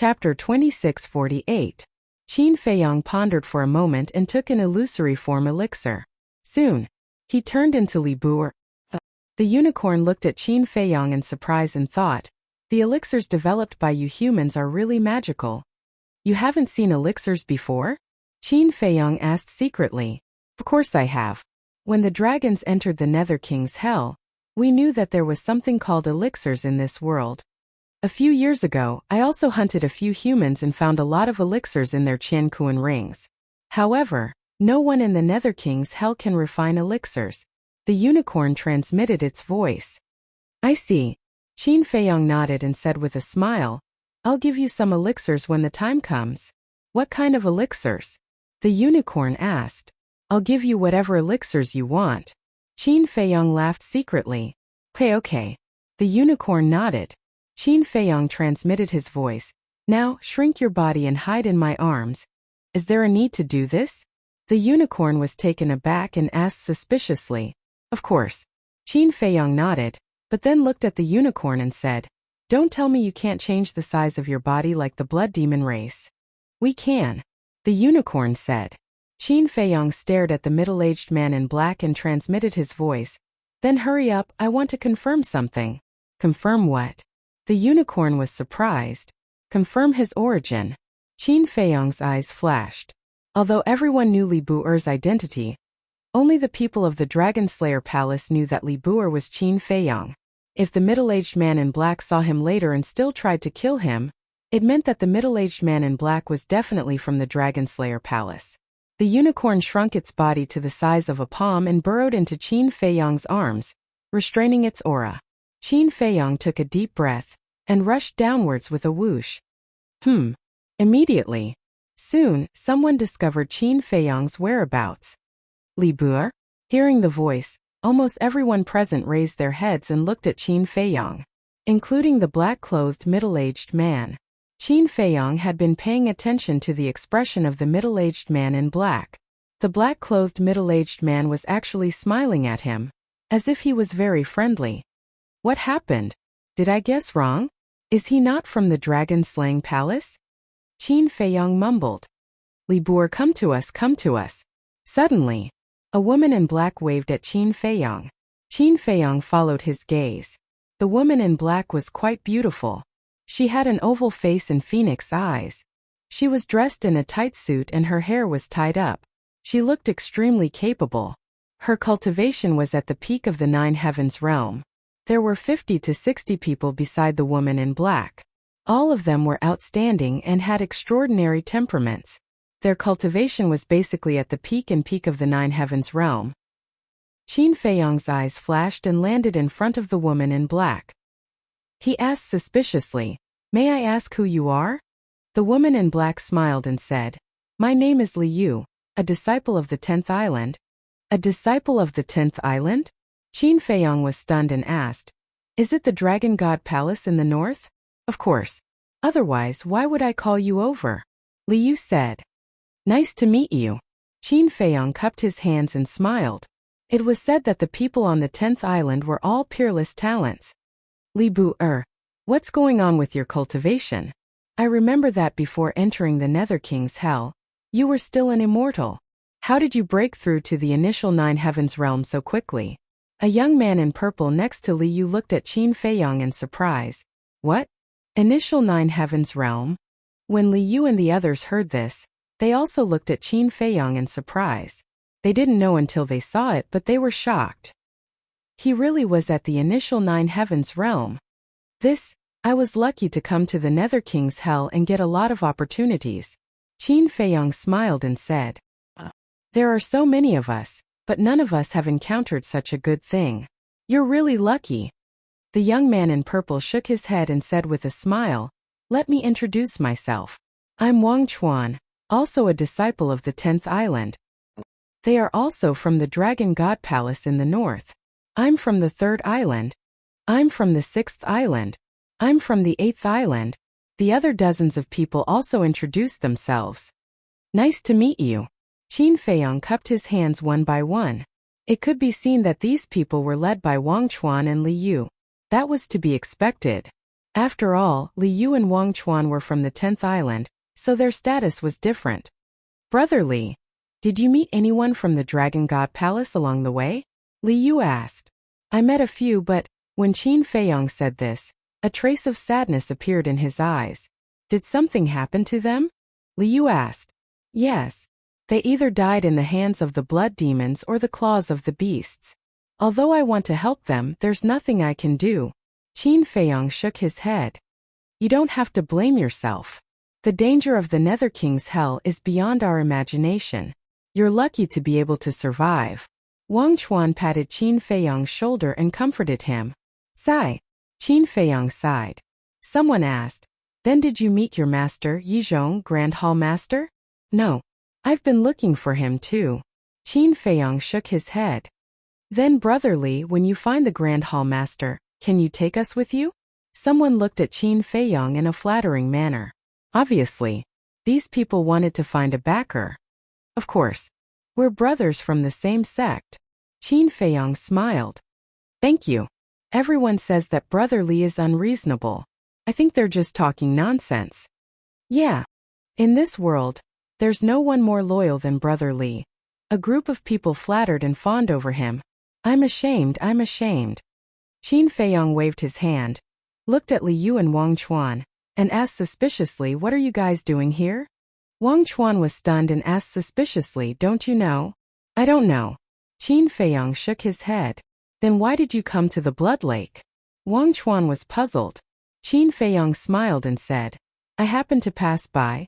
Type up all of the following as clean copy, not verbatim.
Chapter 2648. Qin Feiyang pondered for a moment and took an illusory form elixir. Soon, he turned into Li Bu. The unicorn looked at Qin Feiyang in surprise and thought, the elixirs developed by you humans are really magical. You haven't seen elixirs before? Qin Feiyang asked secretly. Of course I have. When the dragons entered the Nether King's hell, we knew that there was something called elixirs in this world. A few years ago, I also hunted a few humans and found a lot of elixirs in their Qianquan rings. However, no one in the Nether King's hell can refine elixirs. The unicorn transmitted its voice. I see. Qin Feiyang nodded and said with a smile, I'll give you some elixirs when the time comes. What kind of elixirs? The unicorn asked. I'll give you whatever elixirs you want. Qin Feiyang laughed secretly. Okay. The unicorn nodded. Qin Feiyang transmitted his voice. Now, shrink your body and hide in my arms. Is there a need to do this? The unicorn was taken aback and asked suspiciously. Of course. Qin Feiyang nodded, but then looked at the unicorn and said, Don't tell me you can't change the size of your body like the blood demon race. We can. The unicorn said. Qin Feiyang stared at the middle-aged man in black and transmitted his voice. Then hurry up, I want to confirm something. Confirm what? The unicorn was surprised. Confirm his origin. Qin Feiyang's eyes flashed. Although everyone knew Li Bu's identity, only the people of the Dragon Slayer Palace knew that Li Bu was Qin Feiyang. If the middle-aged man in black saw him later and still tried to kill him, it meant that the middle-aged man in black was definitely from the Dragon Slayer Palace. The unicorn shrunk its body to the size of a palm and burrowed into Qin Feiyang's arms, restraining its aura. Qin Feiyang took a deep breath and rushed downwards with a whoosh. Immediately. Soon, someone discovered Qin Feiyang's whereabouts. Li Bu? Hearing the voice, almost everyone present raised their heads and looked at Qin Feiyang, including the black-clothed middle-aged man. Qin Feiyang had been paying attention to the expression of the middle-aged man in black. The black-clothed middle-aged man was actually smiling at him, as if he was very friendly. What happened? Did I guess wrong? Is he not from the dragon-slaying palace? Qin Feiyang mumbled. Li Bu, come to us. Suddenly, a woman in black waved at Qin Feiyang. Qin Feiyang followed his gaze. The woman in black was quite beautiful. She had an oval face and phoenix eyes. She was dressed in a tight suit and her hair was tied up. She looked extremely capable. Her cultivation was at the peak of the Nine Heavens realm. There were 50 to 60 people beside the woman in black. All of them were outstanding and had extraordinary temperaments. Their cultivation was basically at the peak of the Nine Heavens realm. Qin Feiyang's eyes flashed and landed in front of the woman in black. He asked suspiciously, May I ask who you are? The woman in black smiled and said, My name is Li Yu, a disciple of the 10th island. A disciple of the 10th island? Qin Feiyang was stunned and asked, Is it the Dragon God Palace in the north? Of course. Otherwise, why would I call you over? Li Yu said. Nice to meet you. Qin Feiyang cupped his hands and smiled. It was said that the people on the 10th island were all peerless talents. Li Bu, what's going on with your cultivation? I remember that before entering the Nether King's hell, you were still an immortal. How did you break through to the initial Nine Heavens realm so quickly? A young man in purple next to Li Yu looked at Qin Feiyang in surprise. What? Initial Nine Heavens realm? When Li Yu and the others heard this, they also looked at Qin Feiyang in surprise. They didn't know until they saw it, but they were shocked. He really was at the initial Nine Heavens realm. I was lucky to come to the Nether King's hell and get a lot of opportunities. Qin Feiyang smiled and said, There are so many of us, but none of us have encountered such a good thing. You're really lucky. The young man in purple shook his head and said with a smile, Let me introduce myself. I'm Wang Chuan, also a disciple of the 10th island. They are also from the Dragon God Palace in the north. I'm from the 3rd island. I'm from the 6th island. I'm from the 8th island. The other dozens of people also introduced themselves. Nice to meet you. Qin Feiyang cupped his hands one by one. It could be seen that these people were led by Wang Chuan and Li Yu. That was to be expected. After all, Li Yu and Wang Chuan were from the 10th island, so their status was different. Brother Li, did you meet anyone from the Dragon God Palace along the way? Li Yu asked. I met a few, but when Qin Feiyong said this, a trace of sadness appeared in his eyes. Did something happen to them? Li Yu asked. Yes. They either died in the hands of the blood demons or the claws of the beasts. Although I want to help them, there's nothing I can do. Qin Feiyong shook his head. You don't have to blame yourself. The danger of the Nether King's hell is beyond our imagination. You're lucky to be able to survive. Wang Chuan patted Qin Feiyong's shoulder and comforted him. Sigh. Qin Feiyong sighed. Someone asked, then did you meet your master, Yizhong, Grand Hall Master? No. I've been looking for him too. Qin Feiyong shook his head. Then Brother Li, when you find the Grand Hall Master, can you take us with you? Someone looked at Qin Feiyong in a flattering manner. Obviously, these people wanted to find a backer. Of course. We're brothers from the same sect. Qin Feiyong smiled. Thank you. Everyone says that Brother Li is unreasonable. I think they're just talking nonsense. Yeah. In this world, there's no one more loyal than Brother Li. A group of people flattered and fawned over him. I'm ashamed. Qin Feiyong waved his hand, looked at Li Yu and Wang Chuan, and asked suspiciously, what are you guys doing here? Wang Chuan was stunned and asked suspiciously, don't you know? I don't know. Qin Feiyong shook his head. Then why did you come to the Blood Lake? Wang Chuan was puzzled. Qin Feiyong smiled and said, I happened to pass by.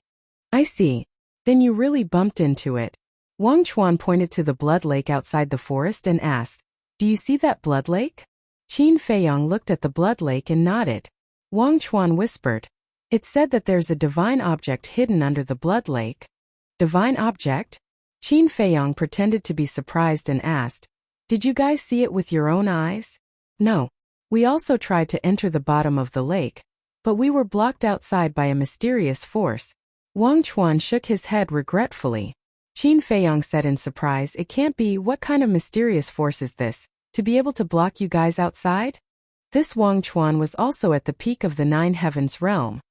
I see. Then you really bumped into it. Wang Chuan pointed to the Blood Lake outside the forest and asked, do you see that Blood Lake? Qin Feiyong looked at the Blood Lake and nodded. Wang Chuan whispered, it's said that there's a divine object hidden under the Blood Lake. Divine object? Qin Feiyong pretended to be surprised and asked, did you guys see it with your own eyes? No. We also tried to enter the bottom of the lake, but we were blocked outside by a mysterious force. Wang Chuan shook his head regretfully. Qin Feiyong said in surprise, it can't be. What kind of mysterious force is this, to be able to block you guys outside? This Wang Chuan was also at the peak of the 9 heavens realm.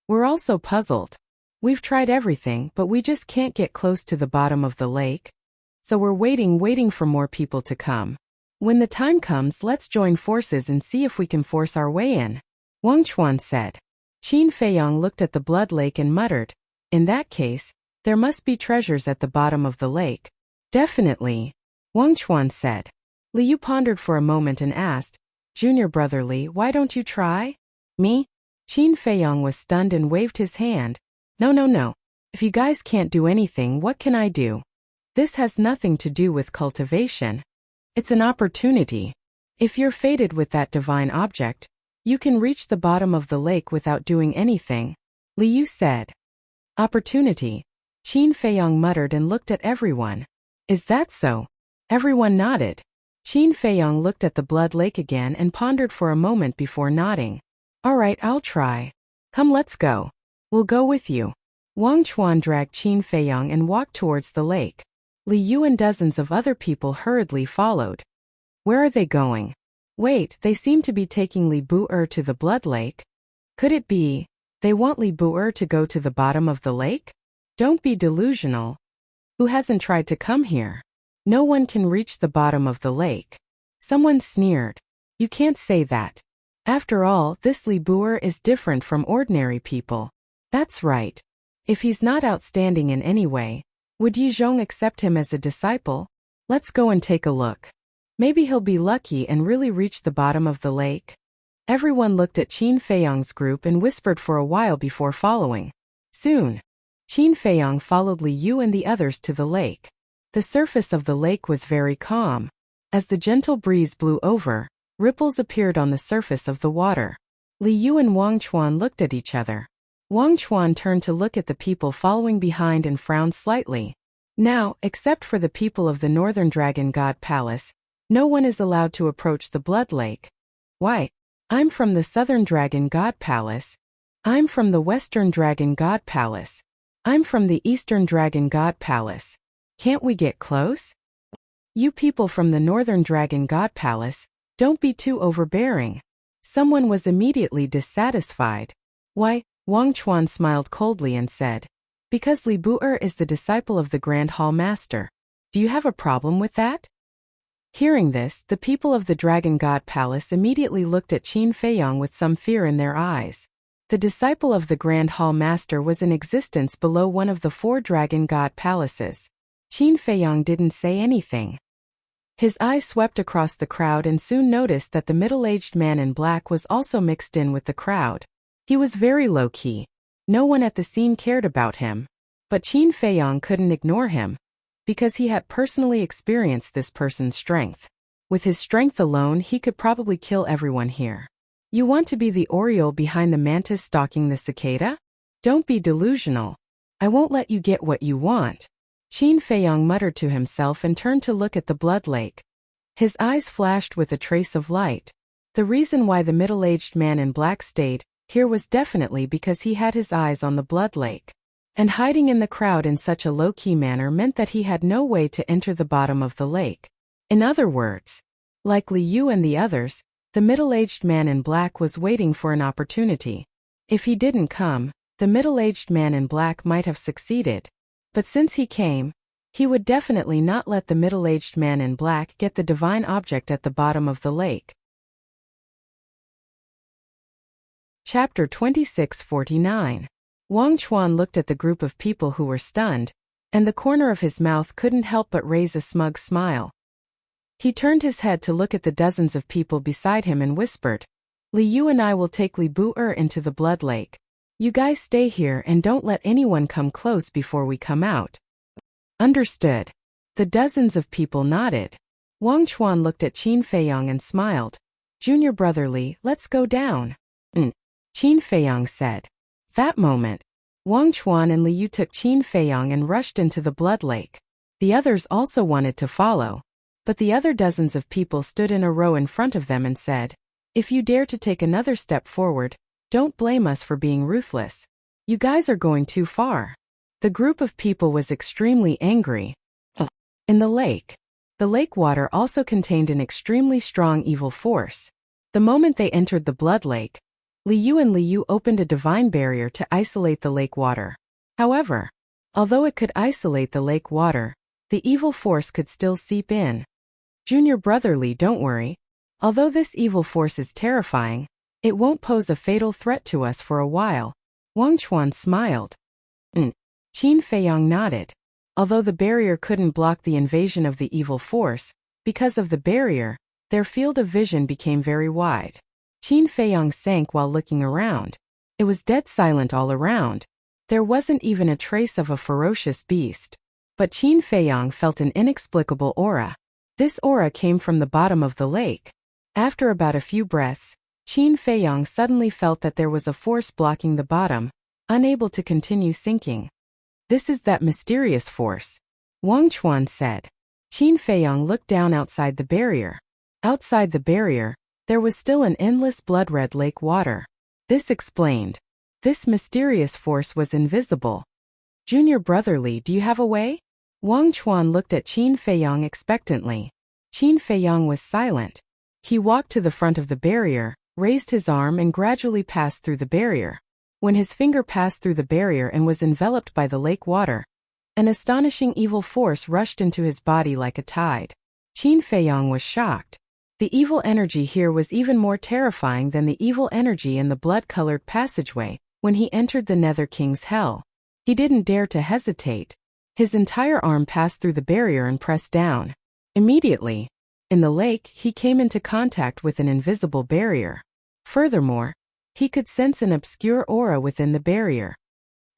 We're also puzzled. We've tried everything, but we just can't get close to the bottom of the lake. So we're waiting for more people to come. When the time comes, let's join forces and see if we can force our way in. Wang Chuan said. Qin Feiyong looked at the Blood Lake and muttered, in that case, there must be treasures at the bottom of the lake. Definitely. Wang Chuan said. Li Yu pondered for a moment and asked, Junior Brother Li, why don't you try? Me? Qin Feiyong was stunned and waved his hand. No. If you guys can't do anything, what can I do? This has nothing to do with cultivation. It's an opportunity. If you're fated with that divine object, you can reach the bottom of the lake without doing anything. Li Yu said. Opportunity. Qin Feiyong muttered and looked at everyone. Is that so? Everyone nodded. Qin Feiyong looked at the Blood Lake again and pondered for a moment before nodding. All right, I'll try. Come, let's go. We'll go with you. Wang Chuan dragged Qin Feiyong and walked towards the lake. Li Yu and dozens of other people hurriedly followed. Where are they going? Wait, they seem to be taking Li Bu-er to the Blood Lake. Could it be they want Li Bu-er to go to the bottom of the lake? Don't be delusional. Who hasn't tried to come here? No one can reach the bottom of the lake. Someone sneered. You can't say that. After all, this Li Bu-er is different from ordinary people. That's right. If he's not outstanding in any way, would Yizhong accept him as a disciple? Let's go and take a look. Maybe he'll be lucky and really reach the bottom of the lake. Everyone looked at Qin Feiyong's group and whispered for a while before following. Soon, Qin Feiyong followed Li Yu and the others to the lake. The surface of the lake was very calm. As the gentle breeze blew over, ripples appeared on the surface of the water. Li Yu and Wang Chuan looked at each other. Wang Chuan turned to look at the people following behind and frowned slightly. Now, except for the people of the Northern Dragon God Palace, no one is allowed to approach the Blood Lake. Why? I'm from the Southern Dragon God Palace. I'm from the Western Dragon God Palace. I'm from the Eastern Dragon God Palace. Can't we get close? You people from the Northern Dragon God Palace, don't be too overbearing. Someone was immediately dissatisfied. Why? Wang Chuan smiled coldly and said, because Li Bu'er is the disciple of the Grand Hall Master. Do you have a problem with that? Hearing this, the people of the Dragon God Palace immediately looked at Qin Feiyang with some fear in their eyes. The disciple of the Grand Hall Master was in existence below one of the 4 Dragon God Palaces. Qin Feiyang didn't say anything. His eyes swept across the crowd and soon noticed that the middle-aged man in black was also mixed in with the crowd. He was very low-key. No one at the scene cared about him. But Qin Feiyang couldn't ignore him, because he had personally experienced this person's strength. With his strength alone, he could probably kill everyone here. You want to be the oriole behind the mantis stalking the cicada? Don't be delusional. I won't let you get what you want. Qin Feiyang muttered to himself and turned to look at the blood lake. His eyes flashed with a trace of light. The reason why the middle-aged man in black stayed here was definitely because he had his eyes on the blood lake. And hiding in the crowd in such a low-key manner meant that he had no way to enter the bottom of the lake. In other words, like Li Yu and the others, the middle-aged man in black was waiting for an opportunity. If he didn't come, the middle-aged man in black might have succeeded. But since he came, he would definitely not let the middle-aged man in black get the divine object at the bottom of the lake. Chapter 2649. Wang Chuan looked at the group of people who were stunned, and the corner of his mouth couldn't help but raise a smug smile. He turned his head to look at the dozens of people beside him and whispered, Li Yu and I will take Li Bu'er into the blood lake. You guys stay here and don't let anyone come close before we come out. Understood. The dozens of people nodded. Wang Chuan looked at Qin Feiyang and smiled. Junior brother Li, let's go down. Qin Feiyang said. That moment, Wang Chuan and Li Yu took Qin Feiyang and rushed into the blood lake. The others also wanted to follow, but the other dozens of people stood in a row in front of them and said, if you dare to take another step forward, don't blame us for being ruthless. You guys are going too far. The group of people was extremely angry. In the lake water also contained an extremely strong evil force. The moment they entered the blood lake, Li Yu and Li Yu opened a divine barrier to isolate the lake water. However, although it could isolate the lake water, the evil force could still seep in. Junior brother Li, don't worry. Although this evil force is terrifying, it won't pose a fatal threat to us for a while. Wang Chuan smiled. Qin Feiyang nodded. Although the barrier couldn't block the invasion of the evil force, because of the barrier, their field of vision became very wide. Qin Feiyang sank while looking around. It was dead silent all around. There wasn't even a trace of a ferocious beast. But Qin Feiyang felt an inexplicable aura. This aura came from the bottom of the lake. After about a few breaths, Qin Feiyang suddenly felt that there was a force blocking the bottom, unable to continue sinking. This is that mysterious force, Wang Chuan said. Qin Feiyang looked down outside the barrier. Outside the barrier, there was still an endless blood-red lake water. This explained. This mysterious force was invisible. Junior brother Li, do you have a way? Wang Chuan looked at Qin Feiyang expectantly. Qin Feiyang was silent. He walked to the front of the barrier, raised his arm and gradually passed through the barrier. When his finger passed through the barrier and was enveloped by the lake water, an astonishing evil force rushed into his body like a tide. Qin Feiyang was shocked. The evil energy here was even more terrifying than the evil energy in the blood-colored passageway when he entered the Nether King's hell. He didn't dare to hesitate. His entire arm passed through the barrier and pressed down. Immediately, in the lake, he came into contact with an invisible barrier. Furthermore, he could sense an obscure aura within the barrier.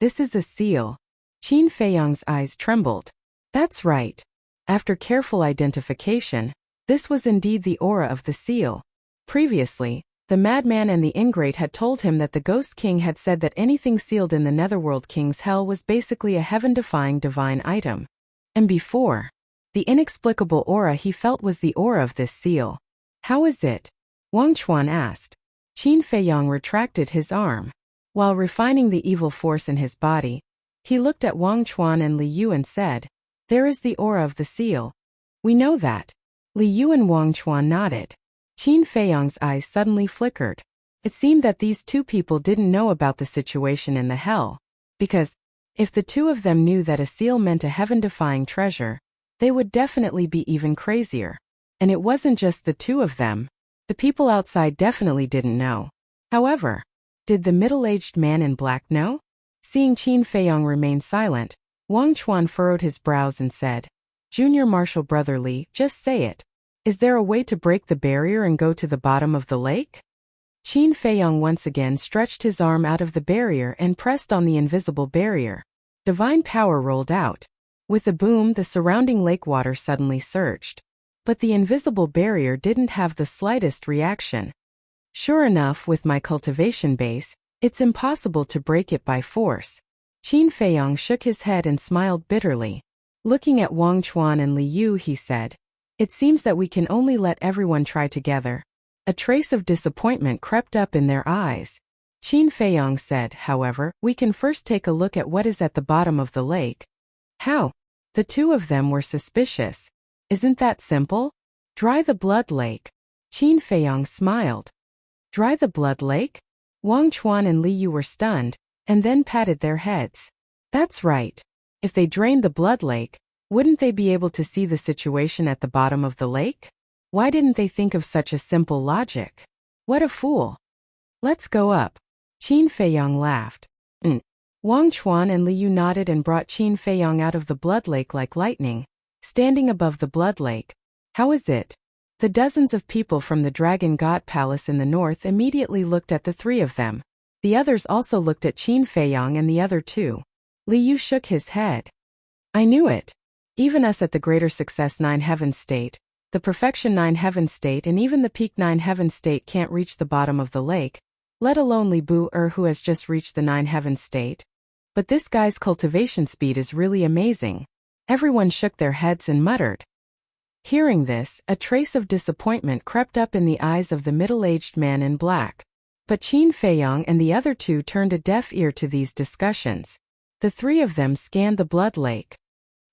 This is a seal. Qin Feiyang's eyes trembled. That's right. After careful identification, this was indeed the aura of the seal. Previously, the madman and the ingrate had told him that the Ghost King had said that anything sealed in the Netherworld King's hell was basically a heaven-defying divine item. And before, the inexplicable aura he felt was the aura of this seal. How is it? Wang Chuan asked. Qin Feiyang retracted his arm. While refining the evil force in his body, he looked at Wang Chuan and Li Yu and said, there is the aura of the seal. We know that. Li Yu and Wang Chuan nodded. Qin Feiyang's eyes suddenly flickered. It seemed that these two people didn't know about the situation in the hell. Because, if the two of them knew that a seal meant a heaven-defying treasure, they would definitely be even crazier. And it wasn't just the two of them. The people outside definitely didn't know. However, did the middle-aged man in black know? Seeing Qin Feiyang remain silent, Wang Chuan furrowed his brows and said, "Junior Marshal Brother Li, just say it. Is there a way to break the barrier and go to the bottom of the lake?" Qin Feiyang once again stretched his arm out of the barrier and pressed on the invisible barrier. Divine power rolled out. With a boom, the surrounding lake water suddenly surged. But the invisible barrier didn't have the slightest reaction. Sure enough, with my cultivation base, it's impossible to break it by force. Qin Feiyang shook his head and smiled bitterly. Looking at Wang Chuan and Li Yu, he said, "It seems that we can only let everyone try together." A trace of disappointment crept up in their eyes. Qin Feiyang said, "However, we can first take a look at what is at the bottom of the lake." "How?" The two of them were suspicious. "Isn't that simple? Dry the blood lake." Qin Feiyang smiled. "Dry the blood lake?" Wang Chuan and Li Yu were stunned, and then patted their heads. "That's right. If they drained the blood lake, wouldn't they be able to see the situation at the bottom of the lake? Why didn't they think of such a simple logic? What a fool. Let's go up." Qin Feiyang laughed. Wang Chuan and Li Yu nodded and brought Qin Feiyang out of the blood lake like lightning, standing above the blood lake. "How is it?" The dozens of people from the Dragon God Palace in the north immediately looked at the three of them. The others also looked at Qin Feiyang and the other two. Li Yu shook his head. "I knew it. Even us at the Greater Success 9 Heaven State, the Perfection 9 Heaven State and even the Peak 9 Heaven State can't reach the bottom of the lake, let alone Li Bu who has just reached the 9 Heaven State. But this guy's cultivation speed is really amazing." Everyone shook their heads and muttered. Hearing this, a trace of disappointment crept up in the eyes of the middle-aged man in black. But Qin Feiyang and the other two turned a deaf ear to these discussions. The three of them scanned the blood lake.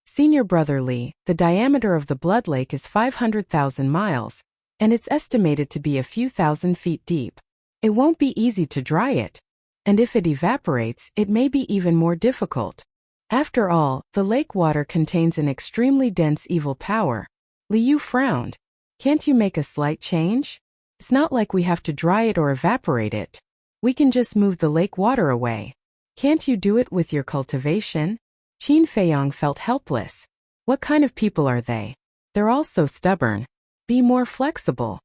"Senior Brother Li, the diameter of the blood lake is 500,000 miles, and it's estimated to be a few thousand feet deep. It won't be easy to dry it. And if it evaporates, it may be even more difficult. After all, the lake water contains an extremely dense evil power." Li Yu frowned. "Can't you make a slight change? It's not like we have to dry it or evaporate it. We can just move the lake water away. Can't you do it with your cultivation?" Qin Feiyang felt helpless. What kind of people are they? They're all so stubborn. Be more flexible.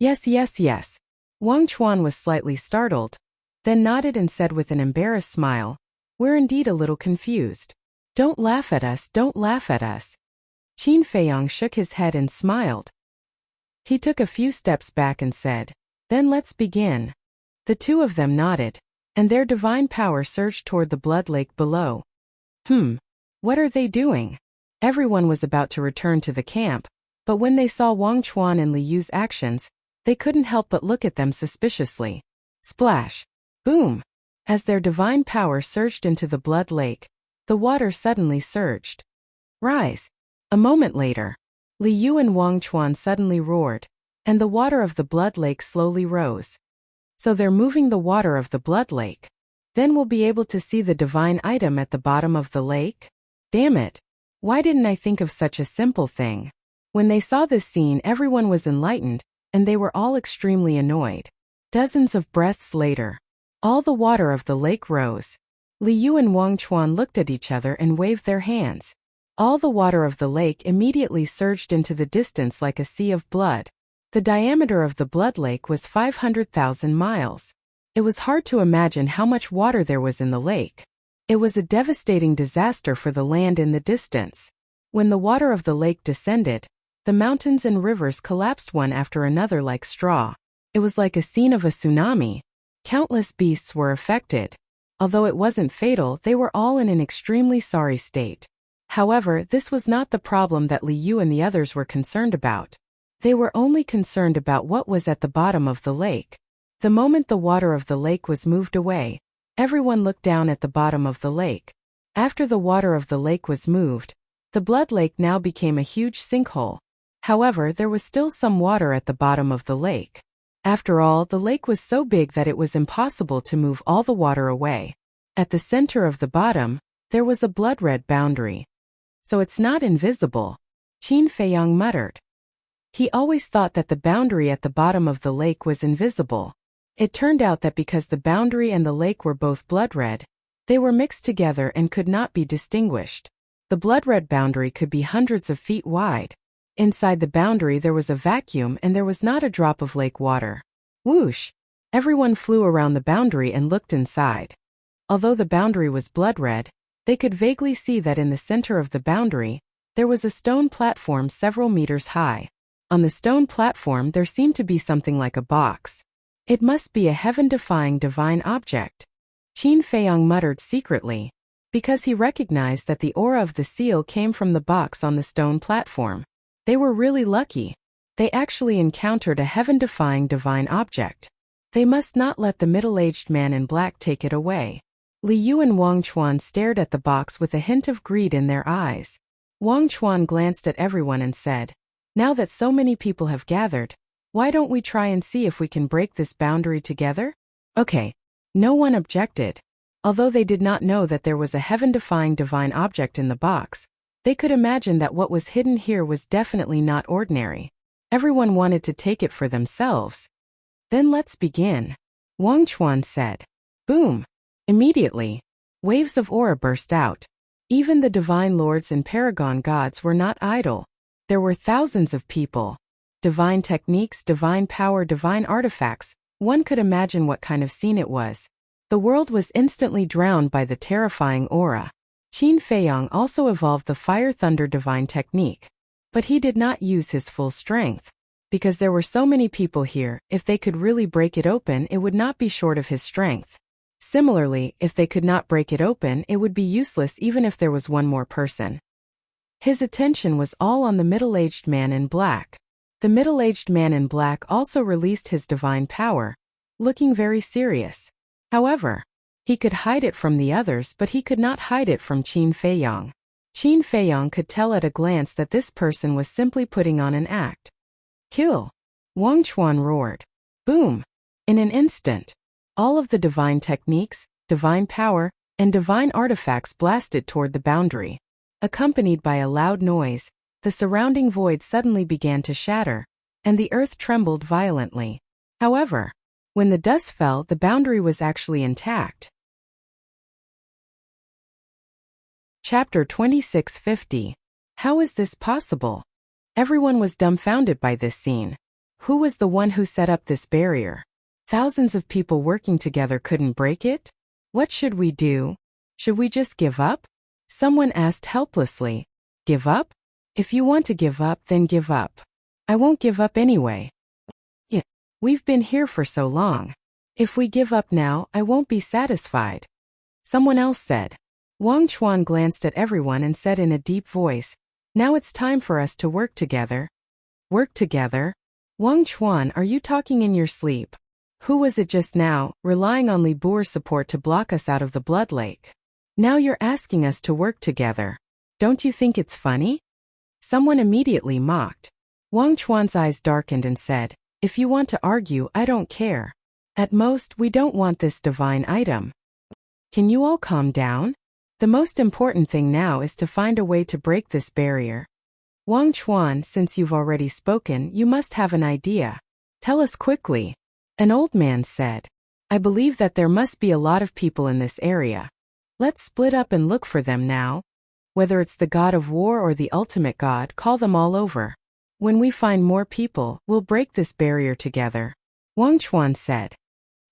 Yes. Wang Chuan was slightly startled, then nodded and said with an embarrassed smile, "We're indeed a little confused. Don't laugh at us. Qin Feiyang shook his head and smiled. He took a few steps back and said, "Then let's begin." The two of them nodded, and their divine power surged toward the blood lake below. What are they doing? Everyone was about to return to the camp, but when they saw Wang Chuan and Li Yu's actions, they couldn't help but look at them suspiciously. Splash! Boom! As their divine power surged into the blood lake, the water suddenly surged. Rise! A moment later, Li Yu and Wang Chuan suddenly roared, and the water of the blood lake slowly rose. So they're moving the water of the blood lake. Then we'll be able to see the divine item at the bottom of the lake? Damn it! Why didn't I think of such a simple thing? When they saw this scene, everyone was enlightened, and they were all extremely annoyed. Dozens of breaths later, all the water of the lake rose. Li Yu and Wang Chuan looked at each other and waved their hands. All the water of the lake immediately surged into the distance like a sea of blood. The diameter of the blood lake was 500,000 miles. It was hard to imagine how much water there was in the lake. It was a devastating disaster for the land in the distance. When the water of the lake descended, the mountains and rivers collapsed one after another like straw. It was like a scene of a tsunami. Countless beasts were affected. Although it wasn't fatal, they were all in an extremely sorry state. However, this was not the problem that Li Yu and the others were concerned about. They were only concerned about what was at the bottom of the lake. The moment the water of the lake was moved away, everyone looked down at the bottom of the lake. After the water of the lake was moved, the blood lake now became a huge sinkhole. However, there was still some water at the bottom of the lake. After all, the lake was so big that it was impossible to move all the water away. At the center of the bottom, there was a blood-red boundary. So it's not invisible, Qin Feiyang muttered. He always thought that the boundary at the bottom of the lake was invisible. It turned out that because the boundary and the lake were both blood-red, they were mixed together and could not be distinguished. The blood-red boundary could be hundreds of feet wide. Inside the boundary there was a vacuum and there was not a drop of lake water. Whoosh! Everyone flew around the boundary and looked inside. Although the boundary was blood-red, they could vaguely see that in the center of the boundary, there was a stone platform several meters high. On the stone platform there seemed to be something like a box. It must be a heaven-defying divine object, Qin Feiyang muttered secretly, because he recognized that the aura of the seal came from the box on the stone platform. They were really lucky. They actually encountered a heaven-defying divine object. They must not let the middle-aged man in black take it away. Li Yu and Wang Chuan stared at the box with a hint of greed in their eyes. Wang Chuan glanced at everyone and said, "Now that so many people have gathered, why don't we try and see if we can break this boundary together?" Okay. No one objected. Although they did not know that there was a heaven-defying divine object in the box, they could imagine that what was hidden here was definitely not ordinary. Everyone wanted to take it for themselves. "Then let's begin," Wang Chuan said. Boom! Immediately, waves of aura burst out. Even the divine lords and paragon gods were not idle. There were thousands of people. Divine techniques, divine power, divine artifacts. One could imagine what kind of scene it was. The world was instantly drowned by the terrifying aura. Qin Feiyang also evolved the Fire Thunder divine technique. But he did not use his full strength. Because there were so many people here, if they could really break it open, it would not be short of his strength. Similarly, if they could not break it open, it would be useless even if there was one more person. His attention was all on the middle-aged man in black. The middle-aged man in black also released his divine power, looking very serious. However, he could hide it from the others, but he could not hide it from Qin Feiyang. Qin Feiyang could tell at a glance that this person was simply putting on an act. "Kill!" Wang Chuan roared. Boom! In an instant, all of the divine techniques, divine power, and divine artifacts blasted toward the boundary. Accompanied by a loud noise, the surrounding void suddenly began to shatter, and the earth trembled violently. However, when the dust fell, the boundary was actually intact. Chapter 2650. How is this possible? Everyone was dumbfounded by this scene. Who was the one who set up this barrier? Thousands of people working together couldn't break it? What should we do? Should we just give up? Someone asked helplessly. Give up? If you want to give up, then give up. I won't give up anyway. Yeah, we've been here for so long. If we give up now, I won't be satisfied. Someone else said. Wang Chuan glanced at everyone and said in a deep voice, "Now it's time for us to work together." Work together? Wang Chuan, are you talking in your sleep? Who was it just now, relying on Li Buer's support to block us out of the Blood Lake? Now you're asking us to work together. Don't you think it's funny? Someone immediately mocked. Wang Chuan's eyes darkened and said, "If you want to argue, I don't care. At most, we don't want this divine item. Can you all calm down? The most important thing now is to find a way to break this barrier. Wang Chuan, since you've already spoken, you must have an idea. Tell us quickly." An old man said, "I believe that there must be a lot of people in this area. Let's split up and look for them now. Whether it's the god of war or the ultimate god, call them all over. When we find more people, we'll break this barrier together." Wang Chuan said.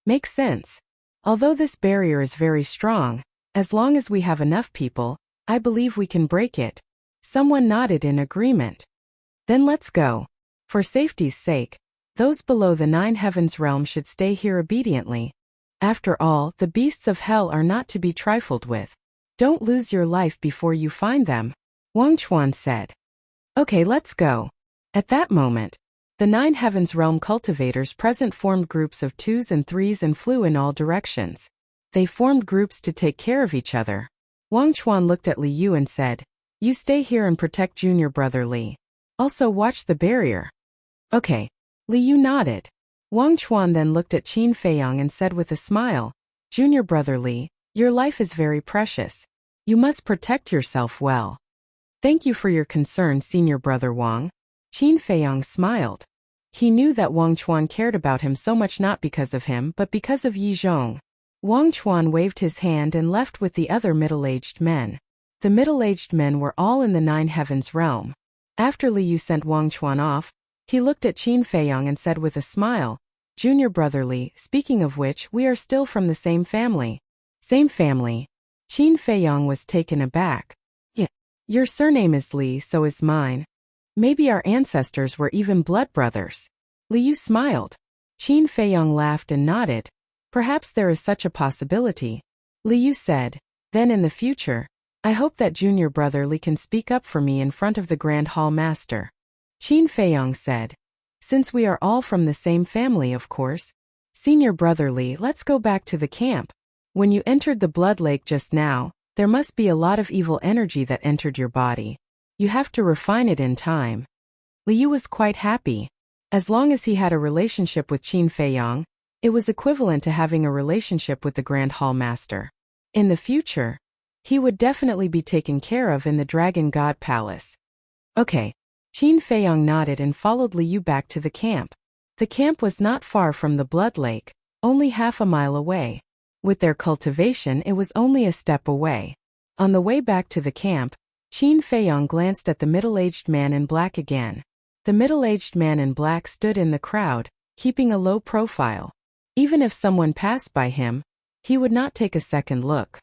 Makes sense. Although this barrier is very strong, as long as we have enough people, I believe we can break it. Someone nodded in agreement. Then let's go. For safety's sake, those below the 9 heavens realm should stay here obediently. After all, the beasts of hell are not to be trifled with. Don't lose your life before you find them, Wang Chuan said. Okay, let's go. At that moment, the 9 heavens realm cultivators present formed groups of 2s and 3s and flew in all directions. They formed groups to take care of each other. Wang Chuan looked at Li Yu and said, "You stay here and protect junior brother Li. Also watch the barrier. Okay. Li Yu nodded. Wang Chuan then looked at Qin Feiyang and said with a smile, Junior brother Li, your life is very precious. You must protect yourself well. Thank you for your concern, senior brother Wang. Qin Feiyang smiled. He knew that Wang Chuan cared about him so much not because of him but because of Yi Zhong. Wang Chuan waved his hand and left with the other middle-aged men. The middle-aged men were all in the Nine Heavens realm. After Li Yu sent Wang Chuan off, he looked at Qin Feiyang and said with a smile, Junior brother Li, speaking of which, we are still from the same family. Same family. Qin Feiyang was taken aback. Yeah. Your surname is Li, so is mine. Maybe our ancestors were even blood brothers. Li Yu smiled. Qin Feiyang laughed and nodded. Perhaps there is such a possibility. Li Yu said, then in the future, I hope that junior brother Li can speak up for me in front of the Grand Hall Master. Qin Feiyang said, since we are all from the same family of course. Senior brother Li, let's go back to the camp. When you entered the blood lake just now, there must be a lot of evil energy that entered your body. You have to refine it in time. Li Yu was quite happy. As long as he had a relationship with Qin Feiyang, it was equivalent to having a relationship with the Grand Hall Master. In the future, he would definitely be taken care of in the Dragon God Palace. Okay. Qin Feiyang nodded and followed Li Yu back to the camp. The camp was not far from the blood lake, only half a mile away. With their cultivation it was only a step away. On the way back to the camp, Qin Feiyang glanced at the middle-aged man in black again. The middle-aged man in black stood in the crowd, keeping a low profile. Even if someone passed by him, he would not take a second look.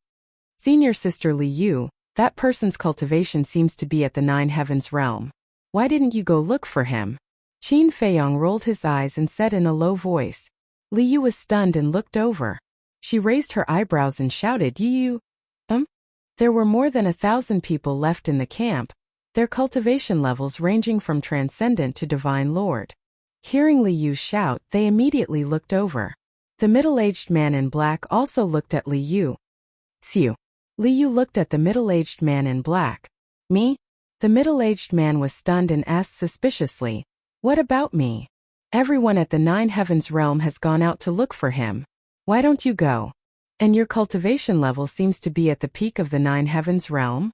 Senior sister Li Yu, that person's cultivation seems to be at the Nine Heavens realm. Why didn't you go look for him? Qin Feiyang rolled his eyes and said in a low voice. Li Yu was stunned and looked over. She raised her eyebrows and shouted, You? There were more than 1,000 people left in the camp, their cultivation levels ranging from transcendent to divine lord. Hearing Li Yu shout, they immediately looked over. The middle-aged man in black also looked at Li Yu. Xiu. Li Yu looked at the middle-aged man in black. Me? The middle-aged man was stunned and asked suspiciously, What about me? Everyone at the Nine Heavens realm has gone out to look for him. Why don't you go? And your cultivation level seems to be at the peak of the Nine Heavens realm?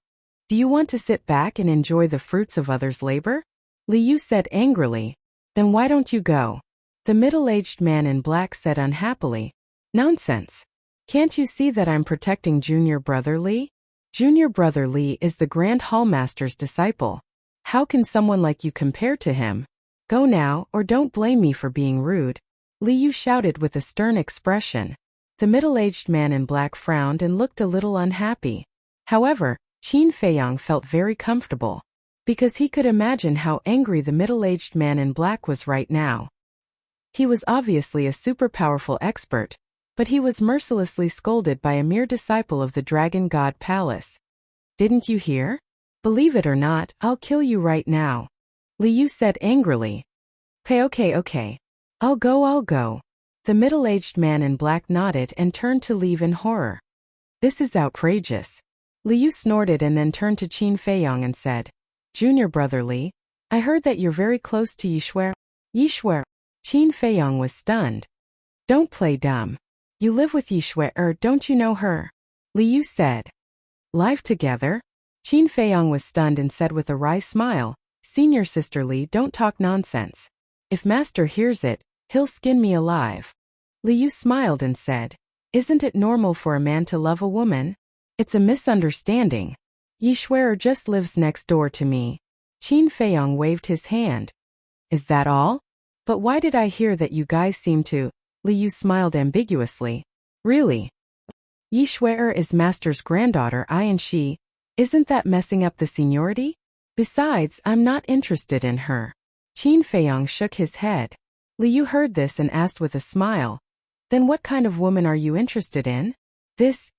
Do you want to sit back and enjoy the fruits of others' labor? Li Yu said angrily. Then why don't you go? The middle-aged man in black said unhappily. Nonsense. Can't you see that I'm protecting Junior Brother Li? Junior Brother Li is the Grand Hall Master's disciple. How can someone like you compare to him? Go now, or don't blame me for being rude. Li Yu shouted with a stern expression. The middle-aged man in black frowned and looked a little unhappy. However, Qin Feiyang felt very comfortable, because he could imagine how angry the middle-aged man in black was right now. He was obviously a super powerful expert, but he was mercilessly scolded by a mere disciple of the Dragon God Palace. Didn't you hear? Believe it or not, I'll kill you right now. Li Yu said angrily. Okay. I'll go. The middle-aged man in black nodded and turned to leave in horror. This is outrageous. Li Yu snorted and then turned to Qin Feiyang and said, Junior Brother Li, I heard that you're very close to Yishuer. Yishuer. Qin Feiyang was stunned. Don't play dumb. You live with Yishuer, don't you know her? Li Yu said. Live together? Qin Feiyang was stunned and said with a wry smile, Senior sister Li, don't talk nonsense. If Master hears it, he'll skin me alive. Li Yu smiled and said, Isn't it normal for a man to love a woman? It's a misunderstanding. Yishuer just lives next door to me. Qin Feiyang waved his hand. Is that all? But why did I hear that you guys seem to? Li Yu smiled ambiguously. Really? Yishuer is Master's granddaughter, and she. Isn't that messing up the seniority? Besides, I'm not interested in her. Qin Feiyang shook his head. Li Yu heard this and asked with a smile. Then what kind of woman are you interested in? This?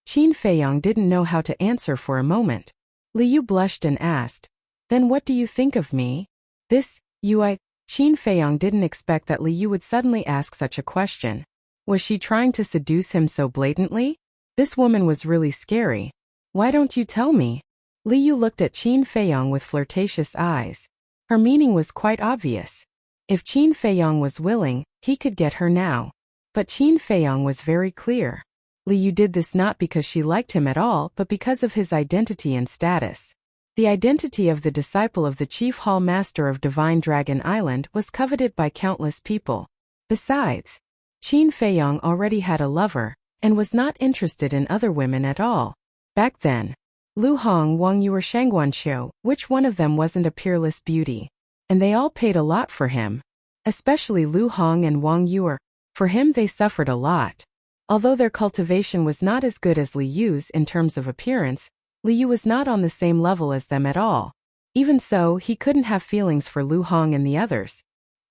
Qin Feiyang didn't know how to answer for a moment. Li Yu blushed and asked. Then what do you think of me? This, Qin Feiyang didn't expect that Li Yu would suddenly ask such a question. Was she trying to seduce him so blatantly? This woman was really scary. Why don't you tell me? Li Yu looked at Qin Feiyang with flirtatious eyes. Her meaning was quite obvious. If Qin Feiyang was willing, he could get her now. But Qin Feiyang was very clear. Li Yu did this not because she liked him at all, but because of his identity and status. The identity of the disciple of the chief hall master of Divine Dragon Island was coveted by countless people. Besides, Qin Feiyang already had a lover, and was not interested in other women at all. Back then, Lu Hong, Wang Yu or Shangguanqiu, which one of them wasn't a peerless beauty? And they all paid a lot for him. Especially Lu Hong and Wang Yu. For him they suffered a lot. Although their cultivation was not as good as Li Yu's in terms of appearance, Li Yu was not on the same level as them at all. Even so, he couldn't have feelings for Lu Hong and the others.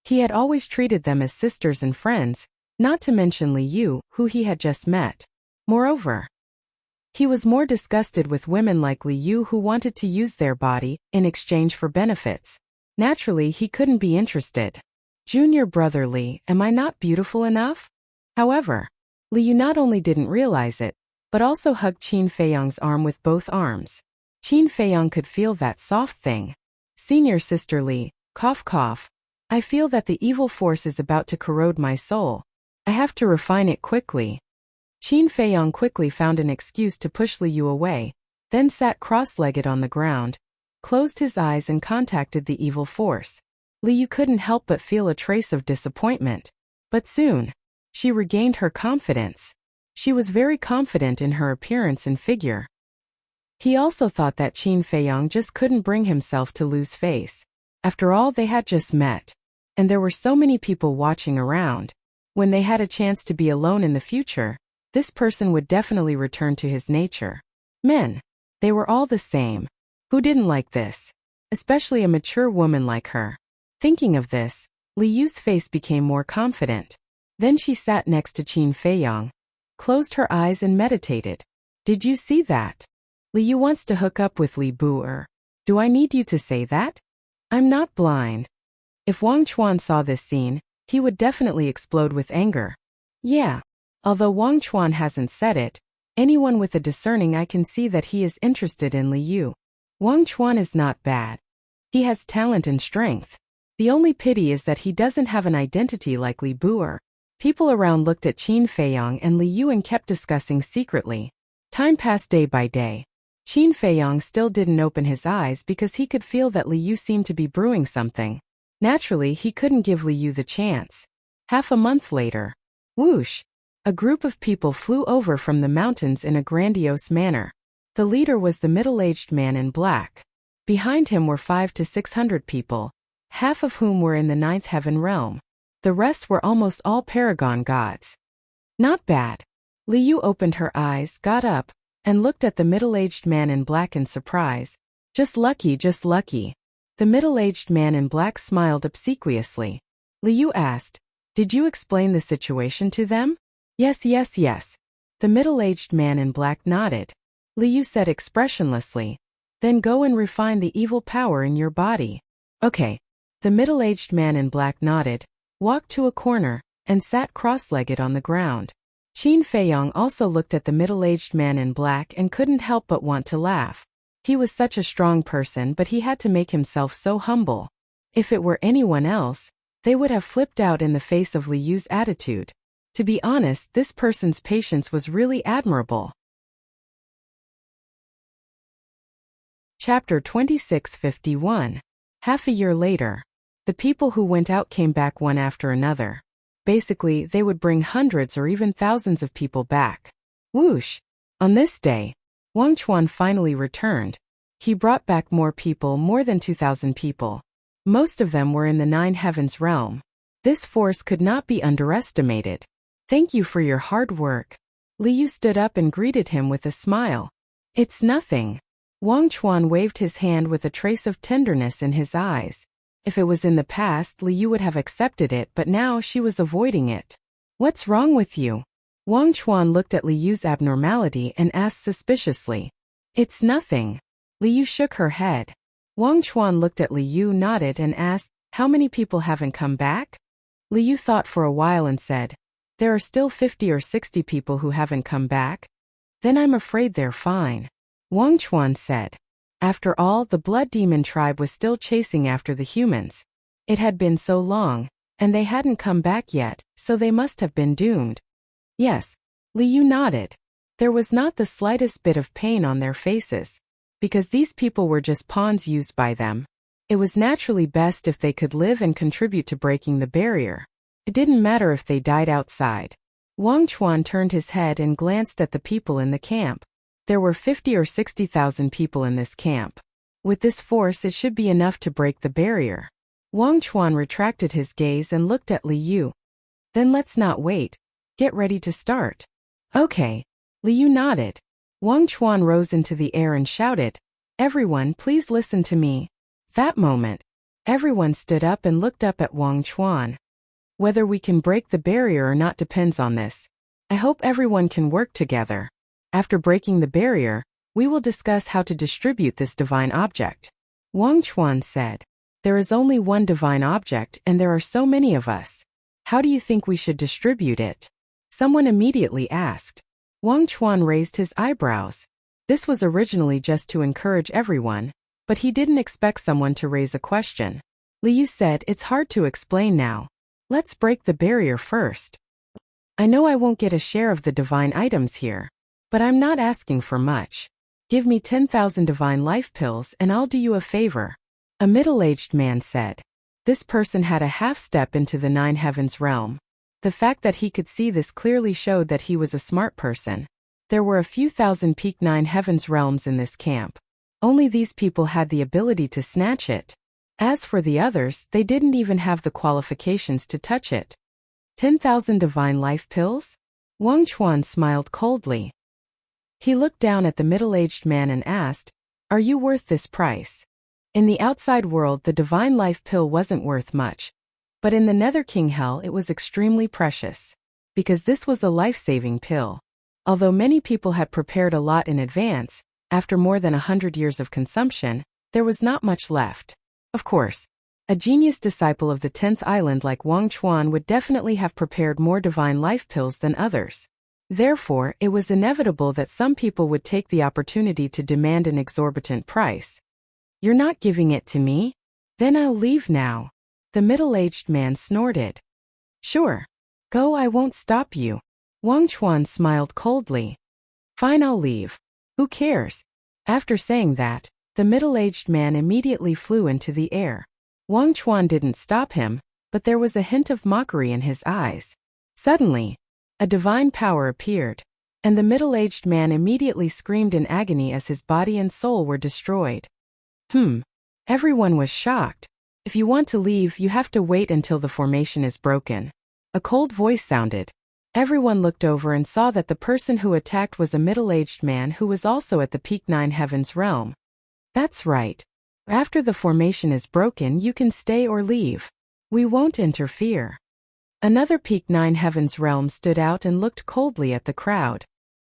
He had always treated them as sisters and friends, not to mention Li Yu, who he had just met. Moreover, he was more disgusted with women like Li Yu who wanted to use their body in exchange for benefits. Naturally, he couldn't be interested. Junior brother Li, am I not beautiful enough? However, Li Yu not only didn't realize it, but also hugged Qin Feiyang's arm with both arms. Qin Feiyang could feel that soft thing. Senior sister Li, cough cough. I feel that the evil force is about to corrode my soul. I have to refine it quickly. Qin Feiyang quickly found an excuse to push Li Yu away, then sat cross-legged on the ground, closed his eyes and contacted the evil force. Li Yu couldn't help but feel a trace of disappointment. But soon, she regained her confidence. She was very confident in her appearance and figure. He also thought that Qin Feiyang just couldn't bring himself to lose face. After all, they had just met. And there were so many people watching around. When they had a chance to be alone in the future, this person would definitely return to his nature. Men. They were all the same. Who didn't like this? Especially a mature woman like her. Thinking of this, Li Yu's face became more confident. Then she sat next to Qin Feiyang, closed her eyes and meditated. Did you see that? Li Yu wants to hook up with Li Bu. Do I need you to say that? I'm not blind. If Wang Chuan saw this scene, he would definitely explode with anger. Yeah. Although Wang Chuan hasn't said it, anyone with a discerning eye can see that he is interested in Li Yu. Wang Chuan is not bad. He has talent and strength. The only pity is that he doesn't have an identity like Li Bu. People around looked at Qin Feiyang and Li Yu and kept discussing secretly. Time passed day by day. Qin Feiyang still didn't open his eyes because he could feel that Li Yu seemed to be brewing something. Naturally, he couldn't give Li Yu the chance. Half a month later. Whoosh! A group of people flew over from the mountains in a grandiose manner. The leader was the middle-aged man in black. Behind him were 500 to 600 people, half of whom were in the 9th heaven realm. The rest were almost all paragon gods. Not bad. Li Yu opened her eyes, got up, and looked at the middle-aged man in black in surprise. Just lucky, just lucky. The middle-aged man in black smiled obsequiously. Li Yu asked, did you explain the situation to them? Yes, yes, yes. The middle-aged man in black nodded. Li Yu said expressionlessly, then go and refine the evil power in your body. Okay. The middle-aged man in black nodded, walked to a corner, and sat cross-legged on the ground. Qin Feiyang also looked at the middle-aged man in black and couldn't help but want to laugh. He was such a strong person, but he had to make himself so humble. If it were anyone else, they would have flipped out in the face of Li Yu's attitude. To be honest, this person's patience was really admirable. Chapter 2651. Half a year later. The people who went out came back one after another. Basically, they would bring hundreds or even thousands of people back. Whoosh! On this day, Wang Chuan finally returned. He brought back more people, more than 2,000 people. Most of them were in the 9 heavens realm. This force could not be underestimated. Thank you for your hard work. Li Yu stood up and greeted him with a smile. It's nothing. Wang Chuan waved his hand with a trace of tenderness in his eyes. If it was in the past, Li Yu would have accepted it, but now she was avoiding it. What's wrong with you? Wang Chuan looked at Li Yu's abnormality and asked suspiciously. It's nothing. Li Yu shook her head. Wang Chuan looked at Li Yu, nodded and asked, how many people haven't come back? Li Yu thought for a while and said, there are still 50 or 60 people who haven't come back. Then I'm afraid they're fine. Wang Chuan said, After all, the blood demon tribe was still chasing after the humans. It had been so long, and they hadn't come back yet, so they must have been doomed. Yes, Liu nodded. There was not the slightest bit of pain on their faces. Because these people were just pawns used by them. It was naturally best if they could live and contribute to breaking the barrier. It didn't matter if they died outside. Wang Chuan turned his head and glanced at the people in the camp. There were 50 or 60,000 people in this camp. With this force, it should be enough to break the barrier. Wang Chuan retracted his gaze and looked at Liu. Then let's not wait. Get ready to start. Okay. Liu nodded. Wang Chuan rose into the air and shouted, "Everyone, please listen to me." That moment, everyone stood up and looked up at Wang Chuan. Whether we can break the barrier or not depends on this. I hope everyone can work together. After breaking the barrier, we will discuss how to distribute this divine object. Wang Chuan said, "There is only one divine object and there are so many of us. How do you think we should distribute it?" Someone immediately asked. Wang Chuan raised his eyebrows. This was originally just to encourage everyone, but he didn't expect someone to raise a question. Liu said, "It's hard to explain now. Let's break the barrier first. I know I won't get a share of the divine items here, but I'm not asking for much. Give me 10,000 divine life pills and I'll do you a favor." A middle-aged man said. This person had a half step into the Nine Heavens realm. The fact that he could see this clearly showed that he was a smart person. There were a few thousand peak Nine Heavens realms in this camp. Only these people had the ability to snatch it. As for the others, they didn't even have the qualifications to touch it. 10,000 divine life pills? Wang Chuan smiled coldly. He looked down at the middle-aged man and asked, "Are you worth this price?" In the outside world, the divine life pill wasn't worth much. But in the Nether King Hell, it was extremely precious. Because this was a life-saving pill. Although many people had prepared a lot in advance, after more than 100 years of consumption, there was not much left. Of course, a genius disciple of the 10th island like Wang Chuan would definitely have prepared more divine life pills than others. Therefore, it was inevitable that some people would take the opportunity to demand an exorbitant price. "You're not giving it to me? Then I'll leave now." The middle-aged man snorted. "Sure. Go, I won't stop you." Wang Chuan smiled coldly. "Fine, I'll leave. Who cares?" After saying that, the middle-aged man immediately flew into the air. Wang Chuan didn't stop him, but there was a hint of mockery in his eyes. Suddenly, a divine power appeared, and the middle-aged man immediately screamed in agony as his body and soul were destroyed. Everyone was shocked. "If you want to leave, you have to wait until the formation is broken." A cold voice sounded. Everyone looked over and saw that the person who attacked was a middle-aged man who was also at the peak Nine Heavens realm. "That's right. After the formation is broken, you can stay or leave. We won't interfere." Another peak Nine Heavens realm stood out and looked coldly at the crowd.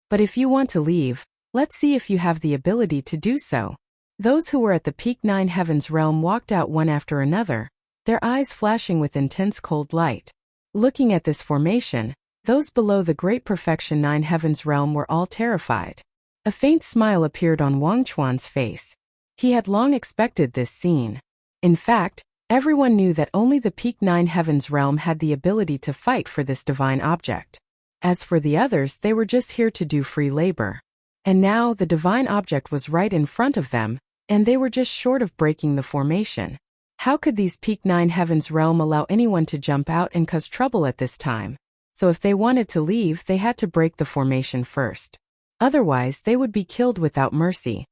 "But if you want to leave, let's see if you have the ability to do so." Those who were at the peak Nine Heavens realm walked out one after another, their eyes flashing with intense cold light. Looking at this formation, those below the Great Perfection Nine Heavens realm were all terrified. A faint smile appeared on Wang Chuan's face. He had long expected this scene. In fact, everyone knew that only the peak Nine Heavens realm had the ability to fight for this divine object. As for the others, they were just here to do free labor. And now the divine object was right in front of them, and they were just short of breaking the formation. How could these peak Nine Heavens realm allow anyone to jump out and cause trouble at this time? So if they wanted to leave, they had to break the formation first. Otherwise, they would be killed without mercy.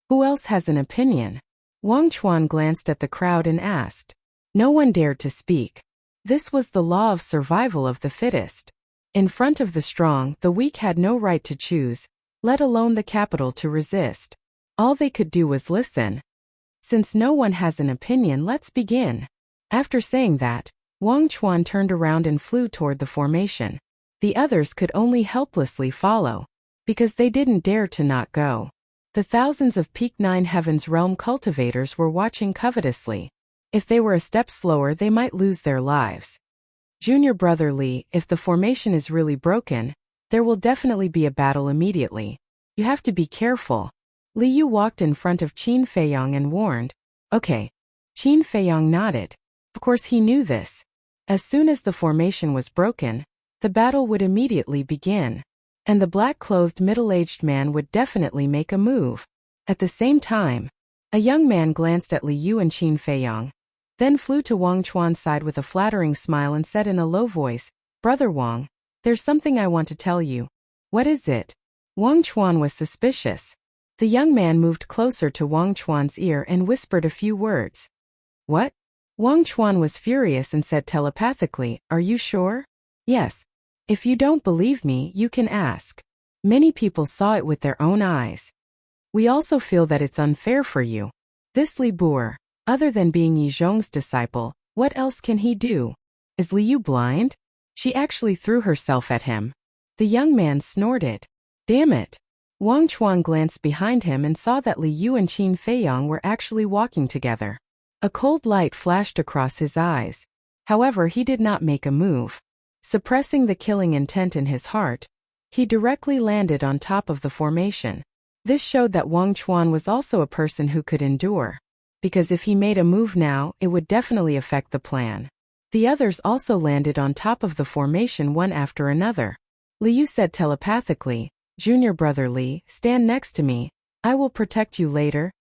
Who else has an opinion? Wang Chuan glanced at the crowd and asked. No one dared to speak. This was the law of survival of the fittest. In front of the strong, the weak had no right to choose, let alone the capital to resist. All they could do was listen. Since no one has an opinion, let's begin. After saying that, Wang Chuan turned around and flew toward the formation. The others could only helplessly follow, because they didn't dare to not go. The thousands of peak Nine Heavens realm cultivators were watching covetously. If they were a step slower, they might lose their lives. Junior brother Li, if the formation is really broken, there will definitely be a battle immediately. You have to be careful. Li Yu walked in front of Qin Feiyong and warned. Okay. Qin Feiyong nodded. Of course he knew this. As soon as the formation was broken, the battle would immediately begin. And the black-clothed middle-aged man would definitely make a move. At the same time, a young man glanced at Li Yu and Qin Feiyong, then flew to Wang Chuan's side with a flattering smile and said in a low voice, Brother Wang, there's something I want to tell you. What is it? Wang Chuan was suspicious. The young man moved closer to Wang Chuan's ear and whispered a few words. What? Wang Chuan was furious and said telepathically, Are you sure? Yes. If you don't believe me, you can ask. Many people saw it with their own eyes. We also feel that it's unfair for you. This Li Bu'er, other than being Yi Zhong's disciple, what else can he do? Is Li Yu blind? She actually threw herself at him. The young man snorted. Damn it. Wang Chuan glanced behind him and saw that Li Yu and Qin Feiyong were actually walking together. A cold light flashed across his eyes. However, he did not make a move. Suppressing the killing intent in his heart, he directly landed on top of the formation. This showed that Wang Chuan was also a person who could endure. Because if he made a move now, it would definitely affect the plan. The others also landed on top of the formation one after another. Li Yu said telepathically, Junior brother Li, stand next to me. I will protect you later.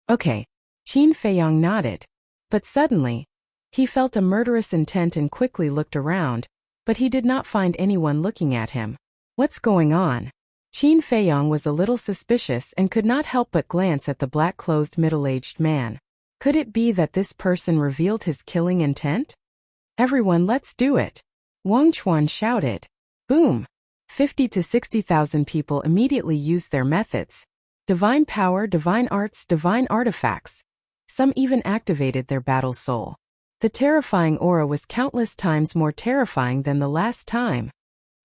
Okay. Qin Feiyong nodded. But suddenly, he felt a murderous intent and quickly looked around, but he did not find anyone looking at him. What's going on? Qin Feiyong was a little suspicious and could not help but glance at the black-clothed middle-aged man. Could it be that this person revealed his killing intent? Everyone, let's do it. Wang Chuan shouted. Boom! 50 to 60,000 people immediately used their methods. Divine power, divine arts, divine artifacts. Some even activated their battle soul. The terrifying aura was countless times more terrifying than the last time.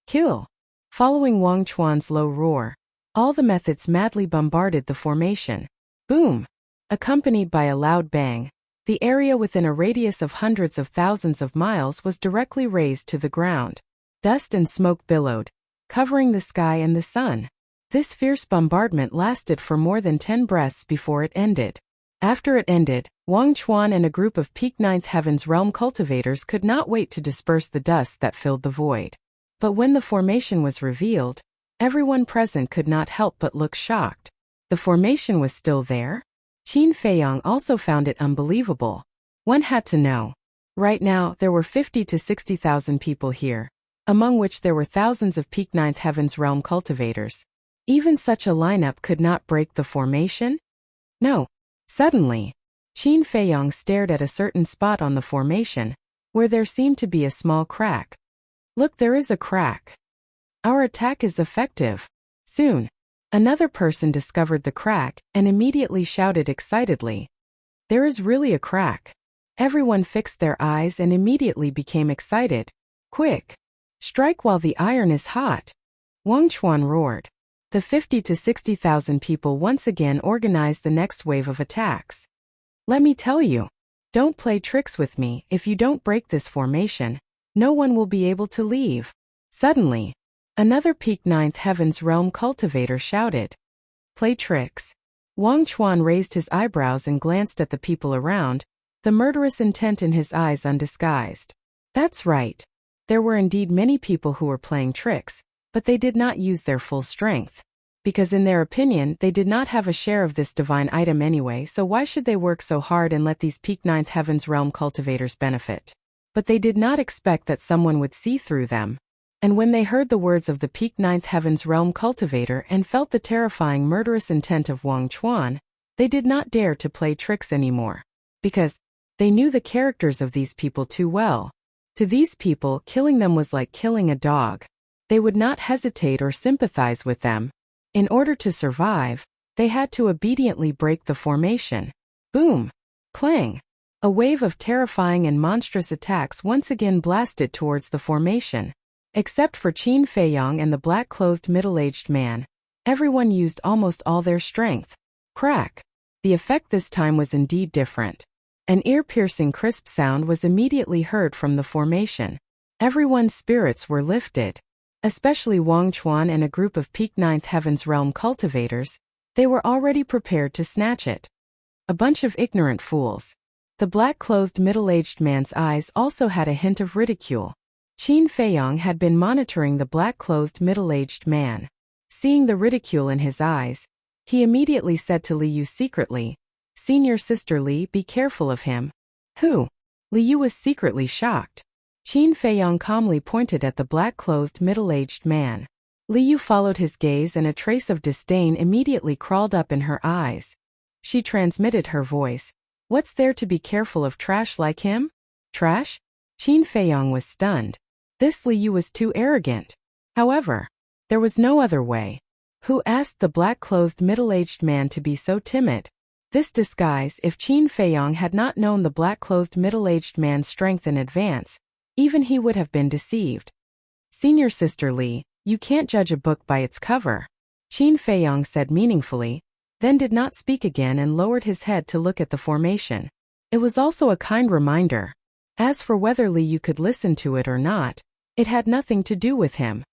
Kill! Following Wang Chuan's low roar, all the methods madly bombarded the formation. Boom! Accompanied by a loud bang, the area within a radius of hundreds of thousands of miles was directly razed to the ground. Dust and smoke billowed, covering the sky and the sun. This fierce bombardment lasted for more than 10 breaths before it ended. After it ended, Wang Chuan and a group of peak Ninth Heaven's realm cultivators could not wait to disperse the dust that filled the void. But when the formation was revealed, everyone present could not help but look shocked. The formation was still there? Qin Feiyong also found it unbelievable. One had to know. Right now, there were 50 to 60,000 people here, among which there were thousands of peak Ninth Heaven's realm cultivators. Even such a lineup could not break the formation? No. Suddenly, Qin Feiyong stared at a certain spot on the formation, where there seemed to be a small crack. Look, there is a crack. Our attack is effective. Soon, another person discovered the crack and immediately shouted excitedly. There is really a crack. Everyone fixed their eyes and immediately became excited. Quick! Strike while the iron is hot. Wang Chuan roared. The 50 to 60,000 people once again organized the next wave of attacks. Let me tell you, don't play tricks with me. If you don't break this formation, no one will be able to leave. Suddenly, another peak Ninth Heaven's realm cultivator shouted. Play tricks. Wang Chuan raised his eyebrows and glanced at the people around, the murderous intent in his eyes undisguised. That's right. There were indeed many people who were playing tricks, but they did not use their full strength. Because in their opinion, they did not have a share of this divine item anyway, so why should they work so hard and let these peak Ninth Heaven's realm cultivators benefit? But they did not expect that someone would see through them. And when they heard the words of the peak Ninth Heaven's realm cultivator and felt the terrifying murderous intent of Wang Chuan, they did not dare to play tricks anymore. Because they knew the characters of these people too well. To these people, killing them was like killing a dog. They would not hesitate or sympathize with them. In order to survive, they had to obediently break the formation. Boom! Clang! A wave of terrifying and monstrous attacks once again blasted towards the formation. Except for Qin Feiyong and the black-clothed middle-aged man, everyone used almost all their strength. Crack! The effect this time was indeed different. An ear-piercing crisp sound was immediately heard from the formation. Everyone's spirits were lifted. Especially Wang Chuan and a group of peak Ninth Heaven's realm cultivators, They were already prepared to snatch it. A bunch of ignorant fools. The black-clothed middle-aged man's eyes also had a hint of ridicule. Qin Feiyong had been monitoring the black-clothed middle-aged man. Seeing the ridicule in his eyes, he immediately said to Li Yu secretly, "Senior Sister Li, be careful of him." Who? Li Yu was secretly shocked. Qin Feiyong calmly pointed at the black-clothed middle-aged man. Li Yu followed his gaze and a trace of disdain immediately crawled up in her eyes. She transmitted her voice. "What's there to be careful of trash like him? Trash?" Qin Feiyong was stunned. This Li Yu was too arrogant. However, there was no other way. Who asked the black-clothed middle-aged man to be so timid? This disguise, if Qin Feiyong had not known the black-clothed middle-aged man's strength in advance, even he would have been deceived. "Senior Sister Li, you can't judge a book by its cover," Qin Feiyong said meaningfully, then did not speak again and lowered his head to look at the formation. It was also a kind reminder. As for whether Li Yu could listen to it or not, it had nothing to do with him.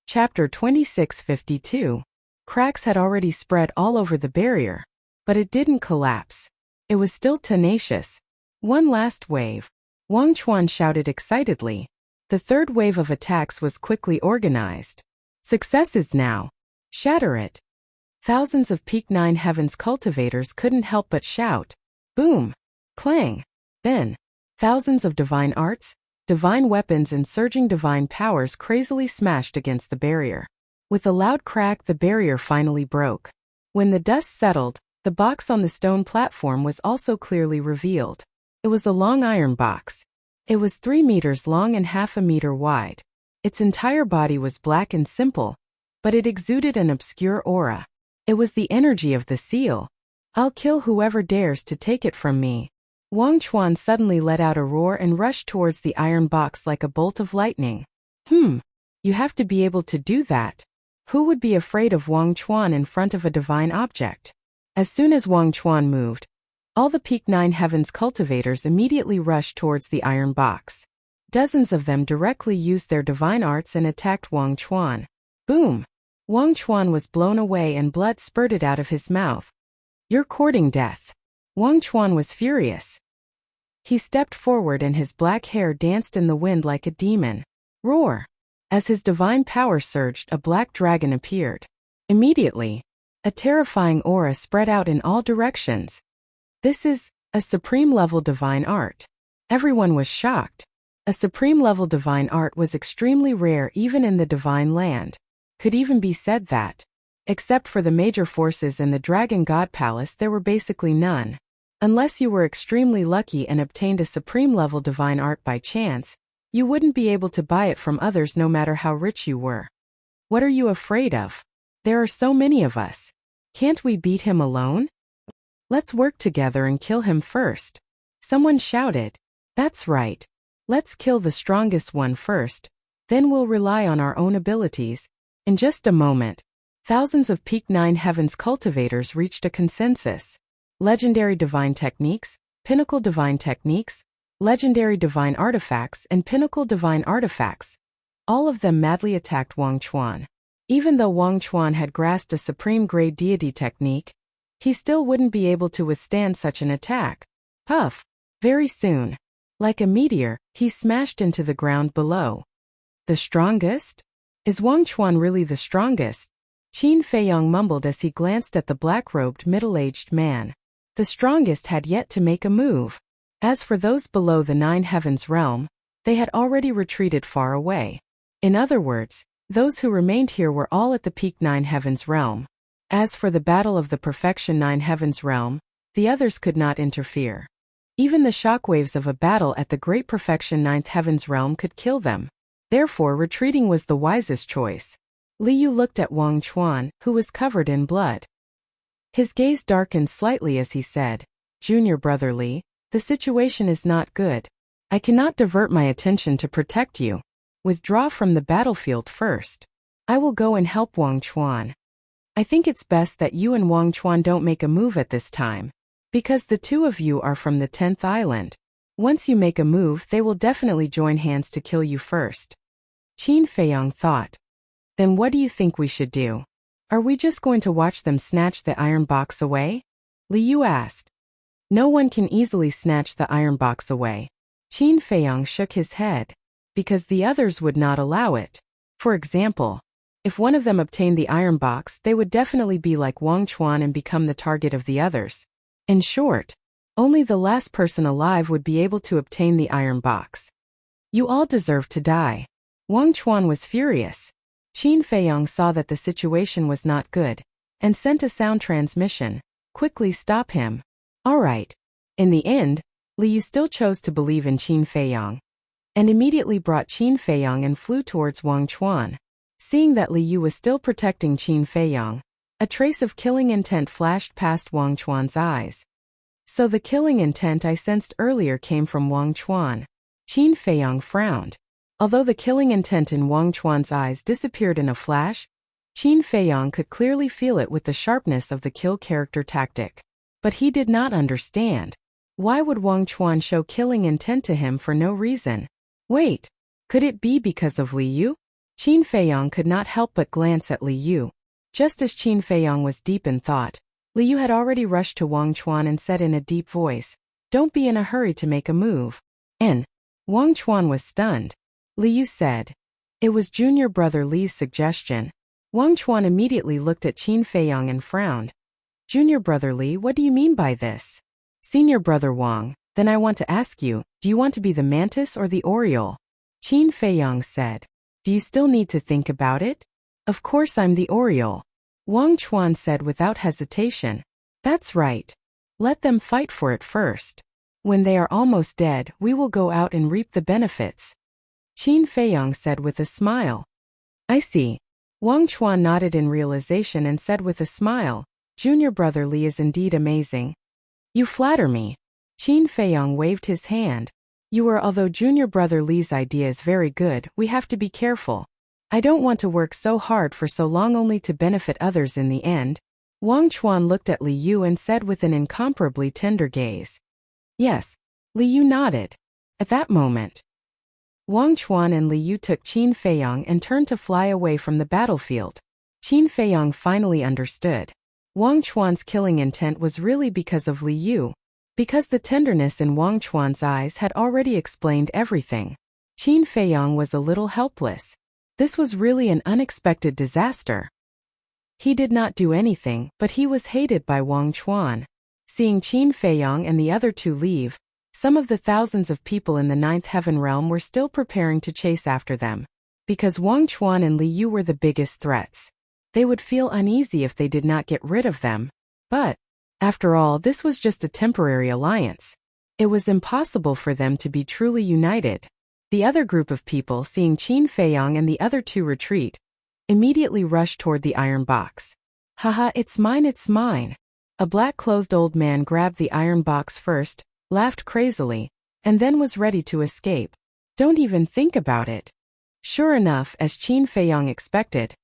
Chapter 2652. Cracks had already spread all over the barrier, but it didn't collapse. It was still tenacious. One last wave. Wang Chuan shouted excitedly. The third wave of attacks was quickly organized. Success is now. Shatter it. Thousands of Peak 9 Heavens cultivators couldn't help but shout. Boom. Clang. Then, thousands of divine arts, divine weapons and surging divine powers crazily smashed against the barrier. With a loud crack, the barrier finally broke. When the dust settled, the box on the stone platform was also clearly revealed. It was a long iron box. It was 3 meters long and half a meter wide. Its entire body was black and simple, but it exuded an obscure aura. It was the energy of the seal. "I'll kill whoever dares to take it from me." Wang Chuan suddenly let out a roar and rushed towards the iron box like a bolt of lightning. You have to be able to do that. Who would be afraid of Wang Chuan in front of a divine object? As soon as Wang Chuan moved, all the Peak 9 Heavens cultivators immediately rushed towards the iron box. Dozens of them directly used their divine arts and attacked Wang Chuan. Boom! Wang Chuan was blown away and blood spurted out of his mouth. "You're courting death." Wang Chuan was furious. He stepped forward and his black hair danced in the wind like a demon. Roar! As his divine power surged, a black dragon appeared. Immediately, a terrifying aura spread out in all directions. This is a supreme-level divine art. Everyone was shocked. A supreme-level divine art was extremely rare even in the divine land. Could even be said that, except for the major forces in the Dragon God Palace, there were basically none. Unless you were extremely lucky and obtained a supreme-level divine art by chance, you wouldn't be able to buy it from others no matter how rich you were. What are you afraid of? There are so many of us. Can't we beat him alone? Let's work together and kill him first. Someone shouted. That's right. Let's kill the strongest one first, then we'll rely on our own abilities. In just a moment, thousands of Peak 9 Heavens cultivators reached a consensus. Legendary divine techniques, pinnacle divine techniques, legendary divine artifacts and pinnacle divine artifacts. All of them madly attacked Wang Chuan. Even though Wang Chuan had grasped a supreme-grade deity technique, he still wouldn't be able to withstand such an attack. Puff! Very soon, like a meteor, he smashed into the ground below. The strongest? Is Wang Chuan really the strongest? Qin Feiyong mumbled as he glanced at the black-robed middle-aged man. The strongest had yet to make a move. As for those below the 9 Heavens realm, they had already retreated far away. In other words, those who remained here were all at the Peak 9 Heavens realm. As for the battle of the Perfection 9 Heavens realm, the others could not interfere. Even the shockwaves of a battle at the Great Perfection 9th Heavens realm could kill them. Therefore, retreating was the wisest choice. Li Yu looked at Wang Chuan, who was covered in blood. His gaze darkened slightly as he said, "Junior brother Li, the situation is not good. I cannot divert my attention to protect you. Withdraw from the battlefield first. I will go and help Wang Chuan. I think it's best that you and Wang Chuan don't make a move at this time, because the two of you are from the 10th island. Once you make a move, they will definitely join hands to kill you first." Qin Feiyong thought. Then what do you think we should do? Are we just going to watch them snatch the iron box away? Li Yu asked. No one can easily snatch the iron box away. Qin Feiyang shook his head. Because the others would not allow it. For example, if one of them obtained the iron box, they would definitely be like Wang Chuan and become the target of the others. In short, only the last person alive would be able to obtain the iron box. You all deserve to die. Wang Chuan was furious. Qin Feiyang saw that the situation was not good, and sent a sound transmission. Quickly stop him. Alright. In the end, Li Yu still chose to believe in Qin Feiyang, and immediately brought Qin Feiyang and flew towards Wang Chuan. Seeing that Li Yu was still protecting Qin Feiyang, a trace of killing intent flashed past Wang Chuan's eyes. So the killing intent I sensed earlier came from Wang Chuan. Qin Feiyang frowned. Although the killing intent in Wang Chuan's eyes disappeared in a flash, Qin Feiyang could clearly feel it with the sharpness of the kill character tactic. But he did not understand. Why would Wang Chuan show killing intent to him for no reason? Wait, could it be because of Li Yu? Qin Feiyang could not help but glance at Li Yu. Just as Qin Feiyang was deep in thought, Li Yu had already rushed to Wang Chuan and said in a deep voice, "Don't be in a hurry to make a move." And Wang Chuan was stunned. Li Yu said. It was junior brother Li's suggestion. Wang Chuan immediately looked at Qin Feiyang and frowned. Junior brother Li, what do you mean by this? Senior brother Wang, then I want to ask you, do you want to be the mantis or the oriole? Qin Feiyang said. Do you still need to think about it? Of course I'm the oriole. Wang Chuan said without hesitation. That's right. Let them fight for it first. When they are almost dead, we will go out and reap the benefits. Qin Feiyang said with a smile. I see. Wang Chuan nodded in realization and said with a smile, Junior brother Li is indeed amazing. You flatter me. Qin Feiyang waved his hand. Although junior brother Li's idea is very good, we have to be careful. I don't want to work so hard for so long only to benefit others in the end. Wang Chuan looked at Li Yu and said with an incomparably tender gaze. Yes. Li Yu nodded. At that moment, Wang Chuan and Li Yu took Qin Feiyang and turned to fly away from the battlefield. Qin Feiyang finally understood. Wang Chuan's killing intent was really because of Li Yu. Because the tenderness in Wang Chuan's eyes had already explained everything. Qin Feiyang was a little helpless. This was really an unexpected disaster. He did not do anything, but he was hated by Wang Chuan. Seeing Qin Feiyang and the other two leave, some of the thousands of people in the ninth heaven realm were still preparing to chase after them. Because Wang Chuan and Li Yu were the biggest threats. They would feel uneasy if they did not get rid of them. But, after all, this was just a temporary alliance. It was impossible for them to be truly united. The other group of people, seeing Qin Feiyang and the other two retreat, immediately rushed toward the iron box. Haha, it's mine, it's mine. A black-clothed old man grabbed the iron box first, laughed crazily, and then was ready to escape. Don't even think about it. Sure enough, as Qin Feiyang expected,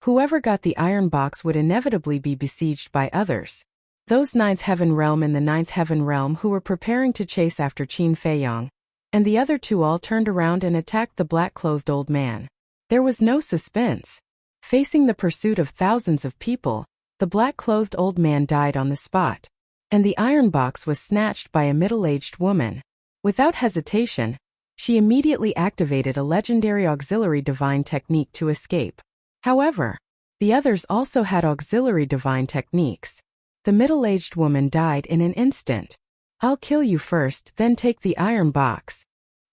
whoever got the iron box would inevitably be besieged by others. Those ninth heaven realm in the ninth heaven realm who were preparing to chase after Qin Feiyang, and the other two all turned around and attacked the black-clothed old man. There was no suspense. Facing the pursuit of thousands of people, the black-clothed old man died on the spot, and the iron box was snatched by a middle-aged woman. Without hesitation, she immediately activated a legendary auxiliary divine technique to escape. However, the others also had auxiliary divine techniques. The middle-aged woman died in an instant. I'll kill you first, then take the iron box.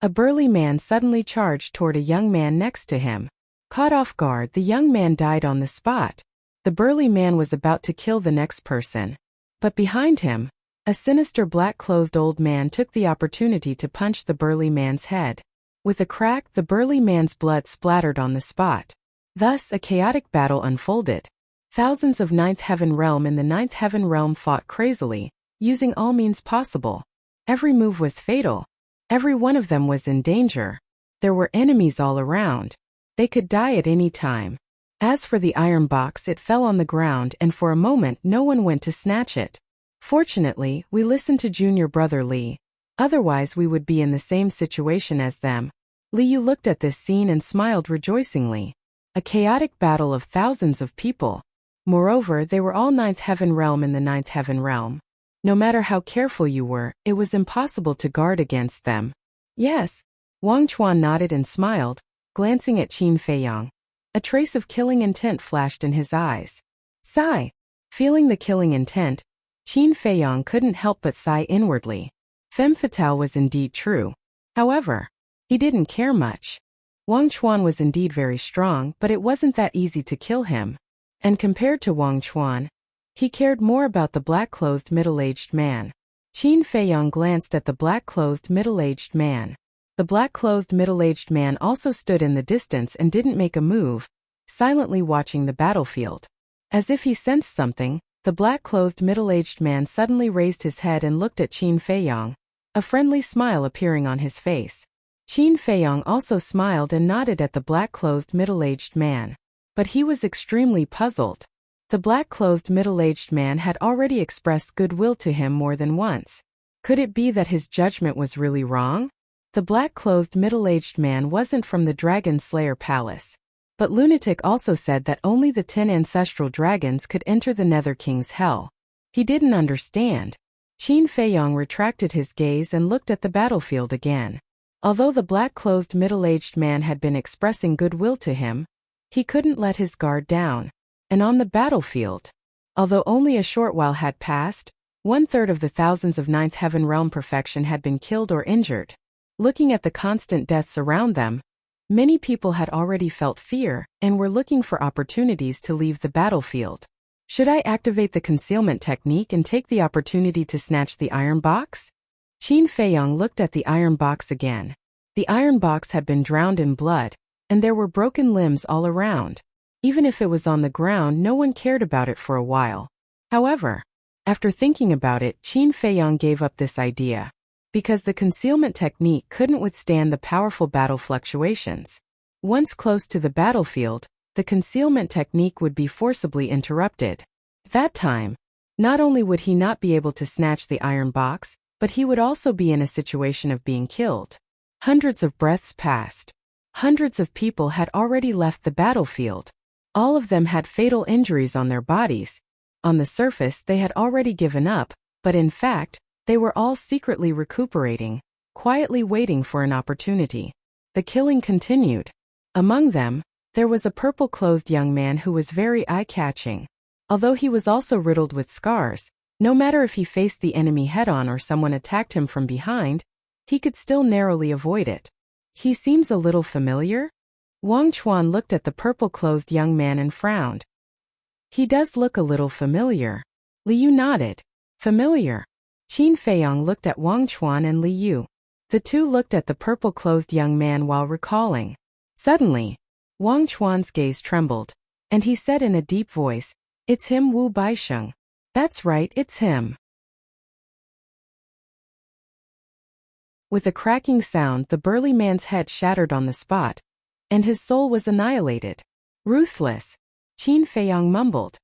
A burly man suddenly charged toward a young man next to him. Caught off guard, the young man died on the spot. The burly man was about to kill the next person. But behind him, a sinister black-clothed old man took the opportunity to punch the burly man's head. With a crack, the burly man's blood splattered on the spot. Thus, a chaotic battle unfolded. Thousands of ninth heaven realm in the ninth heaven realm fought crazily, using all means possible. Every move was fatal. Every one of them was in danger. There were enemies all around. They could die at any time. As for the iron box, it fell on the ground and for a moment no one went to snatch it. Fortunately, we listened to junior brother Li. Otherwise we would be in the same situation as them. Li Yu looked at this scene and smiled rejoicingly. A chaotic battle of thousands of people. Moreover, they were all ninth heaven realm in the ninth heaven realm. No matter how careful you were, it was impossible to guard against them. Yes. Wang Chuan nodded and smiled, glancing at Qin Feiyang. A trace of killing intent flashed in his eyes. Sigh. Feeling the killing intent, Qin Feiyang couldn't help but sigh inwardly. Femme fatale was indeed true. However, he didn't care much. Wang Chuan was indeed very strong, but it wasn't that easy to kill him. And compared to Wang Chuan, he cared more about the black-clothed middle-aged man. Qin Feiyang glanced at the black-clothed middle-aged man. The black-clothed middle-aged man also stood in the distance and didn't make a move, silently watching the battlefield. As if he sensed something, the black-clothed middle-aged man suddenly raised his head and looked at Qin Feiyang, a friendly smile appearing on his face. Qin Feiyang also smiled and nodded at the black-clothed middle-aged man. But he was extremely puzzled. The black-clothed middle-aged man had already expressed goodwill to him more than once. Could it be that his judgment was really wrong? The black-clothed middle-aged man wasn't from the Dragon Slayer Palace. But Lunatic also said that only the 10 ancestral dragons could enter the Nether King's hell. He didn't understand. Qin Feiyang retracted his gaze and looked at the battlefield again. Although the black-clothed middle-aged man had been expressing goodwill to him, he couldn't let his guard down. And on the battlefield, although only a short while had passed, 1/3 of the thousands of ninth heaven realm perfection had been killed or injured. Looking at the constant deaths around them, many people had already felt fear and were looking for opportunities to leave the battlefield. Should I activate the concealment technique and take the opportunity to snatch the iron box? Qin Feiyang looked at the iron box again. The iron box had been drowned in blood, and there were broken limbs all around. Even if it was on the ground, no one cared about it for a while. However, after thinking about it, Qin Feiyang gave up this idea. Because the concealment technique couldn't withstand the powerful battle fluctuations. Once close to the battlefield, the concealment technique would be forcibly interrupted. That time, not only would he not be able to snatch the iron box, but he would also be in a situation of being killed. Hundreds of breaths passed. Hundreds of people had already left the battlefield. All of them had fatal injuries on their bodies. On the surface, they had already given up, but in fact, they were all secretly recuperating, quietly waiting for an opportunity. The killing continued. Among them, there was a purple-clothed young man who was very eye-catching. Although he was also riddled with scars, no matter if he faced the enemy head-on or someone attacked him from behind, he could still narrowly avoid it. He seems a little familiar? Wang Chuan looked at the purple-clothed young man and frowned. He does look a little familiar. Liu nodded. Familiar. Qin Feiyang looked at Wang Chuan and Liu. The two looked at the purple-clothed young man while recalling. Suddenly, Wang Chuan's gaze trembled, and he said in a deep voice, "It's him, Wu Baisheng." "That's right, it's him." With a cracking sound, the burly man's head shattered on the spot, and his soul was annihilated. Ruthless, Qin Feiyang mumbled.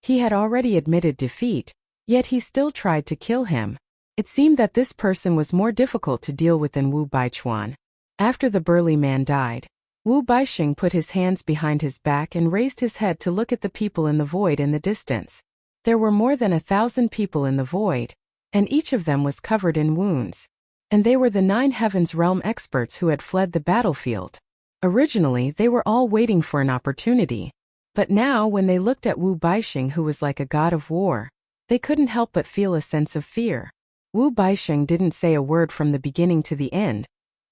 He had already admitted defeat, yet he still tried to kill him. It seemed that this person was more difficult to deal with than Wu Baichuan. After the burly man died, Wu Baisheng put his hands behind his back and raised his head to look at the people in the void in the distance. There were more than 1,000 people in the void, and each of them was covered in wounds. And they were the 9 Heavens Realm experts who had fled the battlefield. Originally, they were all waiting for an opportunity. But now, when they looked at Wu Baisheng, who was like a god of war, they couldn't help but feel a sense of fear. Wu Baisheng didn't say a word from the beginning to the end,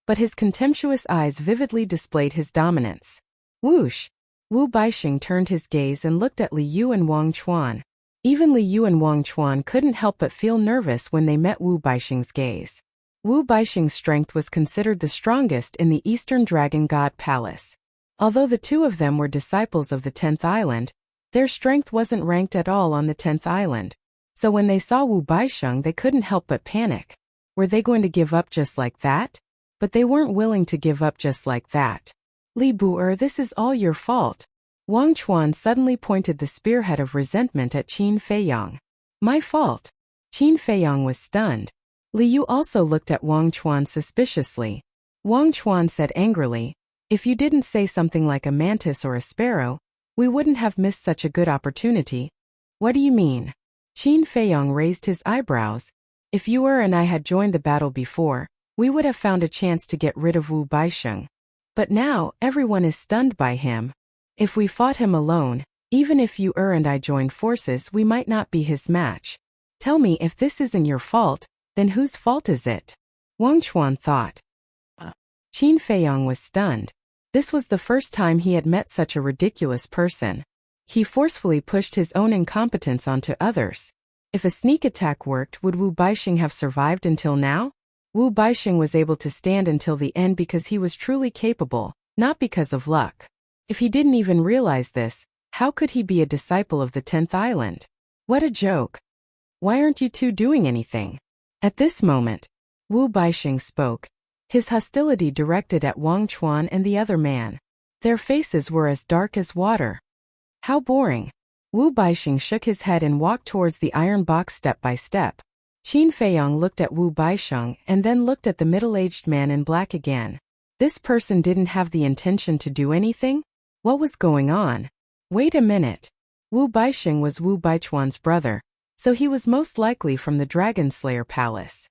but his contemptuous eyes vividly displayed his dominance. Whoosh! Wu Baisheng turned his gaze and looked at Liu and Wang Chuan. Even Liu and Wang Chuan couldn't help but feel nervous when they met Wu Baisheng's gaze. Wu Baisheng's strength was considered the strongest in the Eastern Dragon God Palace. Although the two of them were disciples of the 10th island, their strength wasn't ranked at all on the 10th island. So when they saw Wu Baisheng, they couldn't help but panic. Were they going to give up just like that? But they weren't willing to give up just like that. Li Bu'er, this is all your fault. Wang Chuan suddenly pointed the spearhead of resentment at Qin Feiyang. My fault. Qin Feiyang was stunned. Liu also looked at Wang Chuan suspiciously. Wang Chuan said angrily, If you didn't say something like a mantis or a sparrow, we wouldn't have missed such a good opportunity. What do you mean? Qin Feiyong raised his eyebrows. If you and I had joined the battle before, we would have found a chance to get rid of Wu Baisheng. But now, everyone is stunned by him. If we fought him alone, even if you and I joined forces, we might not be his match. Tell me, if this isn't your fault, then whose fault is it? Wang Chuan thought. Qin Feiyong was stunned. This was the first time he had met such a ridiculous person. He forcefully pushed his own incompetence onto others. If a sneak attack worked, would Wu Baisheng have survived until now? Wu Baisheng was able to stand until the end because he was truly capable, not because of luck. If he didn't even realize this, how could he be a disciple of the 10th island? What a joke. Why aren't you two doing anything? At this moment, Wu Baisheng spoke, his hostility directed at Wang Chuan and the other man. Their faces were as dark as water. How boring. Wu Baisheng shook his head and walked towards the iron box step by step. Qin Feiyong looked at Wu Baisheng and then looked at the middle-aged man in black again. This person didn't have the intention to do anything? What was going on? Wait a minute. Wu Baisheng was Wu Baichuan's brother, so he was most likely from the Dragon Slayer Palace.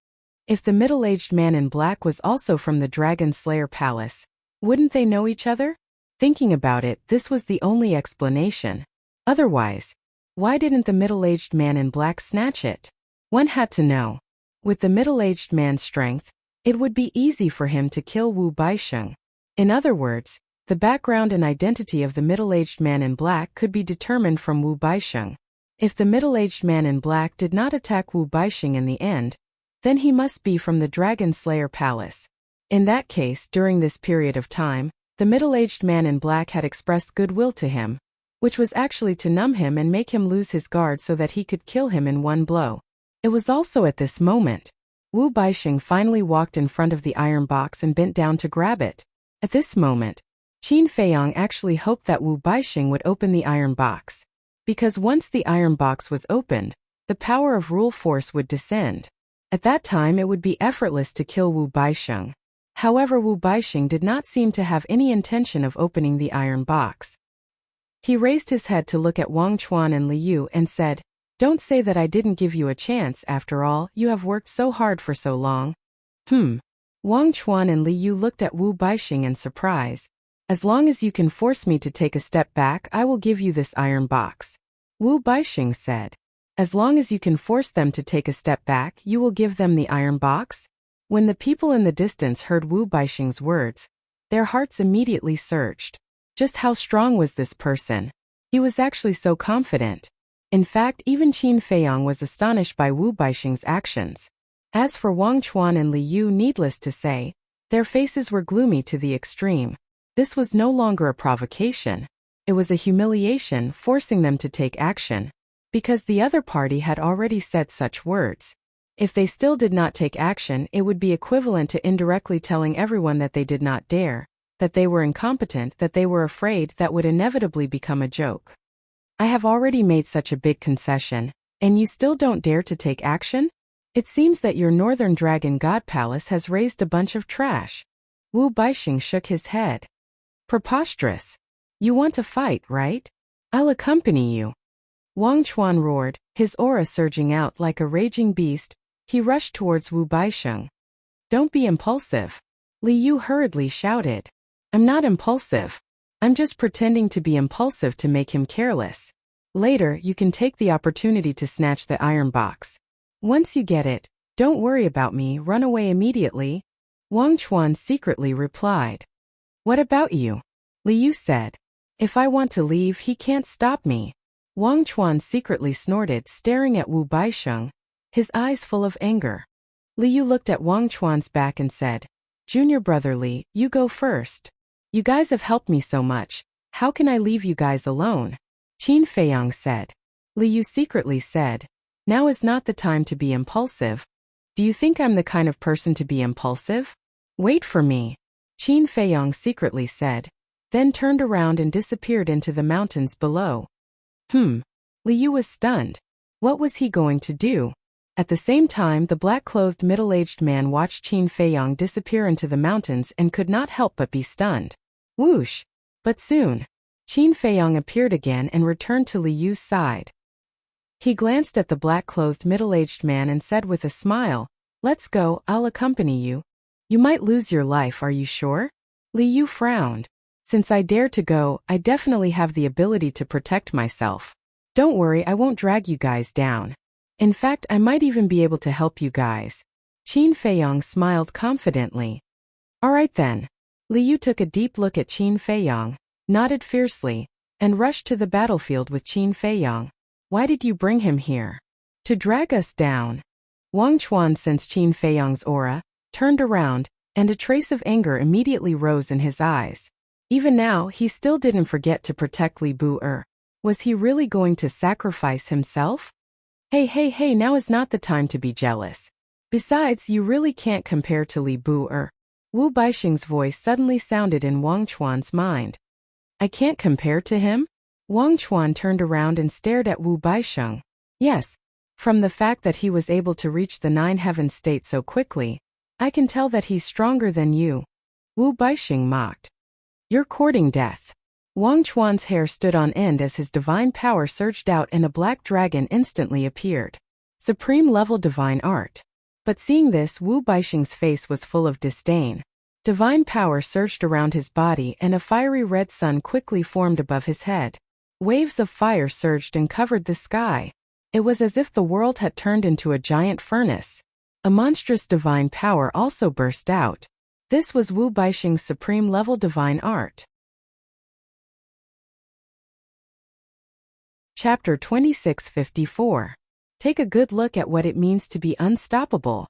If the middle-aged man in black was also from the Dragon Slayer Palace, wouldn't they know each other? Thinking about it, this was the only explanation. Otherwise, why didn't the middle-aged man in black snatch it? One had to know. With the middle-aged man's strength, it would be easy for him to kill Wu Baisheng. In other words, the background and identity of the middle-aged man in black could be determined from Wu Baisheng. If the middle-aged man in black did not attack Wu Baisheng in the end, then he must be from the Dragon Slayer Palace. In that case, during this period of time, the middle-aged man in black had expressed goodwill to him, which was actually to numb him and make him lose his guard so that he could kill him in one blow. It was also at this moment, Wu Baisheng finally walked in front of the iron box and bent down to grab it. At this moment, Qin Feiyong actually hoped that Wu Baisheng would open the iron box. Because once the iron box was opened, the power of rule force would descend. At that time it would be effortless to kill Wu Baisheng. However, Wu Baisheng did not seem to have any intention of opening the iron box. He raised his head to look at Wang Chuan and Liu and said, "Don't say that I didn't give you a chance. After all, you have worked so hard for so long." Wang Chuan and Liu looked at Wu Baisheng in surprise. "As long as you can force me to take a step back, I will give you this iron box." Wu Baisheng said, "As long as you can force them to take a step back, you will give them the iron box?" When the people in the distance heard Wu Baisheng's words, their hearts immediately surged. Just how strong was this person? He was actually so confident. In fact, even Qin Feiyong was astonished by Wu Baisheng's actions. As for Wang Chuan and Liu, needless to say, their faces were gloomy to the extreme. This was no longer a provocation. It was a humiliation, forcing them to take action. Because the other party had already said such words. If they still did not take action, it would be equivalent to indirectly telling everyone that they did not dare, that they were incompetent, that they were afraid. That would inevitably become a joke. I have already made such a big concession, and you still don't dare to take action? It seems that your Northern Dragon God Palace has raised a bunch of trash. Wu Baisheng shook his head. Preposterous. You want to fight, right? I'll accompany you. Wang Chuan roared, his aura surging out like a raging beast. He rushed towards Wu Baisheng. Don't be impulsive. Liu hurriedly shouted. I'm not impulsive. I'm just pretending to be impulsive to make him careless. Later, you can take the opportunity to snatch the iron box. Once you get it, don't worry about me, run away immediately. Wang Chuan secretly replied. What about you? Liu said. If I want to leave, he can't stop me. Wang Chuan secretly snorted, staring at Wu Baisheng, his eyes full of anger. Liu looked at Wang Chuan's back and said, Junior brother Li, you go first. You guys have helped me so much, how can I leave you guys alone? Qin Feiyong said. Liu secretly said, now is not the time to be impulsive. Do you think I'm the kind of person to be impulsive? Wait for me. Qin Feiyong secretly said, then turned around and disappeared into the mountains below. Liu was stunned. What was he going to do? At the same time, the black-clothed middle-aged man watched Qin Feiyong disappear into the mountains and could not help but be stunned. Whoosh! But soon, Qin Feiyang appeared again and returned to Li Yu's side. He glanced at the black-clothed middle-aged man and said with a smile, "Let's go, I'll accompany you. You might lose your life, are you sure?" Li Yu frowned. "Since I dare to go, I definitely have the ability to protect myself. Don't worry, I won't drag you guys down. In fact, I might even be able to help you guys." Qin Feiyang smiled confidently. "All right then." Li Yu took a deep look at Qin Feiyang, nodded fiercely, and rushed to the battlefield with Qin Feiyang. "Why did you bring him here? To drag us down?" Wang Chuan sensed Qin Feiyang's aura, turned around, and a trace of anger immediately rose in his eyes. Even now, he still didn't forget to protect Li Bu-er. Was he really going to sacrifice himself? Hey, now is not the time to be jealous. Besides, you really can't compare to Li Bu-er. Wu Baixing's voice suddenly sounded in Wang Chuan's mind. I can't compare to him? Wang Chuan turned around and stared at Wu Baixing. Yes, from the fact that he was able to reach the 9 heaven state so quickly, I can tell that he's stronger than you. Wu Baixing mocked. You're courting death. Wang Chuan's hair stood on end as his divine power surged out and a black dragon instantly appeared. Supreme level divine art. But seeing this, Wu Baixing's face was full of disdain. Divine power surged around his body and a fiery red sun quickly formed above his head. Waves of fire surged and covered the sky. It was as if the world had turned into a giant furnace. A monstrous divine power also burst out. This was Wu Baixing's supreme level divine art. Chapter 2654. Take a good look at what it means to be unstoppable.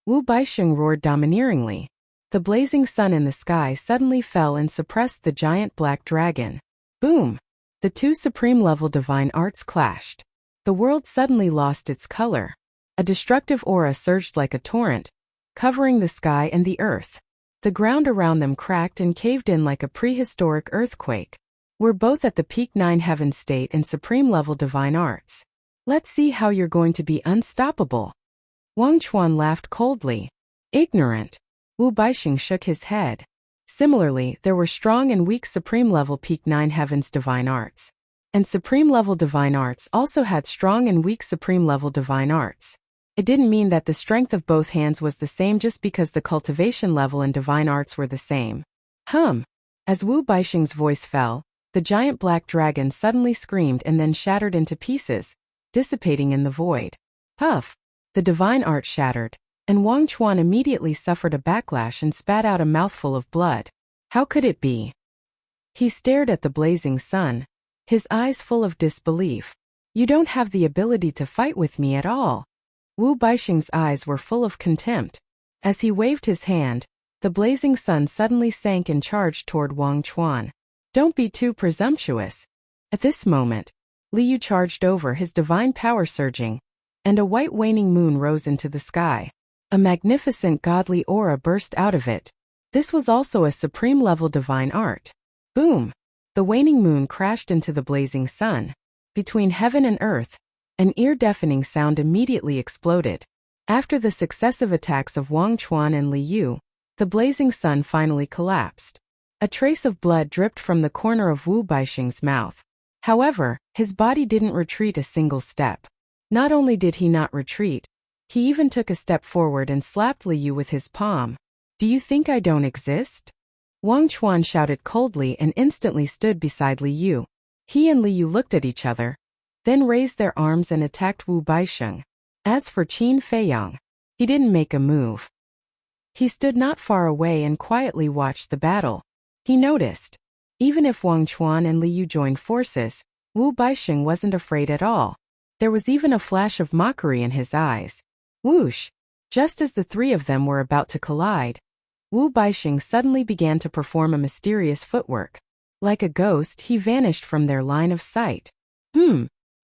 Wu Baixing roared domineeringly. The blazing sun in the sky suddenly fell and suppressed the giant black dragon. Boom! The two supreme level divine arts clashed. The world suddenly lost its color. A destructive aura surged like a torrent, covering the sky and the earth. The ground around them cracked and caved in like a prehistoric earthquake. We're both at the peak 9 heaven state and supreme level divine arts. Let's see how you're going to be unstoppable. Wang Chuan laughed coldly. Ignorant. Wu Baixing shook his head. Similarly, there were strong and weak supreme level peak 9 heavens divine arts. And supreme level divine arts also had strong and weak supreme level divine arts. It didn't mean that the strength of both hands was the same just because the cultivation level and divine arts were the same. As Wu Baixing's voice fell, the giant black dragon suddenly screamed and then shattered into pieces, dissipating in the void. Puff! The divine art shattered, and Wang Chuan immediately suffered a backlash and spat out a mouthful of blood. How could it be? He stared at the blazing sun, his eyes full of disbelief. You don't have the ability to fight with me at all. Wu Baixing's eyes were full of contempt. As he waved his hand, the blazing sun suddenly sank and charged toward Wang Chuan. Don't be too presumptuous. At this moment, Li Yu charged over, his divine power surging, and a white waning moon rose into the sky. A magnificent godly aura burst out of it. This was also a supreme level divine art. Boom! The waning moon crashed into the blazing sun. Between heaven and earth, an ear-deafening sound immediately exploded. After the successive attacks of Wang Chuan and Li Yu, the blazing sun finally collapsed. A trace of blood dripped from the corner of Wu Baixing's mouth. However, his body didn't retreat a single step. Not only did he not retreat, he even took a step forward and slapped Li Yu with his palm. Do you think I don't exist? Wang Chuan shouted coldly and instantly stood beside Li Yu. He and Li Yu looked at each other, then raised their arms and attacked Wu Baixing. As for Qin Feiyang, he didn't make a move. He stood not far away and quietly watched the battle. He noticed, even if Wang Chuan and Li Yu joined forces, Wu Baixing wasn't afraid at all. There was even a flash of mockery in his eyes. Whoosh! Just as the three of them were about to collide, Wu Baixing suddenly began to perform a mysterious footwork. Like a ghost, he vanished from their line of sight.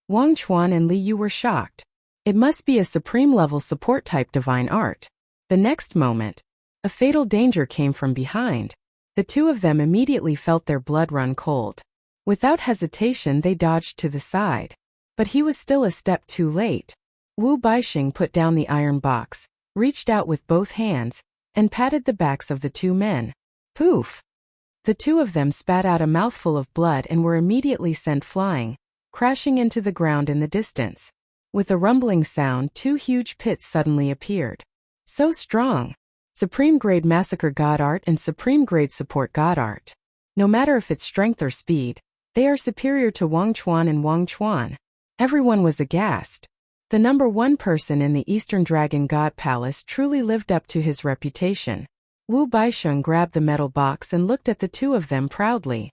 Wang Chuan and Li Yu were shocked. It must be a supreme level support type divine art. The next moment, a fatal danger came from behind. The two of them immediately felt their blood run cold. Without hesitation, they dodged to the side. But he was still a step too late. Wu Baixing put down the iron box, reached out with both hands, and patted the backs of the two men. Poof! The two of them spat out a mouthful of blood and were immediately sent flying, crashing into the ground in the distance. With a rumbling sound, two huge pits suddenly appeared. So strong. Supreme Grade Massacre God Art and Supreme Grade Support God Art. No matter if it's strength or speed, they are superior to Wang Chuan and Wang Chuan. Everyone was aghast. The number one person in the Eastern Dragon God Palace truly lived up to his reputation. Wu Baisheng grabbed the metal box and looked at the two of them proudly.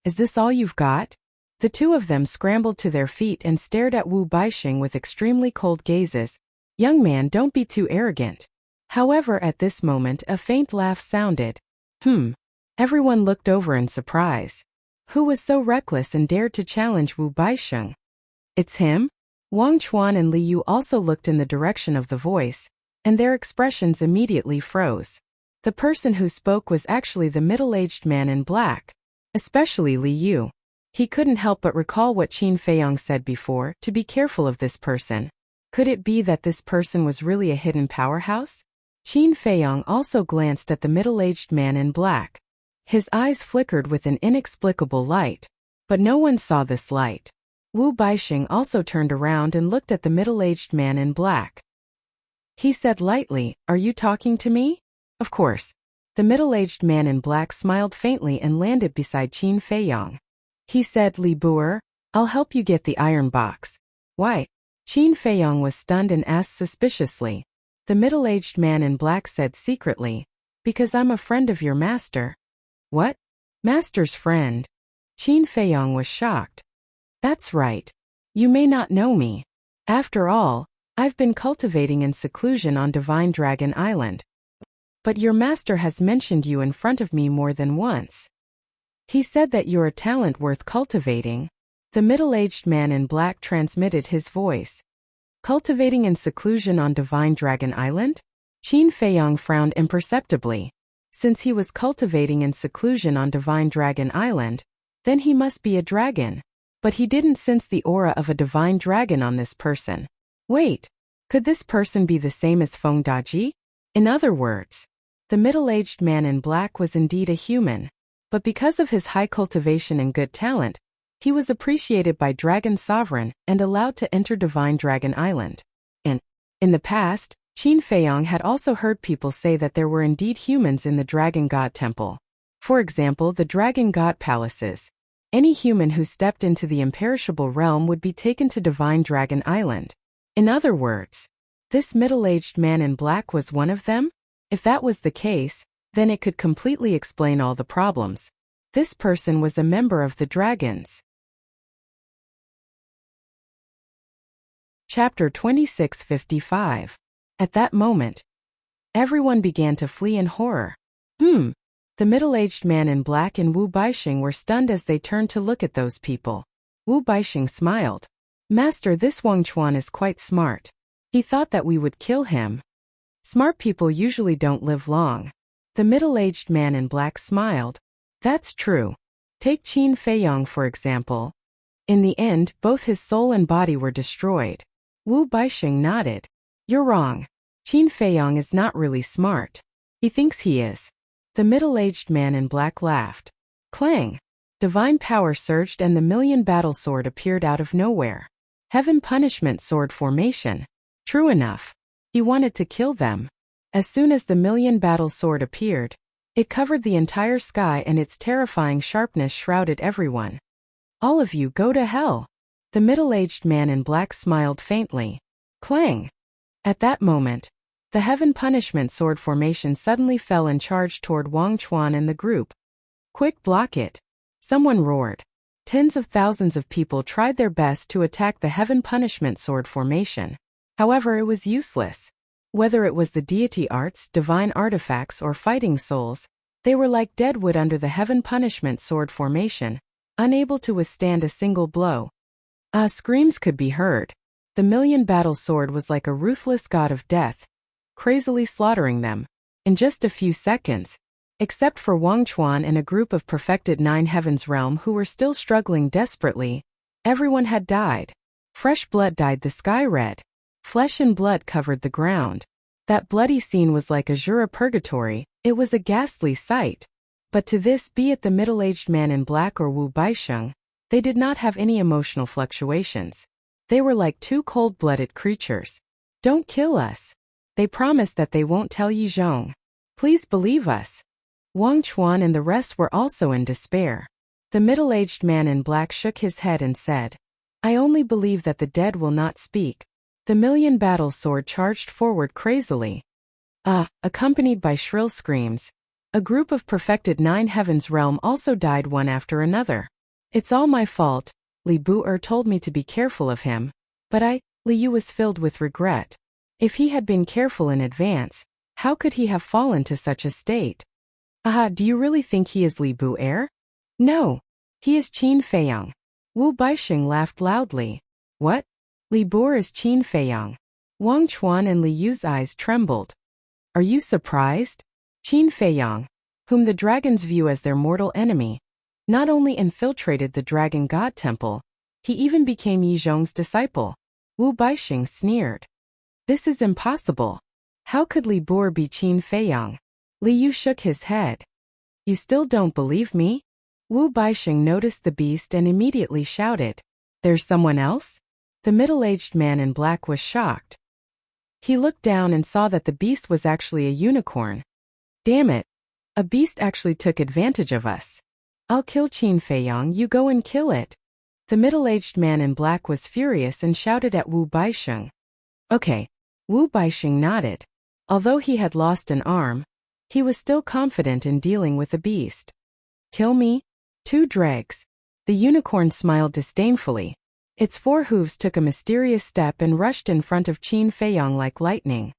Is this all you've got? The two of them scrambled to their feet and stared at Wu Baisheng with extremely cold gazes. Young man, don't be too arrogant. However, at this moment, a faint laugh sounded. Everyone looked over in surprise. Who was so reckless and dared to challenge Wu Baisheng? It's him? Wang Chuan and Li Yu also looked in the direction of the voice, and their expressions immediately froze. The person who spoke was actually the middle-aged man in black, especially Li Yu. He couldn't help but recall what Qin Feiyong said before, to be careful of this person. Could it be that this person was really a hidden powerhouse? Qin Feiyong also glanced at the middle-aged man in black. His eyes flickered with an inexplicable light, but no one saw this light. Wu Baisheng also turned around and looked at the middle-aged man in black. He said lightly, "Are you talking to me?" Of course. The middle-aged man in black smiled faintly and landed beside Qin Feiyong. He said, "Li Buer, I'll help you get the iron box." Why? Qin Feiyong was stunned and asked suspiciously. The middle-aged man in black said secretly, "Because I'm a friend of your master." What? Master's friend? Qin Feiyong was shocked. That's right. You may not know me. After all, I've been cultivating in seclusion on Divine Dragon Island. But your master has mentioned you in front of me more than once. He said that you're a talent worth cultivating. The middle-aged man in black transmitted his voice. Cultivating in seclusion on Divine Dragon Island? Qin Feiyong frowned imperceptibly. Since he was cultivating in seclusion on Divine Dragon Island, then he must be a dragon. But he didn't sense the aura of a divine dragon on this person. Wait, could this person be the same as Feng Daji? In other words, the middle-aged man in black was indeed a human, but because of his high cultivation and good talent, he was appreciated by Dragon Sovereign and allowed to enter Divine Dragon Island. In the past, Qin Feiyong had also heard people say that there were indeed humans in the Dragon God Temple. For example, the Dragon God Palaces. Any human who stepped into the imperishable realm would be taken to Divine Dragon Island. In other words, this middle-aged man in black was one of them? If that was the case, then it could completely explain all the problems. This person was a member of the dragons. Chapter 2655. At that moment, everyone began to flee in horror. The middle-aged man in black and Wu Baisheng were stunned as they turned to look at those people. Wu Baisheng smiled. Master, this Wang Chuan is quite smart. He thought that we would kill him. Smart people usually don't live long. The middle-aged man in black smiled. That's true. Take Qin Feiyong for example. In the end, both his soul and body were destroyed. Wu Baisheng nodded. You're wrong. Qin Feiyong is not really smart. He thinks he is. The middle-aged man in black laughed. Clang! Divine power surged and the million battle sword appeared out of nowhere. Heaven punishment sword formation. True enough. He wanted to kill them. As soon as the million battle sword appeared, it covered the entire sky and its terrifying sharpness shrouded everyone. All of you go to hell. The middle-aged man in black smiled faintly. Clang! At that moment, the heaven punishment sword formation suddenly fell and charged toward Wang Chuan and the group. Quick, block it! Someone roared. Tens of thousands of people tried their best to attack the heaven punishment sword formation. However, it was useless. Whether it was the deity arts, divine artifacts, or fighting souls, they were like dead wood under the heaven punishment sword formation, unable to withstand a single blow. Screams could be heard. The million battle sword was like a ruthless god of death, crazily slaughtering them. In just a few seconds, except for Wang Chuan and a group of perfected Nine Heavens realm who were still struggling desperately, everyone had died. Fresh blood dyed the sky red. Flesh and blood covered the ground. That bloody scene was like a Jura purgatory. It was a ghastly sight. But to this, be it the middle-aged man in black or Wu Baisheng, they did not have any emotional fluctuations. They were like two cold-blooded creatures. Don't kill us. They promised that they won't tell Yi Zhong. Please believe us. Wang Chuan and the rest were also in despair. The middle-aged man in black shook his head and said, I only believe that the dead will not speak. The million battle sword charged forward crazily. Accompanied by shrill screams. A group of perfected nine heavens realm also died one after another. It's all my fault. Li Bu told me to be careful of him. But Li Yu was filled with regret. If he had been careful in advance, how could he have fallen to such a state? Do you really think he is Li Bu? No. He is Qin Feiyang. Wu Baisheng laughed loudly. What? Li Bu is Qin Feiyang. Wang Chuan and Li Yu's eyes trembled. Are you surprised? Qin Feiyang, whom the dragons view as their mortal enemy, not only infiltrated the Dragon God Temple, he even became Yi Zhong's disciple. Wu Baisheng sneered. This is impossible. How could Li Bu be Qin Feiyang? Li Yu shook his head. You still don't believe me? Wu Baisheng noticed the beast and immediately shouted, There's someone else? The middle-aged man in black was shocked. He looked down and saw that the beast was actually a unicorn. Damn it. A beast actually took advantage of us. I'll kill Qin Feiyang, you go and kill it. The middle-aged man in black was furious and shouted at Wu Baisheng. Okay. Wu Baisheng nodded. Although he had lost an arm, he was still confident in dealing with the beast. Kill me? 2 dregs. The unicorn smiled disdainfully. Its 4 hooves took a mysterious step and rushed in front of Qin Feiyang like lightning.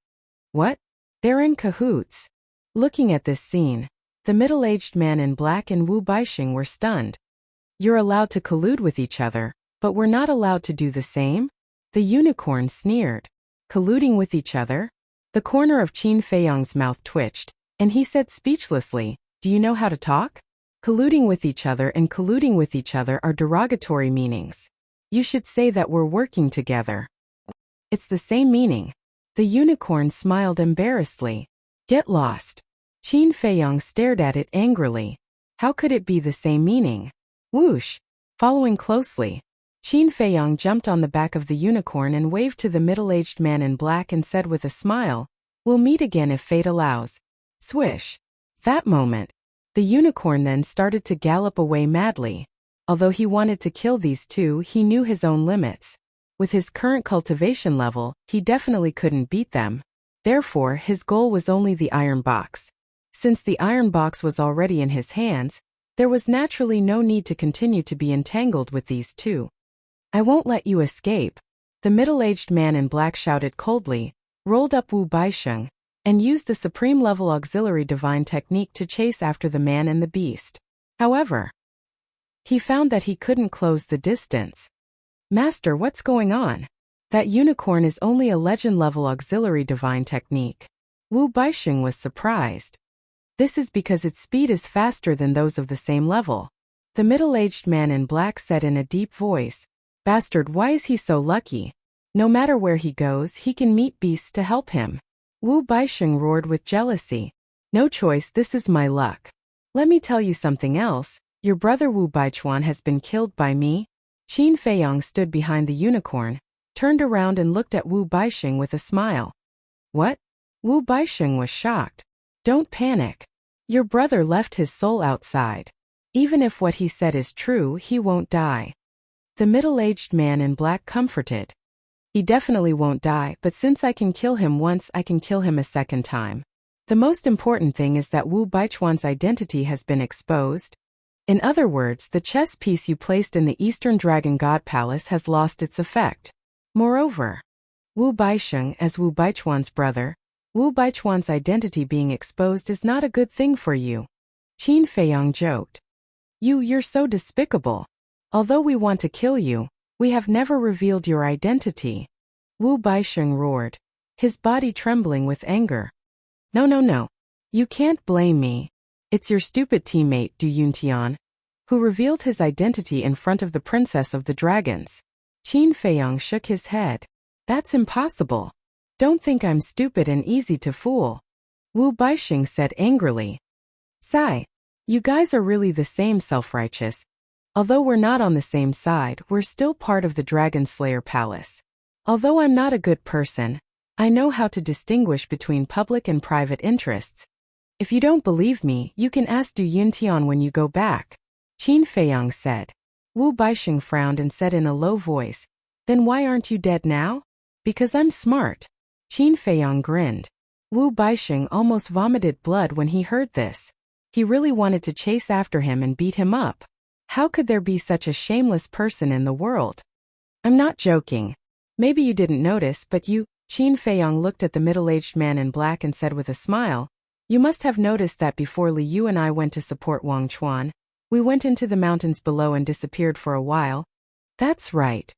What? They're in cahoots. Looking at this scene, the middle-aged man in black and Wu Baisheng were stunned. You're allowed to collude with each other, but we're not allowed to do the same? The unicorn sneered. Colluding with each other? The corner of Qin Feiyang's mouth twitched, and he said speechlessly, Do you know how to talk? Colluding with each other and colluding with each other are derogatory meanings. You should say that we're working together. It's the same meaning. The unicorn smiled embarrassedly. Get lost. Qin Feiyang stared at it angrily. How could it be the same meaning? Whoosh! Following closely, Qin Feiyang jumped on the back of the unicorn and waved to the middle-aged man in black and said with a smile, We'll meet again if fate allows. Swish! That moment, the unicorn then started to gallop away madly. Although he wanted to kill these two, he knew his own limits. With his current cultivation level, he definitely couldn't beat them. Therefore, his goal was only the iron box. Since the iron box was already in his hands, there was naturally no need to continue to be entangled with these two. I won't let you escape. The middle-aged man in black shouted coldly, rolled up Wu Baisheng, and used the supreme-level auxiliary divine technique to chase after the man and the beast. However, he found that he couldn't close the distance. Master, what's going on? That unicorn is only a legend-level auxiliary divine technique. Wu Baisheng was surprised. This is because its speed is faster than those of the same level. The middle-aged man in black said in a deep voice, Bastard, why is he so lucky? No matter where he goes, he can meet beasts to help him. Wu Baisheng roared with jealousy. No choice, this is my luck. Let me tell you something else. Your brother Wu Baichuan has been killed by me. Qin Feiyang stood behind the unicorn, turned around and looked at Wu Baisheng with a smile. What? Wu Baisheng was shocked. Don't panic. Your brother left his soul outside. Even if what he said is true, he won't die. The middle-aged man in black comforted. He definitely won't die, but since I can kill him once, I can kill him a second time. The most important thing is that Wu Baichuan's identity has been exposed. In other words, the chess piece you placed in the Eastern Dragon God Palace has lost its effect. Moreover, Wu Baisheng, as Wu Baichuan's brother, Wu Baichuan's identity being exposed is not a good thing for you. Qin Feiyang joked. You're so despicable. Although we want to kill you, we have never revealed your identity. Wu Baisheng roared, his body trembling with anger. No. You can't blame me. It's your stupid teammate Du Yuntian, who revealed his identity in front of the Princess of the Dragons. Qin Feiyang shook his head. That's impossible. Don't think I'm stupid and easy to fool. Wu Baisheng said angrily. Sigh. You guys are really the same self-righteous. Although we're not on the same side, we're still part of the Dragon Slayer Palace. Although I'm not a good person, I know how to distinguish between public and private interests. If you don't believe me, you can ask Du Yuntian when you go back, Qin Feiyang said. Wu Baixing frowned and said in a low voice, Then why aren't you dead now? Because I'm smart. Qin Feiyang grinned. Wu Baixing almost vomited blood when he heard this. He really wanted to chase after him and beat him up. How could there be such a shameless person in the world? I'm not joking. Maybe you didn't notice, but you, Qin Feiyang looked at the middle-aged man in black and said with a smile, You must have noticed that before Li Yu and I went to support Wang Chuan, we went into the mountains below and disappeared for a while. That's right.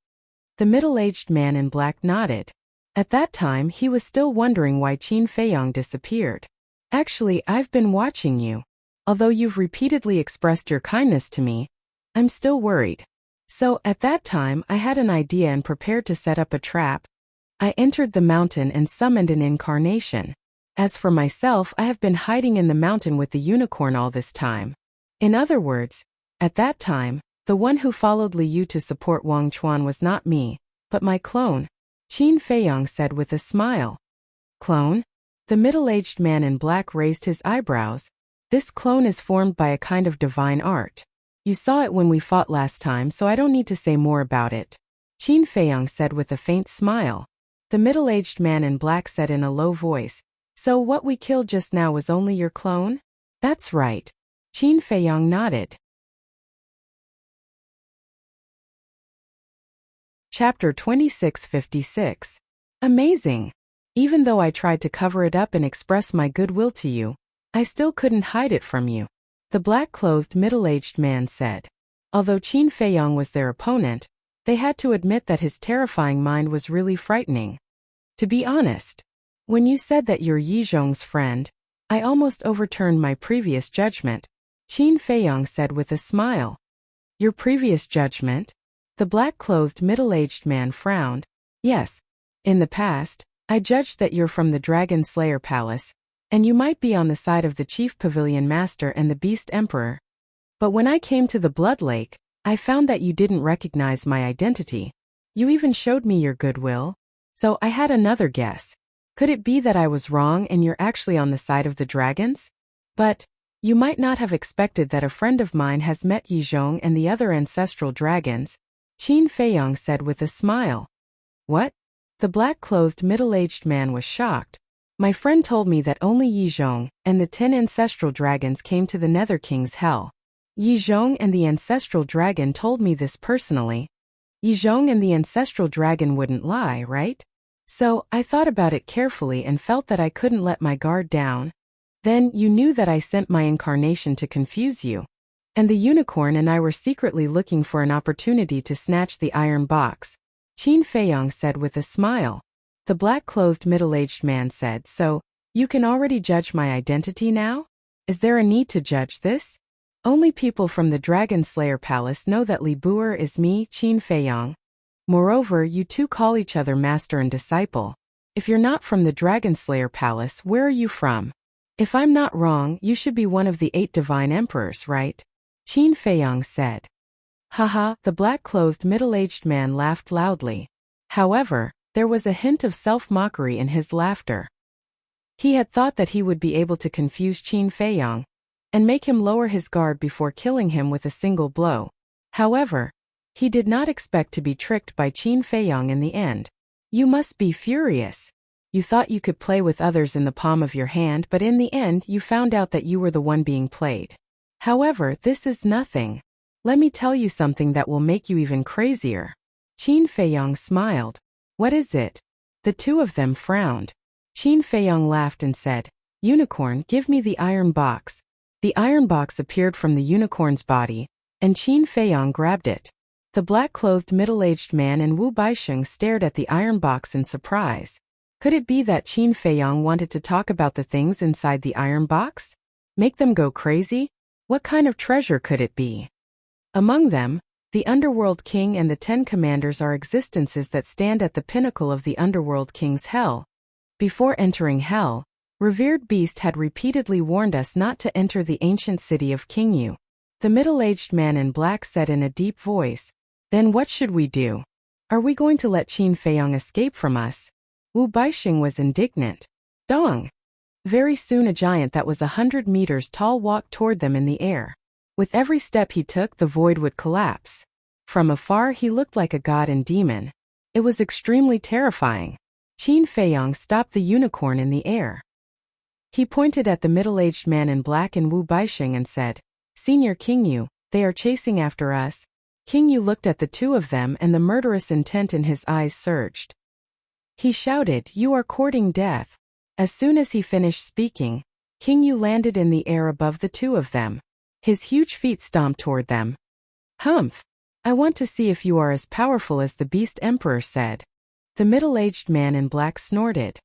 The middle-aged man in black nodded. At that time, he was still wondering why Qin Feiyang disappeared. Actually, I've been watching you. Although you've repeatedly expressed your kindness to me, I'm still worried. So, at that time, I had an idea and prepared to set up a trap. I entered the mountain and summoned an incarnation. As for myself, I have been hiding in the mountain with the unicorn all this time. In other words, at that time, the one who followed Li Yu to support Wang Chuan was not me, but my clone, Qin Feiyang said with a smile. Clone? The middle-aged man in black raised his eyebrows. This clone is formed by a kind of divine art. You saw it when we fought last time, so I don't need to say more about it. Qin Feiyang said with a faint smile. The middle-aged man in black said in a low voice, So what we killed just now was only your clone? That's right. Qin Feiyang nodded. Chapter 2656. Amazing. Even though I tried to cover it up and express my goodwill to you, I still couldn't hide it from you, the black-clothed middle-aged man said. Although Qin Feiyang was their opponent, they had to admit that his terrifying mind was really frightening. To be honest, when you said that you're Yi Zhong's friend, I almost overturned my previous judgment, Qin Feiyang said with a smile. Your previous judgment? The black-clothed middle-aged man frowned. Yes. In the past, I judged that you're from the Dragon Slayer Palace, and you might be on the side of the Chief Pavilion Master and the Beast Emperor. But when I came to the Blood Lake, I found that you didn't recognize my identity. You even showed me your goodwill. So I had another guess. Could it be that I was wrong and you're actually on the side of the dragons? But you might not have expected that a friend of mine has met Yi Zhong and the other ancestral dragons, Qin Feiyang said with a smile. What? The black-clothed middle-aged man was shocked. My friend told me that only Yi Zhong and the 10 ancestral dragons came to the Nether King's hell. Yi Zhong and the ancestral dragon told me this personally. Yi Zhong and the ancestral dragon wouldn't lie, right? So, I thought about it carefully and felt that I couldn't let my guard down. Then, you knew that I sent my incarnation to confuse you. And the unicorn and I were secretly looking for an opportunity to snatch the iron box, Qin Feiyang said with a smile. The black-clothed middle-aged man said, So, you can already judge my identity now? Is there a need to judge this? Only people from the Dragon Slayer Palace know that Li Buer is me, Qin Feiyang. Moreover, you two call each other master and disciple. If you're not from the Dragon Slayer Palace, where are you from? If I'm not wrong, you should be one of the 8 divine emperors, right? Qin Feiyang said. Haha, the black-clothed middle-aged man laughed loudly. However, there was a hint of self-mockery in his laughter. He had thought that he would be able to confuse Qin Feiyang and make him lower his guard before killing him with a single blow. However, he did not expect to be tricked by Qin Feiyang in the end. You must be furious. You thought you could play with others in the palm of your hand, but in the end you found out that you were the one being played. However, this is nothing. Let me tell you something that will make you even crazier. Qin Feiyang smiled. What is it? The two of them frowned. Qin Feiyang laughed and said, Unicorn, give me the iron box. The iron box appeared from the unicorn's body, and Qin Feiyang grabbed it. The black-clothed middle-aged man and Wu Baixing stared at the iron box in surprise. Could it be that Qin Feiyang wanted to talk about the things inside the iron box? Make them go crazy? What kind of treasure could it be? Among them, the Underworld King and the 10 commanders are existences that stand at the pinnacle of the Underworld King's hell. Before entering hell, Revered beast had repeatedly warned us not to enter the ancient city of Qingyu. The middle-aged man in black said in a deep voice. Then what should we do? Are we going to let Qin Feiyong escape from us? Wu Baixing was indignant. Dong! Very soon a giant that was 100 meters tall walked toward them in the air. With every step he took, the void would collapse. From afar he looked like a god and demon. It was extremely terrifying. Qin Feiyong stopped the unicorn in the air. He pointed at the middle-aged man in black and Wu Baixing and said, Senior Qingyu, they are chasing after us. Qingyu looked at the two of them and the murderous intent in his eyes surged. He shouted, You are courting death. As soon as he finished speaking, Qingyu landed in the air above the two of them. His huge feet stomped toward them. Humph! I want to see if you are as powerful as the Beast Emperor said. The middle-aged man in black snorted.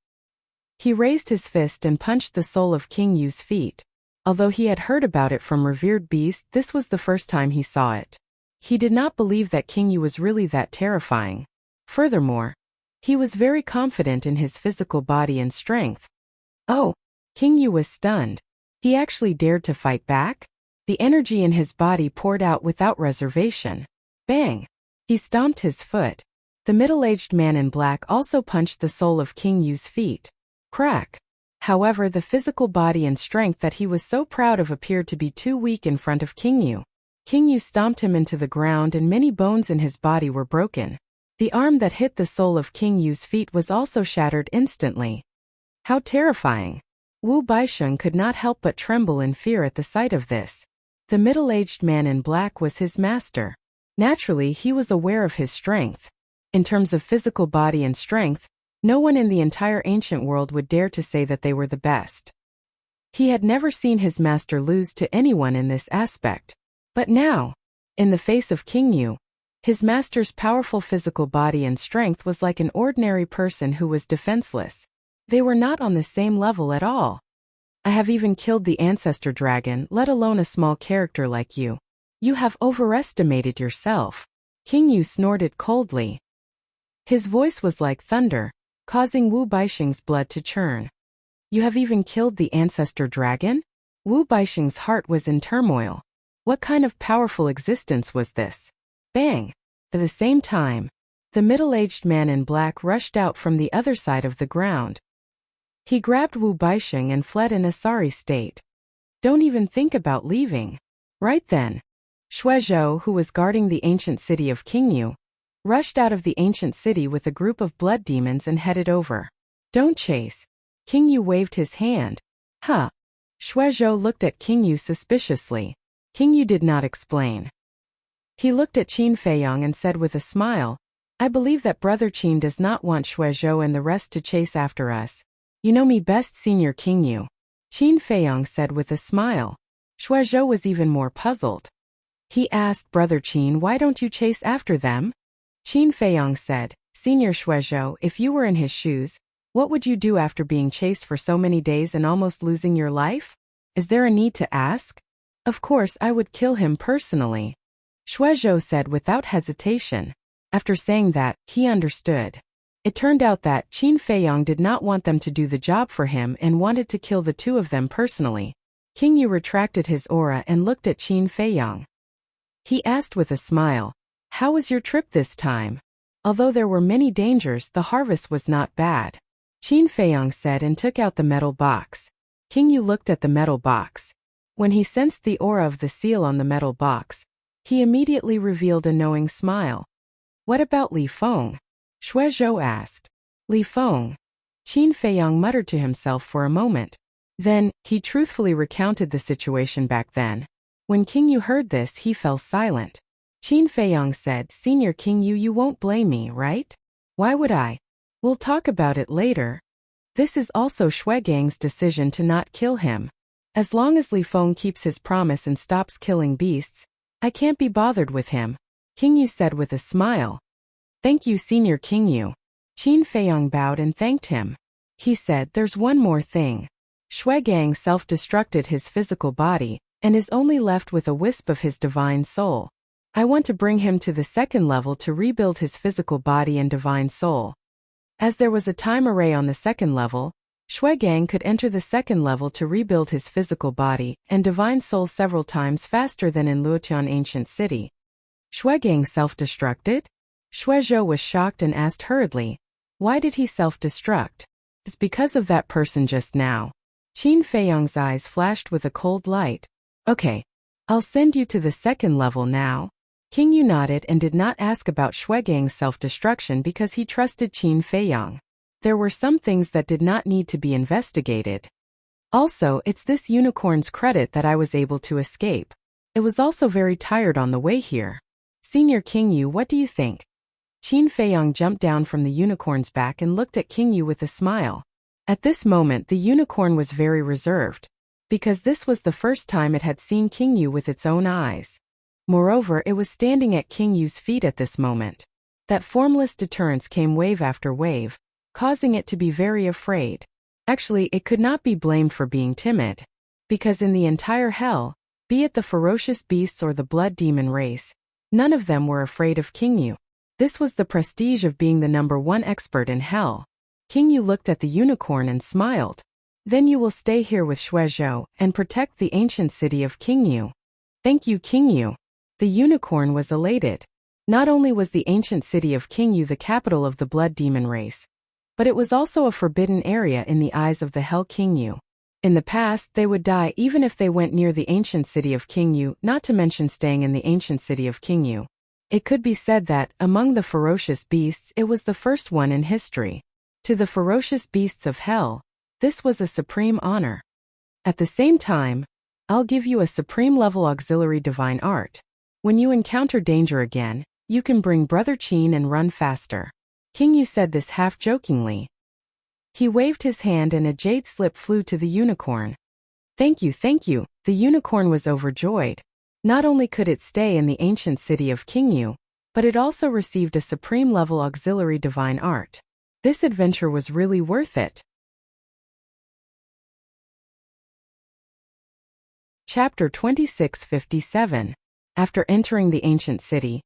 He raised his fist and punched the sole of Qingyu's feet. Although he had heard about it from revered beast, this was the first time he saw it. He did not believe that Qingyu was really that terrifying. Furthermore, he was very confident in his physical body and strength. Oh! Qingyu was stunned. He actually dared to fight back? The energy in his body poured out without reservation. Bang! He stomped his foot. The middle-aged man in black also punched the sole of Qingyu's feet. Crack! However, the physical body and strength that he was so proud of appeared to be too weak in front of Qingyu. Qingyu stomped him into the ground and many bones in his body were broken. The arm that hit the sole of Qingyu's feet was also shattered instantly. How terrifying! Wu Baixing could not help but tremble in fear at the sight of this. The middle-aged man in black was his master. Naturally, he was aware of his strength. In terms of physical body and strength, no one in the entire ancient world would dare to say that they were the best. He had never seen his master lose to anyone in this aspect. But now, in the face of Qingyu, his master's powerful physical body and strength was like an ordinary person who was defenseless. They were not on the same level at all. I have even killed the ancestor dragon, let alone a small character like you. You have overestimated yourself. Qingyu snorted coldly. His voice was like thunder, causing Wu Baixing's blood to churn. You have even killed the ancestor dragon? Wu Baixing's heart was in turmoil. What kind of powerful existence was this? Bang! At the same time, the middle-aged man in black rushed out from the other side of the ground. He grabbed Wu Baixing and fled in a sorry state. Don't even think about leaving. Right then, Shuizhou, who was guarding the ancient city of Qingyu, rushed out of the ancient city with a group of blood demons and headed over. Don't chase. Qingyu waved his hand. Huh. Shuizhou looked at Qingyu suspiciously. Qingyu did not explain. He looked at Qin Feiyong and said with a smile, I believe that Brother Qin does not want Shuizhou and the rest to chase after us. You know me best, Senior Qingyu. Qin Feiyong said with a smile. Shuizhou was even more puzzled. He asked Brother Qin, why don't you chase after them? Qin Feiyong said, Senior Shuizhou, if you were in his shoes, what would you do after being chased for so many days and almost losing your life? Is there a need to ask? Of course I would kill him personally. Shuizhou said without hesitation. After saying that, he understood. It turned out that Qin Feiyong did not want them to do the job for him and wanted to kill the two of them personally. Qingyu retracted his aura and looked at Qin Feiyong. He asked with a smile, How was your trip this time? Although there were many dangers, the harvest was not bad. Qin Feiyong said and took out the metal box. Qingyu looked at the metal box. When he sensed the aura of the seal on the metal box, he immediately revealed a knowing smile. What about Li Feng? Shuizhou asked. Li Feng. Qin Feiyong muttered to himself for a moment. Then, he truthfully recounted the situation back then. When Qingyu heard this, he fell silent. Qin Feiyong said, Senior Qingyu, you won't blame me, right? Why would I? We'll talk about it later. This is also Shuigang's decision to not kill him. As long as Li Feng keeps his promise and stops killing beasts, I can't be bothered with him. Qingyu said with a smile. Thank you, Senior Qingyu. Qin Feiyong bowed and thanked him. He said, there's one more thing. Shuigang self-destructed his physical body, and is only left with a wisp of his divine soul. I want to bring him to the second level to rebuild his physical body and divine soul. As there was a time array on the second level, Gang could enter the second level to rebuild his physical body and divine soul several times faster than in Luotian ancient city. Gang self-destructed? Zhou was shocked and asked hurriedly, why did he self-destruct? It's because of that person just now. Qin Feiyang's eyes flashed with a cold light. Okay, I'll send you to the second level now. King Yu nodded and did not ask about Gang's self-destruction because he trusted Qin Feiyang. There were some things that did not need to be investigated. Also, it's this unicorn's credit that I was able to escape. It was also very tired on the way here. Senior King Yu, what do you think? Qin Feiyang jumped down from the unicorn's back and looked at King Yu with a smile. At this moment, the unicorn was very reserved, because this was the first time it had seen King Yu with its own eyes. Moreover, it was standing at King Yu's feet at this moment. That formless deterrence came wave after wave, causing it to be very afraid. Actually, it could not be blamed for being timid, because in the entire hell, be it the ferocious beasts or the blood demon race, none of them were afraid of King Yu. This was the prestige of being the #1 expert in hell. King Yu looked at the unicorn and smiled. Then you will stay here with Zhou and protect the ancient city of King Yu. Thank you, King Yu. The unicorn was elated. Not only was the ancient city of King Yu the capital of the blood demon race, but it was also a forbidden area in the eyes of the Hell King Yu. In the past, they would die even if they went near the ancient city of King Yu, not to mention staying in the ancient city of King Yu. It could be said that, among the ferocious beasts, it was the first one in history. To the ferocious beasts of hell, this was a supreme honor. At the same time, I'll give you a supreme level auxiliary divine art. When you encounter danger again, you can bring Brother Qin and run faster. King Yu said this half-jokingly. He waved his hand and a jade slip flew to the unicorn. Thank you, thank you. The unicorn was overjoyed. Not only could it stay in the ancient city of King Yu, but it also received a supreme level auxiliary divine art. This adventure was really worth it. Chapter 2657. After entering the ancient city,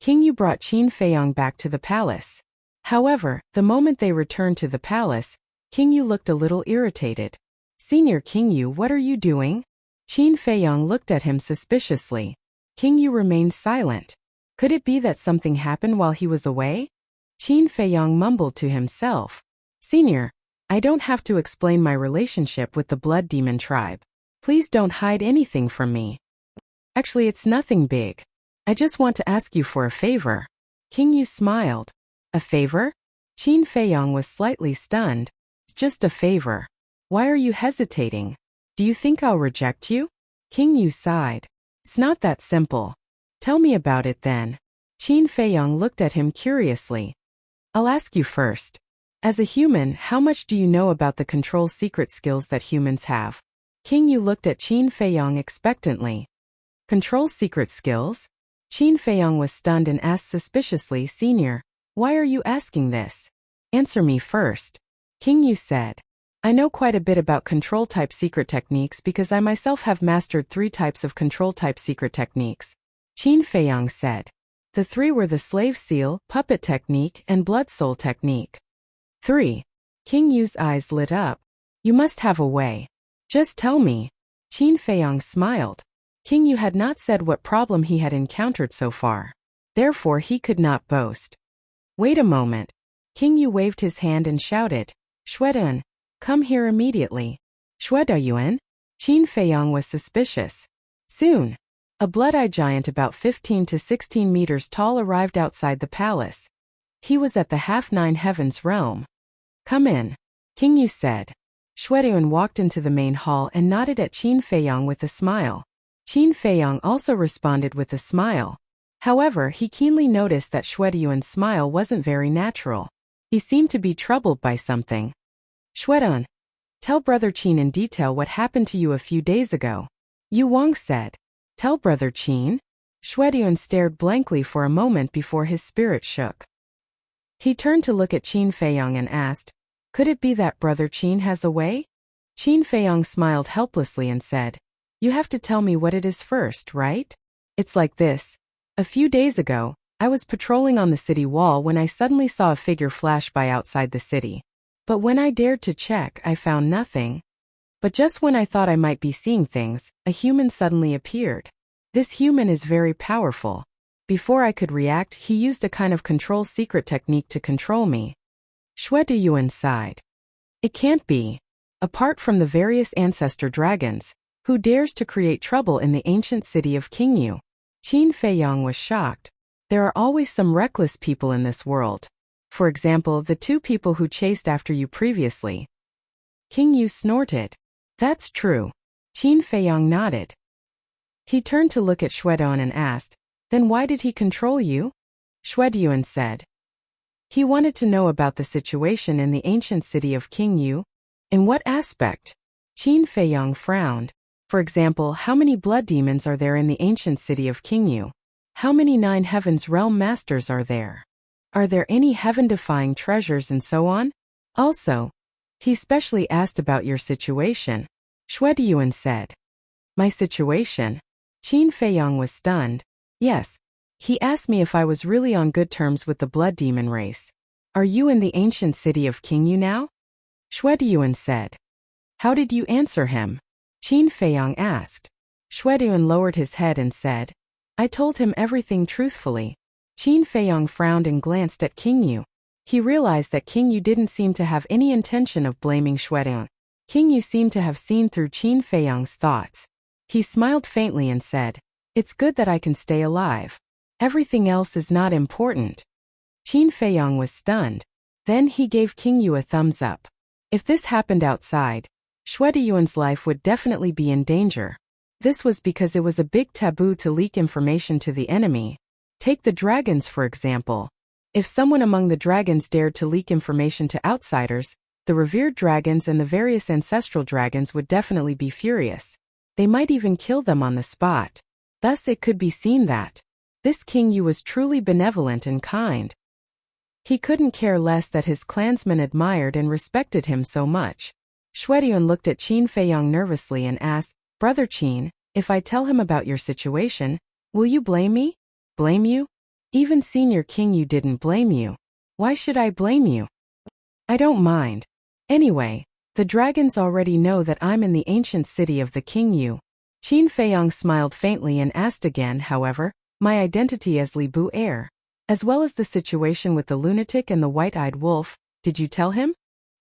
King Yu brought Qin Feiyang back to the palace. However, the moment they returned to the palace, King Yu looked a little irritated. Senior King Yu, what are you doing? Qin Feiyang looked at him suspiciously. King Yu remained silent. Could it be that something happened while he was away? Qin Feiyang mumbled to himself. Senior, I don't have to explain my relationship with the blood demon tribe. Please don't hide anything from me. Actually, it's nothing big. I just want to ask you for a favor. King Yu smiled. A favor? Qin Feiyang was slightly stunned. Just a favor. Why are you hesitating? Do you think I'll reject you? King Yu sighed. It's not that simple. Tell me about it then. Qin Feiyang looked at him curiously. I'll ask you first. As a human, how much do you know about the control secret skills that humans have? King Yu looked at Qin Feiyang expectantly. Control secret skills? Qin Feiyang was stunned and asked suspiciously, Senior, why are you asking this? Answer me first. King Yu said. I know quite a bit about control-type secret techniques because I myself have mastered 3 types of control-type secret techniques. Qin Feiyang said. The 3 were the slave seal, puppet technique, and blood soul technique. 3. King Yu's eyes lit up. You must have a way. Just tell me. Qin Feiyang smiled. King Yu had not said what problem he had encountered so far. Therefore, he could not boast. Wait a moment. King Yu waved his hand and shouted, Xuedun, come here immediately. Xuedun? Qin Feiyang was suspicious. Soon, a blood-eyed giant about 15 to 16 meters tall arrived outside the palace. He was at the half-nine heavens realm. Come in, King Yu said. Xuedun walked into the main hall and nodded at Qin Feiyang with a smile. Qin Feiyang also responded with a smile. However, he keenly noticed that Xuedun's smile wasn't very natural. He seemed to be troubled by something. Xuedun, tell Brother Qin in detail what happened to you a few days ago. Yu Wang said. Tell Brother Qin? Xuedun stared blankly for a moment before his spirit shook. He turned to look at Qin Feiyang and asked, Could it be that Brother Qin has a way? Qin Feiyang smiled helplessly and said, You have to tell me what it is first, right? It's like this. A few days ago, I was patrolling on the city wall when I suddenly saw a figure flash by outside the city. But when I dared to check, I found nothing. But just when I thought I might be seeing things, a human suddenly appeared. This human is very powerful. Before I could react, he used a kind of control secret technique to control me. Xue Duyuan sighed. It can't be. Apart from the various ancestor dragons, who dares to create trouble in the ancient city of Qingyu? Qin Feiyang was shocked. There are always some reckless people in this world. For example, the two people who chased after you previously. Qingyu snorted. That's true. Qin Feiyang nodded. He turned to look at Xue Duyuan and asked, then why did he control you? Xue Duyuan said. He wanted to know about the situation in the ancient city of Qingyu. In what aspect? Qin Feiyang frowned. For example, how many blood demons are there in the ancient city of Qingyu? How many 9 heavens realm masters are there? Are there any heaven-defying treasures and so on? Also, he specially asked about your situation. Xue Duyuan said. My situation? Qin Feiyang was stunned. Yes. He asked me if I was really on good terms with the blood demon race. Are you in the ancient city of Qingyu now? Xue Duyuan said. How did you answer him? Qin Feiyang asked. Xue Duyuan lowered his head and said, I told him everything truthfully. Qin Feiyang frowned and glanced at Qingyu. He realized that Qingyu didn't seem to have any intention of blaming Xue Duyuan. Qingyu seemed to have seen through Qin Feiyang's thoughts. He smiled faintly and said, It's good that I can stay alive. Everything else is not important. Qin Feiyang was stunned. Then he gave Qingyu a thumbs up. If this happened outside, Xue Duyuan's life would definitely be in danger. This was because it was a big taboo to leak information to the enemy. Take the dragons, for example. If someone among the dragons dared to leak information to outsiders, the revered dragons and the various ancestral dragons would definitely be furious. They might even kill them on the spot. Thus it could be seen that this Qingyu was truly benevolent and kind. He couldn't care less that his clansmen admired and respected him so much. Xue Duyuan looked at Qin Feiyang nervously and asked, Brother Qin, if I tell him about your situation, will you blame me? Blame you? Even Senior Qingyu didn't blame you. Why should I blame you? I don't mind. Anyway, the dragons already know that I'm in the ancient city of the Qingyu. Qin Feiyang smiled faintly and asked again, however, my identity as Li Bu heir, as well as the situation with the lunatic and the white-eyed wolf, did you tell him?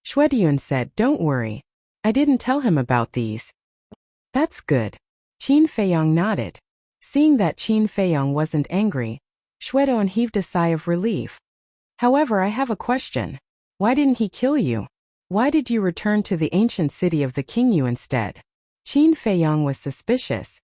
Xue Duyuan said, Don't worry. I didn't tell him about these. That's good. Qin Feiyang nodded. Seeing that Qin Feiyang wasn't angry, Xue Duyuan heaved a sigh of relief. However, I have a question. Why didn't he kill you? Why did you return to the ancient city of the Qingyu instead? Qin Feiyang was suspicious.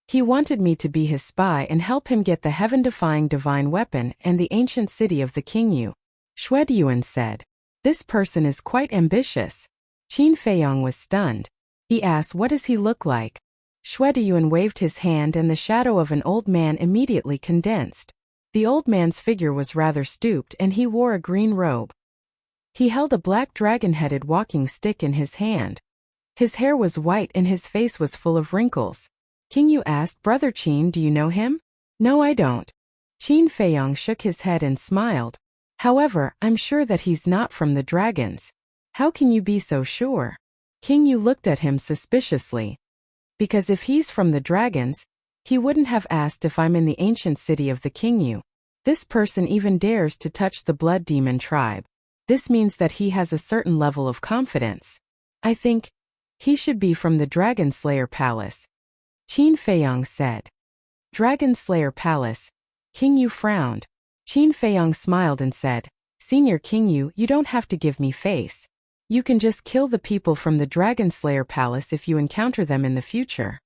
He wanted me to be his spy and help him get the heaven-defying divine weapon and the ancient city of the Qingyu. Xue Duyuan said. This person is quite ambitious. Qin Feiyang was stunned. He asked, what does he look like? Xue Duyuan waved his hand and the shadow of an old man immediately condensed. The old man's figure was rather stooped and he wore a green robe. He held a black dragon-headed walking stick in his hand. His hair was white and his face was full of wrinkles. Qingyu asked, Brother Qin, do you know him? No, I don't. Qin Feiyang shook his head and smiled. However, I'm sure that he's not from the dragons. How can you be so sure? Qingyu looked at him suspiciously. Because if he's from the dragons, he wouldn't have asked if I'm in the ancient city of the Qingyu. This person even dares to touch the blood demon tribe. This means that he has a certain level of confidence. I think he should be from the Dragon Slayer Palace. Qin Feiyang said. Dragon Slayer Palace. Qingyu frowned. Qin Feiyang smiled and said, Senior Qingyu, you don't have to give me face. You can just kill the people from the Dragon Slayer Palace if you encounter them in the future.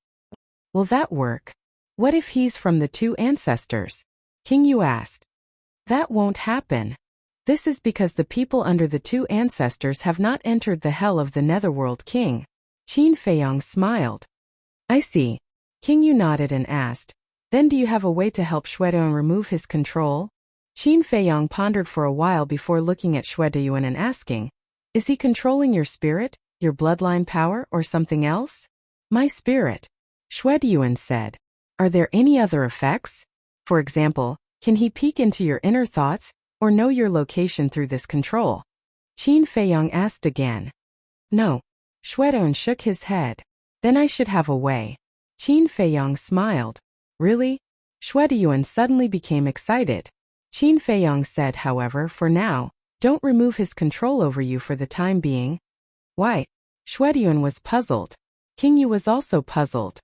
Will that work? What if he's from the 2 ancestors? Qingyu asked. That won't happen. This is because the people under the 2 ancestors have not entered the hell of the Netherworld King. Qin Feiyang smiled. I see. Qingyu nodded and asked, Then do you have a way to help Xue Duyuan remove his control? Qin Feiyang pondered for a while before looking at Xue Duyuan and asking, Is he controlling your spirit, your bloodline power, or something else? My spirit. Xue Duyuan said. Are there any other effects? For example, can he peek into your inner thoughts, or know your location through this control? Qin Feiyang asked again. No. Shuedong shook his head. Then I should have a way. Qin Feiyang smiled. Really? Shuedong suddenly became excited. Qin Feiyang said, however, for now, don't remove his control over you for the time being. Why? Shuedong was puzzled. King Yu was also puzzled.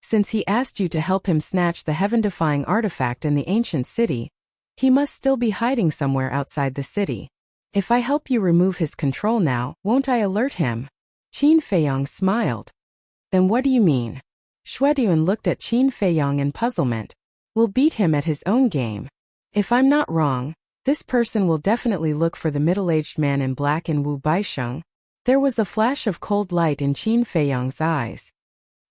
Since he asked you to help him snatch the heaven-defying artifact in the ancient city, he must still be hiding somewhere outside the city. If I help you remove his control now, won't I alert him? Qin Feiyang smiled. Then what do you mean? Shuedong looked at Qin Feiyang in puzzlement. We'll beat him at his own game. If I'm not wrong, this person will definitely look for the middle-aged man in black in Wu Baisheng. There was a flash of cold light in Qin Feiyang's eyes.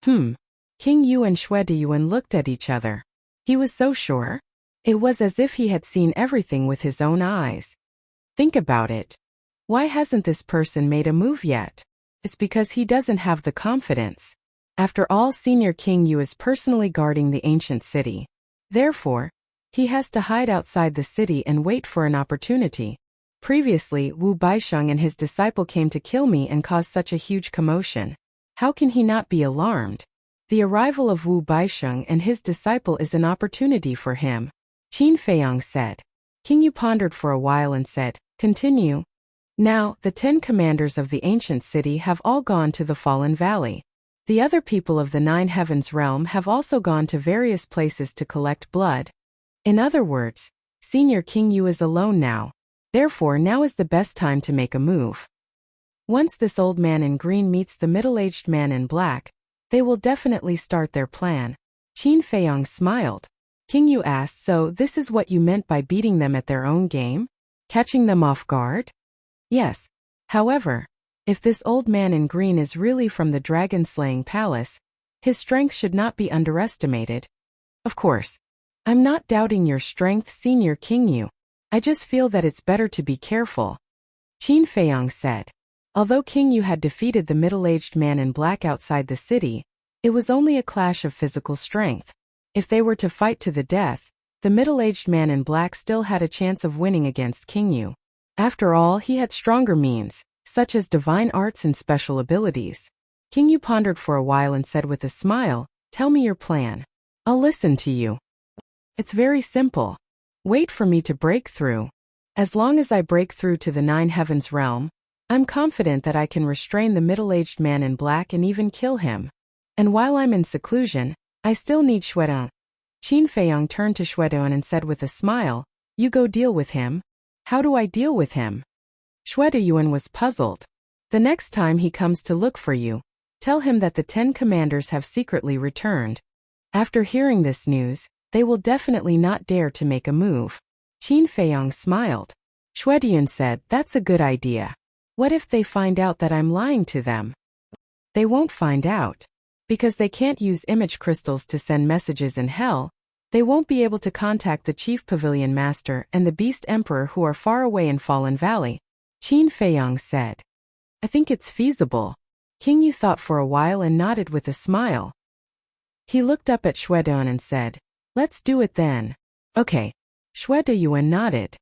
King Yu and Shuedong looked at each other. He was so sure. It was as if he had seen everything with his own eyes. Think about it. Why hasn't this person made a move yet? It's because he doesn't have the confidence. After all, Senior King Yu is personally guarding the ancient city. Therefore, he has to hide outside the city and wait for an opportunity. Previously, Wu Baisheng and his disciple came to kill me and cause such a huge commotion. How can he not be alarmed? The arrival of Wu Baisheng and his disciple is an opportunity for him. Qin Feiyang said. King Yu pondered for a while and said, continue. Now, the 10 commanders of the ancient city have all gone to the Fallen Valley. The other people of the 9 Heavens realm have also gone to various places to collect blood. In other words, Senior King Yu is alone now. Therefore, now is the best time to make a move. Once this old man in green meets the middle-aged man in black, they will definitely start their plan. Qin Feiyang smiled. King Yu asked, so this is what you meant by beating them at their own game? Catching them off guard? Yes. However, if this old man in green is really from the dragon-slaying palace, his strength should not be underestimated. Of course. I'm not doubting your strength, Senior King Yu. I just feel that it's better to be careful. Qin Feiyang said. Although King Yu had defeated the middle-aged man in black outside the city, it was only a clash of physical strength. If they were to fight to the death, the middle-aged man in black still had a chance of winning against King Yu. After all, he had stronger means, such as divine arts and special abilities. King Yu pondered for a while and said with a smile, tell me your plan. I'll listen to you. It's very simple. Wait for me to break through. As long as I break through to the 9 Heavens realm, I'm confident that I can restrain the middle-aged man in black and even kill him. And while I'm in seclusion, I still need Shuedong. Qin Feiyang turned to Shuedong and said with a smile, you go deal with him. How do I deal with him? Shuedong was puzzled. The next time he comes to look for you, tell him that the 10 commanders have secretly returned. After hearing this news, they will definitely not dare to make a move. Qin Feiyang smiled. Shuedong said, that's a good idea. What if they find out that I'm lying to them? They won't find out. Because they can't use image crystals to send messages in hell, they won't be able to contact the Chief Pavilion Master and the Beast Emperor who are far away in Fallen Valley. Qin Feiyang said. I think it's feasible. King Yu thought for a while and nodded with a smile. He looked up at Shuedong and said, let's do it then. Okay. Shuedong nodded.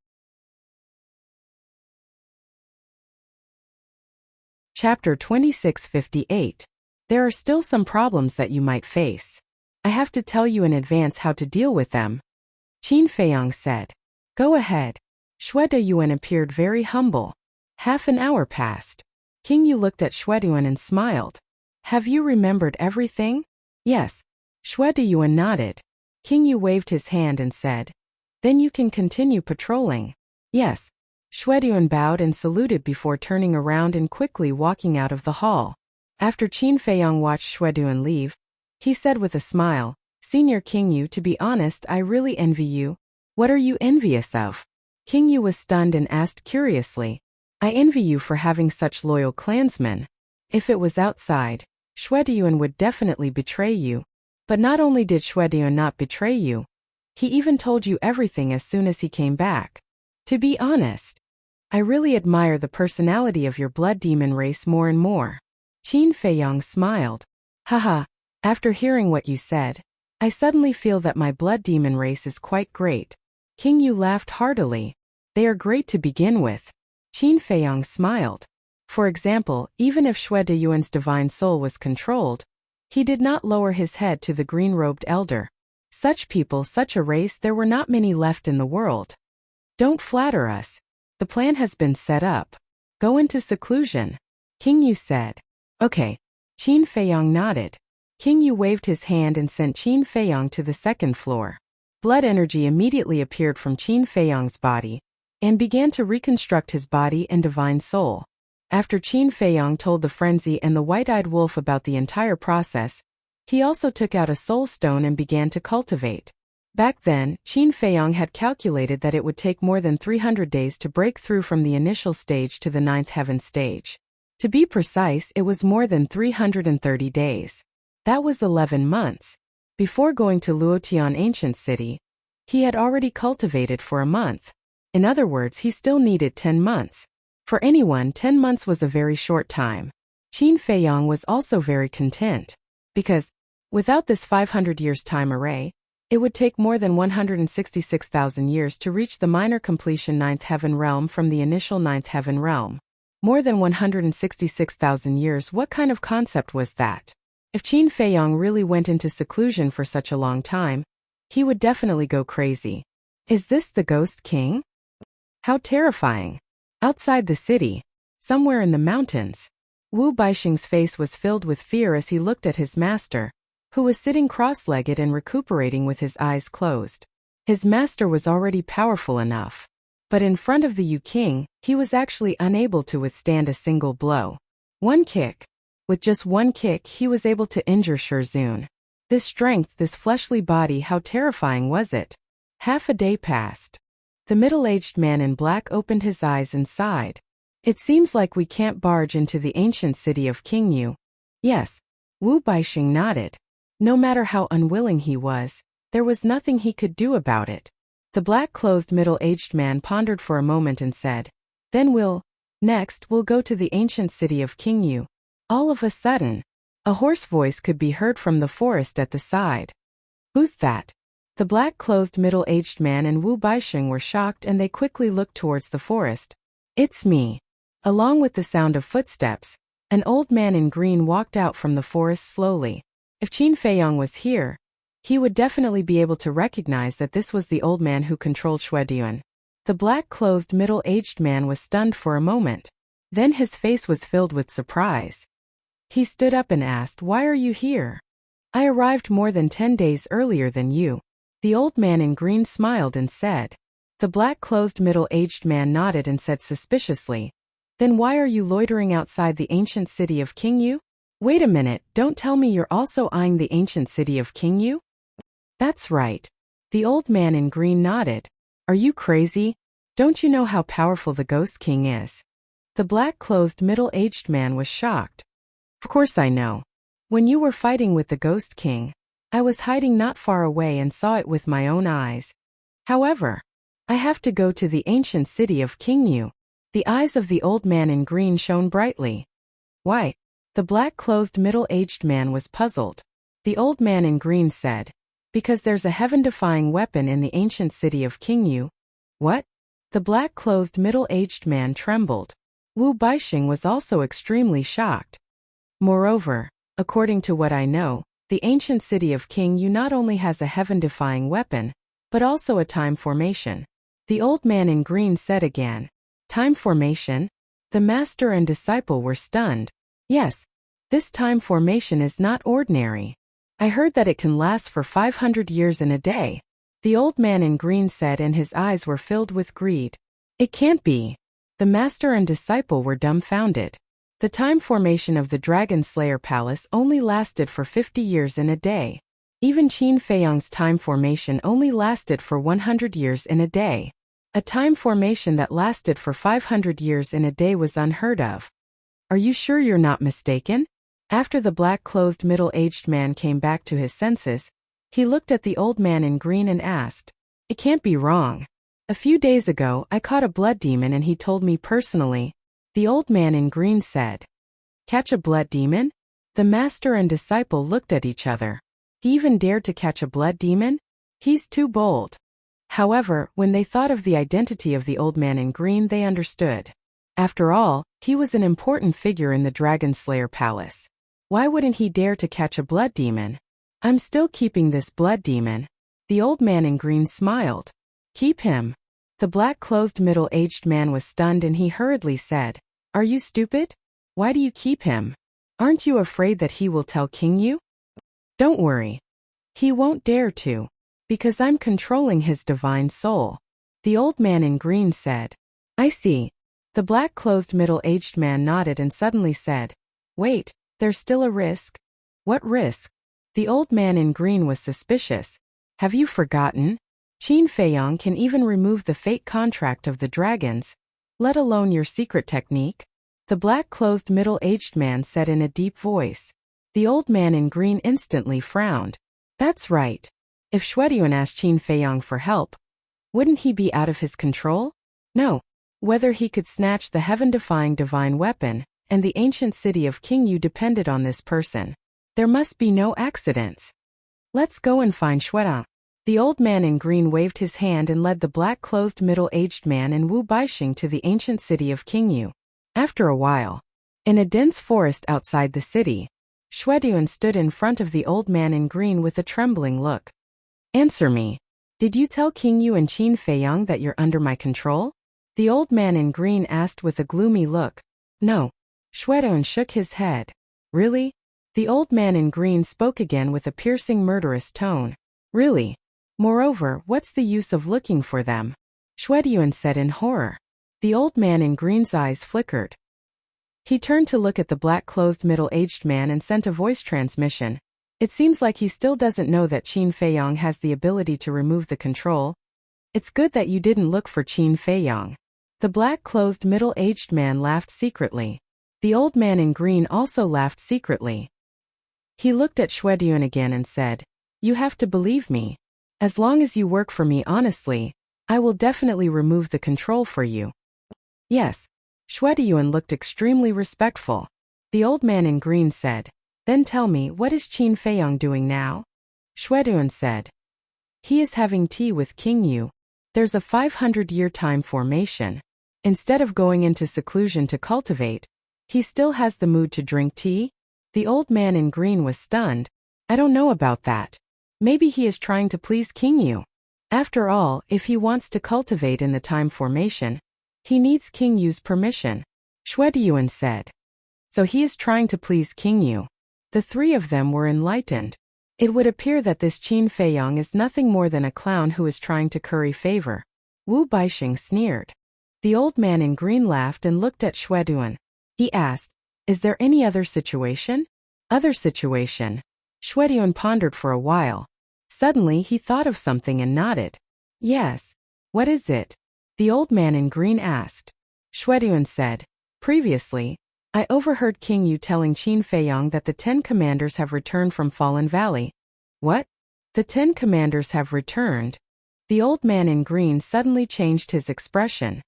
Chapter 2658. There are still some problems that you might face. I have to tell you in advance how to deal with them. Qin Feiyang said. Go ahead. Shuedong appeared very humble. Half an hour passed. King Yu looked at Shuedong and smiled. Have you remembered everything? Yes. Shuedong nodded. King Yu waved his hand and said, then you can continue patrolling. Yes. Shuedong bowed and saluted before turning around and quickly walking out of the hall. After Qin Feiyang watched Shuedong leave, he said with a smile, Senior King Yu, to be honest, I really envy you. What are you envious of? King Yu was stunned and asked curiously, I envy you for having such loyal clansmen. If it was outside, Shuedong would definitely betray you. But not only did Shuedong not betray you, he even told you everything as soon as he came back. To be honest, I really admire the personality of your blood demon race more and more. Qin Feiyang smiled. Haha, after hearing what you said, I suddenly feel that my blood demon race is quite great. King Yu laughed heartily. They are great to begin with. Qin Feiyang smiled. For example, even if Xue Deyuan's divine soul was controlled, he did not lower his head to the green-robed elder. Such people, such a race, there were not many left in the world. Don't flatter us. The plan has been set up. Go into seclusion. King Yu said. Okay. Qin Feiyang nodded. King Yu waved his hand and sent Qin Feiyang to the second floor. Blood energy immediately appeared from Qin Feiyang's body and began to reconstruct his body and divine soul. After Qin Feiyang told the frenzy and the white-eyed wolf about the entire process, he also took out a soul stone and began to cultivate. Back then, Qin Feiyang had calculated that it would take more than 300 days to break through from the initial stage to the 9th heaven stage. To be precise, it was more than 330 days. That was 11 months. Before going to Luotian Ancient City, he had already cultivated for a month. In other words, he still needed 10 months. For anyone, 10 months was a very short time. Qin Feiyang was also very content. Because, without this 500 years time array, it would take more than 166,000 years to reach the minor completion 9th heaven realm from the initial 9th heaven realm. More than 166,000 years, what kind of concept was that? If Qin Feiyang really went into seclusion for such a long time, he would definitely go crazy. Is this the Ghost King? How terrifying. Outside the city, somewhere in the mountains, Wu Baixing's face was filled with fear as he looked at his master, who was sitting cross-legged and recuperating with his eyes closed. His master was already powerful enough. But in front of the Yu King, he was actually unable to withstand a single blow. One kick. With just one kick, he was able to injure Shirzun. This strength, this fleshly body, how terrifying was it? Half a day passed. The middle-aged man in black opened his eyes and sighed. It seems like we can't barge into the ancient city of King Yu. Yes. Wu Baixing nodded. No matter how unwilling he was, there was nothing he could do about it. The black-clothed middle-aged man pondered for a moment and said, Then next we'll go to the ancient city of King Yu. All of a sudden, a hoarse voice could be heard from the forest at the side. Who's that? The black-clothed middle-aged man and Wu Baixing were shocked and they quickly looked towards the forest. It's me. Along with the sound of footsteps, an old man in green walked out from the forest slowly. If Qin Feiyang was here, he would definitely be able to recognize that this was the old man who controlled Xue Deyuan. The black-clothed middle-aged man was stunned for a moment. Then his face was filled with surprise. He stood up and asked, Why are you here? I arrived more than 10 days earlier than you. The old man in green smiled and said. The black-clothed middle-aged man nodded and said suspiciously, Then why are you loitering outside the ancient city of King Yu? Wait a minute, don't tell me you're also eyeing the ancient city of King Yu? That's right. The old man in green nodded. Are you crazy? Don't you know how powerful the Ghost King is? The black-clothed middle-aged man was shocked. Of course I know. When you were fighting with the Ghost King, I was hiding not far away and saw it with my own eyes. However, I have to go to the ancient city of King Yu. The eyes of the old man in green shone brightly. Why? The black-clothed middle-aged man was puzzled. The old man in green said, Because there's a heaven-defying weapon in the ancient city of King Yu. What? The black-clothed middle-aged man trembled. Wu Baixing was also extremely shocked. Moreover, according to what I know, the ancient city of King Yu not only has a heaven-defying weapon, but also a time formation. The old man in green said again, Time formation? The master and disciple were stunned. Yes, this time formation is not ordinary. I heard that it can last for 500 years in a day. The old man in green said and his eyes were filled with greed. It can't be. The master and disciple were dumbfounded. The time formation of the Dragon Slayer Palace only lasted for 50 years in a day. Even Qin Feiyang's time formation only lasted for 100 years in a day. A time formation that lasted for 500 years in a day was unheard of. Are you sure you're not mistaken? After the black-clothed middle-aged man came back to his senses, he looked at the old man in green and asked, It can't be wrong. A few days ago, I caught a blood demon and he told me personally. The old man in green said, Catch a blood demon? The master and disciple looked at each other. He even dared to catch a blood demon? He's too bold. However, when they thought of the identity of the old man in green, they understood. After all, he was an important figure in the Dragon Slayer Palace. Why wouldn't he dare to catch a blood demon? I'm still keeping this blood demon. The old man in green smiled. Keep him. The black-clothed middle-aged man was stunned and he hurriedly said, Are you stupid? Why do you keep him? Aren't you afraid that he will tell King Yu? Don't worry. He won't dare to. Because I'm controlling his divine soul. The old man in green said. I see. The black-clothed middle-aged man nodded and suddenly said, Wait, there's still a risk. What risk? The old man in green was suspicious. Have you forgotten? Qin Feiyong can even remove the fate contract of the dragons, let alone your secret technique. The black-clothed middle-aged man said in a deep voice. The old man in green instantly frowned. That's right. If Shuedyuan asked Qin Feiyong for help, wouldn't he be out of his control? No. Whether he could snatch the heaven-defying divine weapon and the ancient city of King Yu depended on this person. There must be no accidents. Let's go and find Shuedyuan. The old man in green waved his hand and led the black-clothed middle-aged man and Wu Baixing to the ancient city of King Yu. After a while, in a dense forest outside the city, Shuedyuan stood in front of the old man in green with a trembling look. Answer me. Did you tell King Yu and Qin Feiyong that you're under my control? The old man in green asked with a gloomy look. No. Shuedyuan shook his head. Really? The old man in green spoke again with a piercing murderous tone. Really? Moreover, what's the use of looking for them? Shuedyuan said in horror. The old man in green's eyes flickered. He turned to look at the black-clothed middle-aged man and sent a voice transmission. It seems like he still doesn't know that Qin Feiyong has the ability to remove the control. It's good that you didn't look for Qin Feiyong. The black-clothed middle-aged man laughed secretly. The old man in green also laughed secretly. He looked at Shuedyuan again and said, You have to believe me. As long as you work for me honestly, I will definitely remove the control for you. Yes. Shuedyuan looked extremely respectful. The old man in green said, Then tell me, what is Qin Feiyong doing now? Shuedyuan said, He is having tea with King Yu. There's a 500-year time formation. Instead of going into seclusion to cultivate, he still has the mood to drink tea? The old man in green was stunned. I don't know about that. Maybe he is trying to please King Yu. After all, if he wants to cultivate in the time formation, he needs King Yu's permission. Shuedyuan said. So he is trying to please King Yu. The three of them were enlightened. It would appear that this Qin Feiyong is nothing more than a clown who is trying to curry favor. Wu Baixing sneered. The old man in green laughed and looked at Shuedyuan. He asked, Is there any other situation? Other situation? Shuedyuan pondered for a while. Suddenly he thought of something and nodded. Yes. What is it? The old man in green asked. Shuedyuan said, Previously, I overheard King Yu telling Qin Feiyong that the 10 commanders have returned from Fallen Valley. What? The 10 commanders have returned? The old man in green suddenly changed his expression.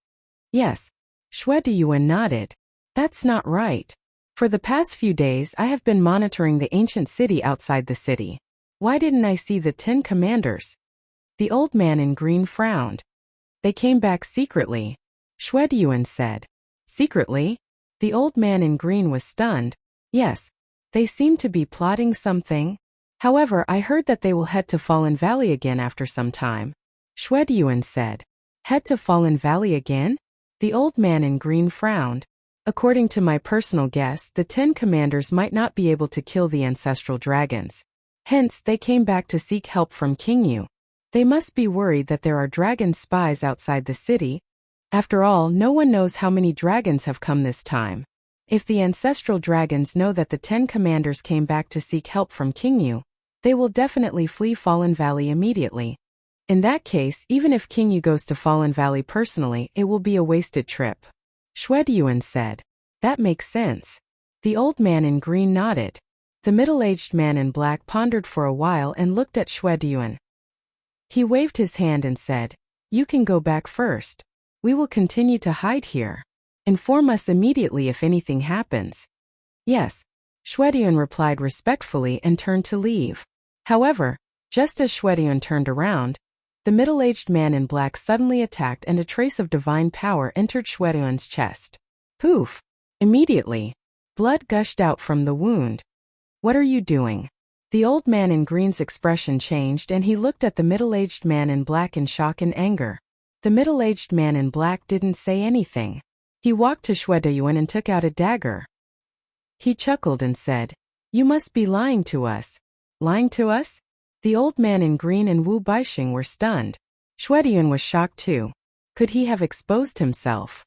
Yes. Shuedyuan nodded. That's not right. For the past few days I have been monitoring the ancient city outside the city. Why didn't I see the 10 commanders? The old man in green frowned. They came back secretly. Shuedyuan said. Secretly? The old man in green was stunned. Yes. They seem to be plotting something. However, I heard that they will head to Fallen Valley again after some time. Shuedyuan said. Head to Fallen Valley again? The old man in green frowned. According to my personal guess, the 10 commanders might not be able to kill the ancestral dragons. Hence, they came back to seek help from King Yu. They must be worried that there are dragon spies outside the city. After all, no one knows how many dragons have come this time. If the ancestral dragons know that the 10 commanders came back to seek help from King Yu, they will definitely flee Fallen Valley immediately. In that case, even if King Yu goes to Fallen Valley personally, it will be a wasted trip. Shuedyuan said. That makes sense. The old man in green nodded. The middle-aged man in black pondered for a while and looked at Shuedyuan. He waved his hand and said, You can go back first. We will continue to hide here. Inform us immediately if anything happens. Yes. Shuedyuan replied respectfully and turned to leave. However, just as Shuedyuan turned around, the middle-aged man in black suddenly attacked and a trace of divine power entered Shuedyuan's chest. Poof! Immediately, blood gushed out from the wound. What are you doing? The old man in green's expression changed and he looked at the middle-aged man in black in shock and anger. The middle-aged man in black didn't say anything. He walked to Shwedayuan and took out a dagger. He chuckled and said, "You must be lying to us." Lying to us? The old man in green and Wu Baixing were stunned. Shwedayuan was shocked too. Could he have exposed himself?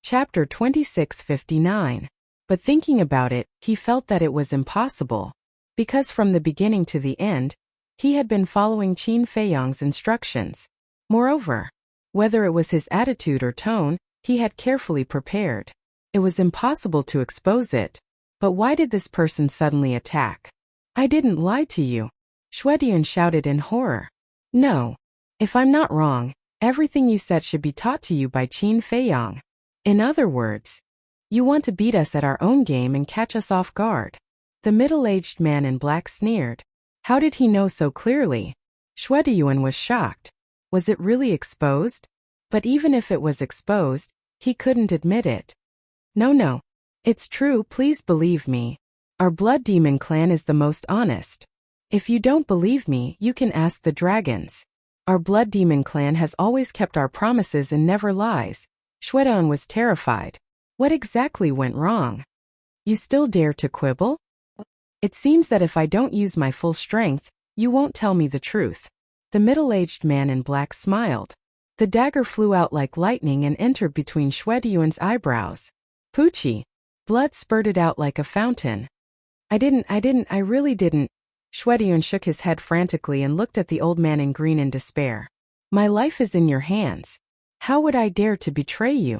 Chapter 26:59. But thinking about it, he felt that it was impossible. Because from the beginning to the end, he had been following Qin Feiyang's instructions. Moreover, whether it was his attitude or tone, he had carefully prepared. It was impossible to expose it. But why did this person suddenly attack? "I didn't lie to you," Shwedayuan shouted in horror. "No. If I'm not wrong, everything you said should be taught to you by Qin Feiyang. In other words, you want to beat us at our own game and catch us off guard." The middle-aged man in black sneered. How did he know so clearly? Shwedayuan was shocked. Was it really exposed? But even if it was exposed, he couldn't admit it. No. It's true, please believe me. Our blood demon clan is the most honest. If you don't believe me, you can ask the dragons. Our blood demon clan has always kept our promises and never lies. Shwedayuan was terrified. What exactly went wrong? You still dare to quibble? It seems that if I don't use my full strength, you won't tell me the truth. The middle-aged man in black smiled. The dagger flew out like lightning and entered between Shwedayuan's eyebrows. Poochie! Blood spurted out like a fountain. I really didn't. Shwedayuan shook his head frantically and looked at the old man in green in despair. My life is in your hands. How would I dare to betray you?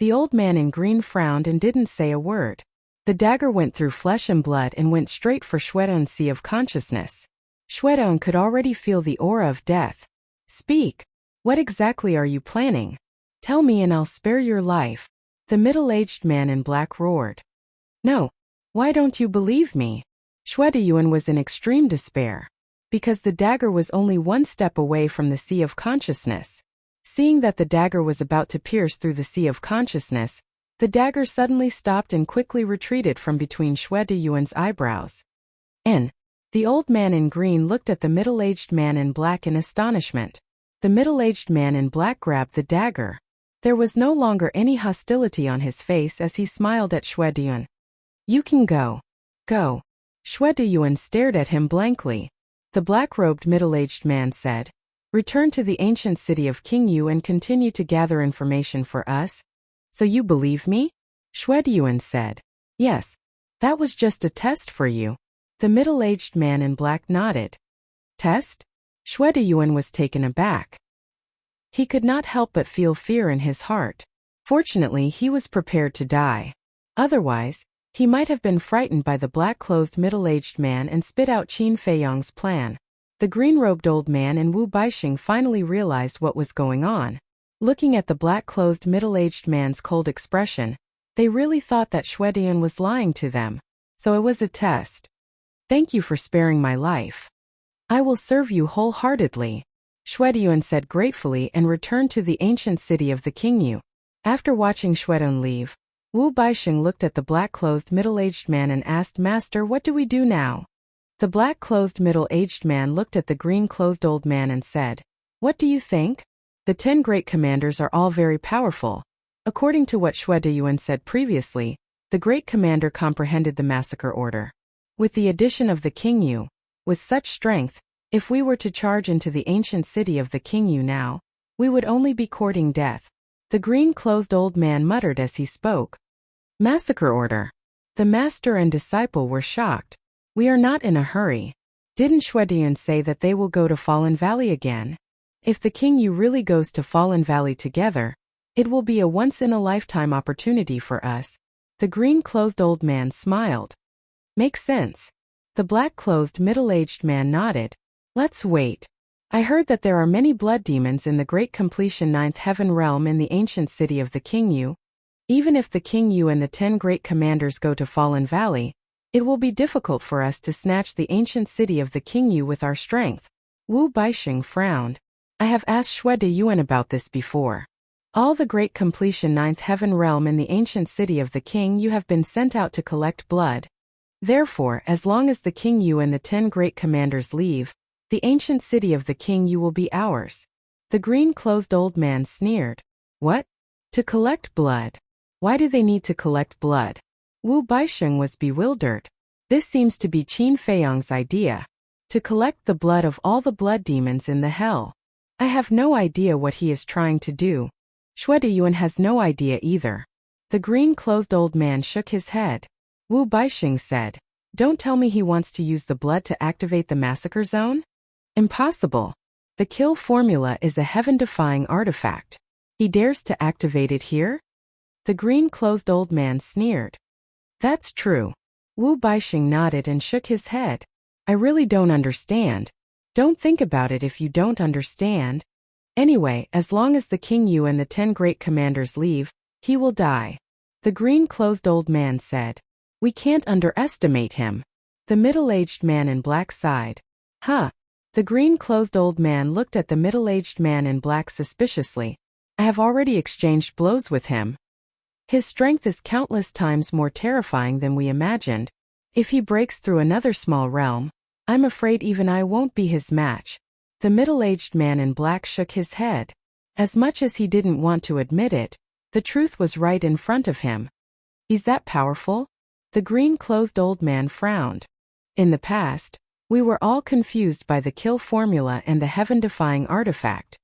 The old man in green frowned and didn't say a word. The dagger went through flesh and blood and went straight for Shwedayuan's sea of consciousness. Shwedayuan could already feel the aura of death. Speak. What exactly are you planning? Tell me and I'll spare your life. The middle-aged man in black roared. No. Why don't you believe me? Shwedayuan was in extreme despair. Because the dagger was only one step away from the sea of consciousness. Seeing that the dagger was about to pierce through the sea of consciousness, the dagger suddenly stopped and quickly retreated from between Shwedayuan's eyebrows. The old man in green looked at the middle-aged man in black in astonishment. The middle-aged man in black grabbed the dagger. There was no longer any hostility on his face as he smiled at Shwedayuan. You can go. Go. Shwedayuan stared at him blankly. The black-robed middle-aged man said, Return to the ancient city of Qingyu and continue to gather information for us. So you believe me? Shwedayuan said. Yes. That was just a test for you. The middle-aged man in black nodded. Test? Shwedayuan was taken aback. He could not help but feel fear in his heart. Fortunately, he was prepared to die. Otherwise, he might have been frightened by the black-clothed middle-aged man and spit out Qin Feiyang's plan. The green-robed old man and Wu Baixing finally realized what was going on. Looking at the black-clothed middle-aged man's cold expression, they really thought that Shwedayuan was lying to them. So it was a test. Thank you for sparing my life. I will serve you wholeheartedly, Shwedayuan said gratefully and returned to the ancient city of the Qingyu. After watching Shwedayuan leave, Wu Baixing looked at the black-clothed middle-aged man and asked, Master, what do we do now? The black-clothed middle-aged man looked at the green-clothed old man and said, What do you think? The 10 great commanders are all very powerful. According to what Shwedayuan said previously, the great commander comprehended the massacre order. With the addition of the Qingyu, with such strength, if we were to charge into the ancient city of the Qingyu now, we would only be courting death. The green-clothed old man muttered as he spoke. Massacre order. The master and disciple were shocked. We are not in a hurry. Didn't Shwedayuan say that they will go to Fallen Valley again? If the Qingyu really goes to Fallen Valley together, it will be a once-in-a-lifetime opportunity for us. The green-clothed old man smiled. Makes sense. The black-clothed middle-aged man nodded. Let's wait. I heard that there are many blood demons in the Great Completion 9th Heaven Realm in the ancient city of the Qingyu. Even if the Qingyu and the 10 great commanders go to Fallen Valley, it will be difficult for us to snatch the ancient city of the Qingyu with our strength. Wu Baixing frowned. I have asked Xue Deyuan about this before. All the great completion ninth heaven realm in the ancient city of the king you have been sent out to collect blood. Therefore, as long as the king you and the 10 great commanders leave, the ancient city of the king you will be ours. The green-clothed old man sneered. What? To collect blood? Why do they need to collect blood? Wu Baisheng was bewildered. This seems to be Qin Feiyang's idea. To collect the blood of all the blood demons in the hell. I have no idea what he is trying to do. Xue Deyuan has no idea either. The green-clothed old man shook his head. Wu Baisheng said, Don't tell me he wants to use the blood to activate the massacre zone? Impossible. The kill formula is a heaven-defying artifact. He dares to activate it here? The green-clothed old man sneered. That's true. Wu Baisheng nodded and shook his head. I really don't understand. Don't think about it if you don't understand. Anyway, as long as the king you and the 10 great commanders leave, he will die. The green-clothed old man said. We can't underestimate him. The middle-aged man in black sighed. Huh. The green-clothed old man looked at the middle-aged man in black suspiciously. I have already exchanged blows with him. His strength is countless times more terrifying than we imagined. If he breaks through another small realm, I'm afraid even I won't be his match. The middle-aged man in black shook his head. As much as he didn't want to admit it, the truth was right in front of him. He's that powerful? The green-clothed old man frowned. In the past, we were all confused by the kill formula and the heaven-defying artifact.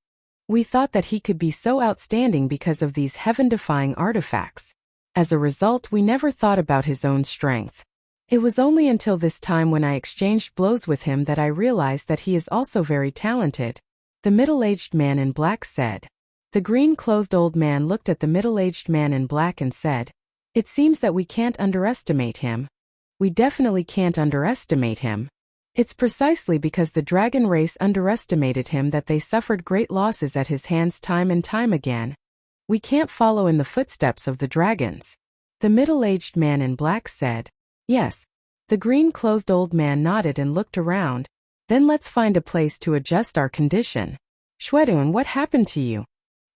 We thought that he could be so outstanding because of these heaven-defying artifacts. As a result, we never thought about his own strength. It was only until this time when I exchanged blows with him that I realized that he is also very talented. The middle-aged man in black said. The green-clothed old man looked at the middle-aged man in black and said, It seems that we can't underestimate him. We definitely can't underestimate him. It's precisely because the dragon race underestimated him that they suffered great losses at his hands time and time again. We can't follow in the footsteps of the dragons. The middle-aged man in black said. Yes. The green-clothed old man nodded and looked around. Then let's find a place to adjust our condition. Xue Deyuan, what happened to you?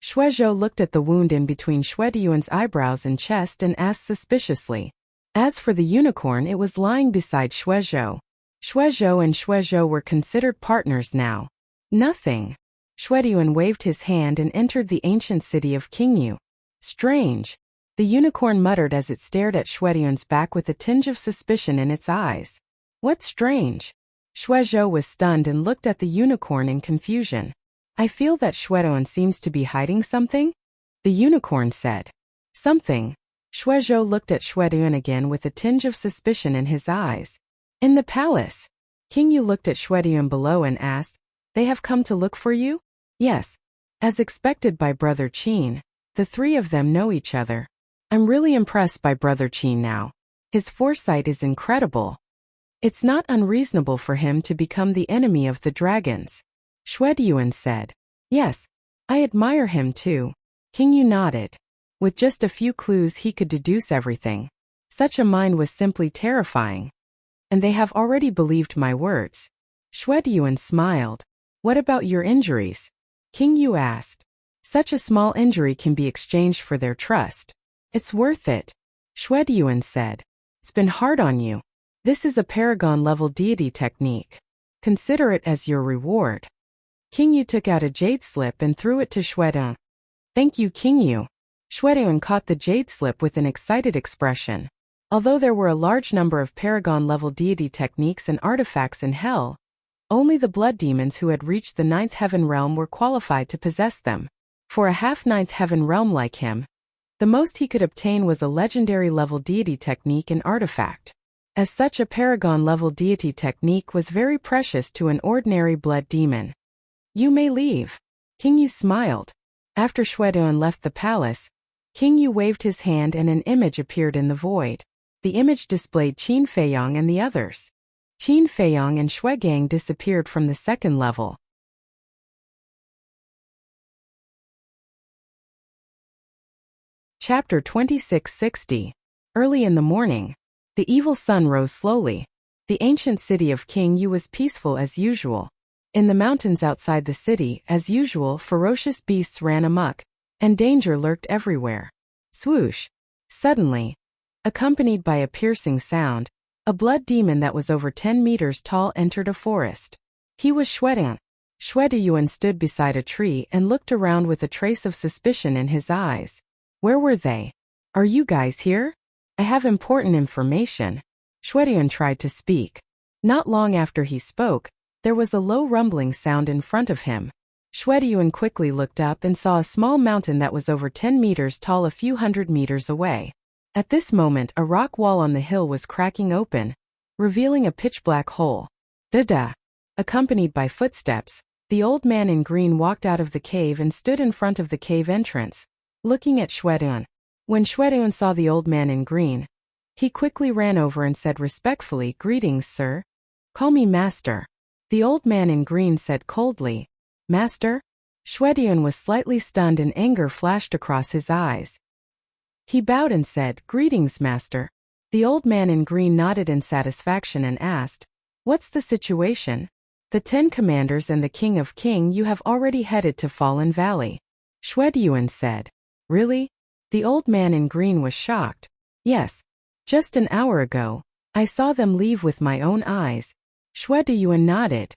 Xue Zhou looked at the wound in between Xue Deyuan's eyebrows and chest and asked suspiciously. As for the unicorn, it was lying beside Xue Zhou. Xue Zhou and Xue Zhou were considered partners now. Nothing. Xue Deyuan waved his hand and entered the ancient city of Qingyu. Strange. The unicorn muttered as it stared at Xue Deyuan's back with a tinge of suspicion in its eyes. What's strange? Xue Zhou was stunned and looked at the unicorn in confusion. I feel that Xue Deyuan seems to be hiding something? The unicorn said. Something. Xue Zhou looked at Xue Deyuan again with a tinge of suspicion in his eyes. In the palace. Qingyu looked at Xue Deyuan below and asked, They have come to look for you? Yes. As expected by Brother Qin, the three of them know each other. I'm really impressed by Brother Qin now. His foresight is incredible. It's not unreasonable for him to become the enemy of the dragons. Xue Deyuan said. Yes. I admire him too. Qingyu nodded. With just a few clues he could deduce everything. Such a mind was simply terrifying. And they have already believed my words. Xue Deyuan smiled. What about your injuries? Qingyu asked. Such a small injury can be exchanged for their trust. It's worth it. Xue Deyuan said. It's been hard on you. This is a paragon-level deity technique. Consider it as your reward. Qingyu took out a jade slip and threw it to Xue Deyuan. Thank you, Qingyu. Xue Deyuan caught the jade slip with an excited expression. Although there were a large number of paragon-level deity techniques and artifacts in hell, only the blood demons who had reached the 9th heaven realm were qualified to possess them. For a half-9th heaven realm like him, the most he could obtain was a legendary-level deity technique and artifact. As such, a paragon-level deity technique was very precious to an ordinary blood demon. You may leave. Qingyu smiled. After Xue Deyuan left the palace, Qingyu waved his hand and an image appeared in the void. The image displayed Qin Feiyang and the others. Qin Feiyang and Xue Gang disappeared from the second level. Chapter 2660. Early in the morning, the evil sun rose slowly. The ancient city of Qingyu was peaceful as usual. In the mountains outside the city, as usual, ferocious beasts ran amok, and danger lurked everywhere. Swoosh! Suddenly, accompanied by a piercing sound, a blood demon that was over 10 meters tall entered a forest. He was Shwedan. Shwedayuan stood beside a tree and looked around with a trace of suspicion in his eyes. Where were they? Are you guys here? I have important information. Shwedayuan tried to speak. Not long after he spoke, there was a low rumbling sound in front of him. Shwedayuan quickly looked up and saw a small mountain that was over 10 meters tall a few hundred meters away. At this moment, a rock wall on the hill was cracking open, revealing a pitch-black hole. Da-da! Accompanied by footsteps, the old man in green walked out of the cave and stood in front of the cave entrance, looking at Shwedan. When Shwedan saw the old man in green, he quickly ran over and said respectfully, "Greetings, sir. Call me Master." The old man in green said coldly, "Master?" Shwedan was slightly stunned and anger flashed across his eyes. He bowed and said, "Greetings, Master." The old man in green nodded in satisfaction and asked, "What's the situation?" "The 10 commanders and the King of King you have already headed to Fallen Valley." Shwedan said. "Really?" The old man in green was shocked. "Yes. Just an hour ago, I saw them leave with my own eyes." Shwedan nodded.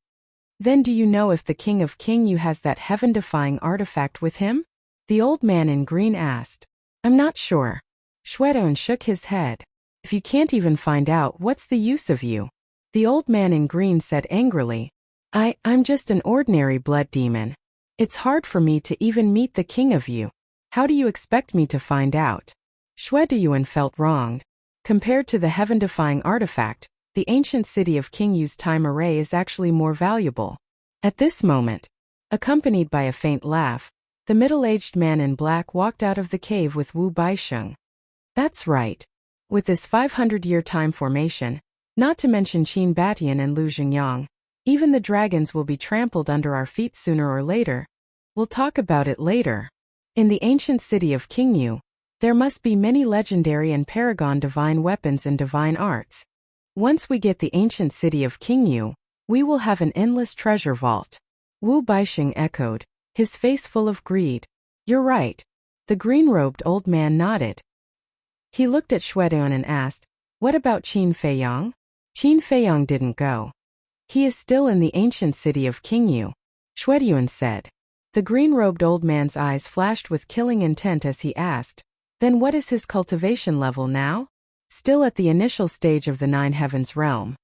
"Then do you know if the King of King you has that heaven-defying artifact with him?" The old man in green asked. "I'm not sure." Shwedan shook his head. "If you can't even find out, what's the use of you?" The old man in green said angrily. I'm just an ordinary blood demon. It's hard for me to even meet the king of you. How do you expect me to find out?" Shwedan felt wronged. Compared to the heaven-defying artifact, the ancient city of King Yu's time array is actually more valuable. At this moment, accompanied by a faint laugh, the middle-aged man in black walked out of the cave with Wu Baisheng. That's right. With this 500-year time formation, not to mention Qin Batian and Lu Xingyang, even the dragons will be trampled under our feet sooner or later. We'll talk about it later. In the ancient city of King Yu, there must be many legendary and paragon divine weapons and divine arts. Once we get the ancient city of King Yu, we will have an endless treasure vault. Wu Baisheng echoed, his face full of greed. "You're right." The green-robed old man nodded. He looked at Shwedan and asked, "What about Qin Feiyang?" "Qin Feiyang didn't go. He is still in the ancient city of King Yu," Shwedan said. The green-robed old man's eyes flashed with killing intent as he asked, "Then what is his cultivation level now?" "Still at the initial stage of the 9 heavens realm."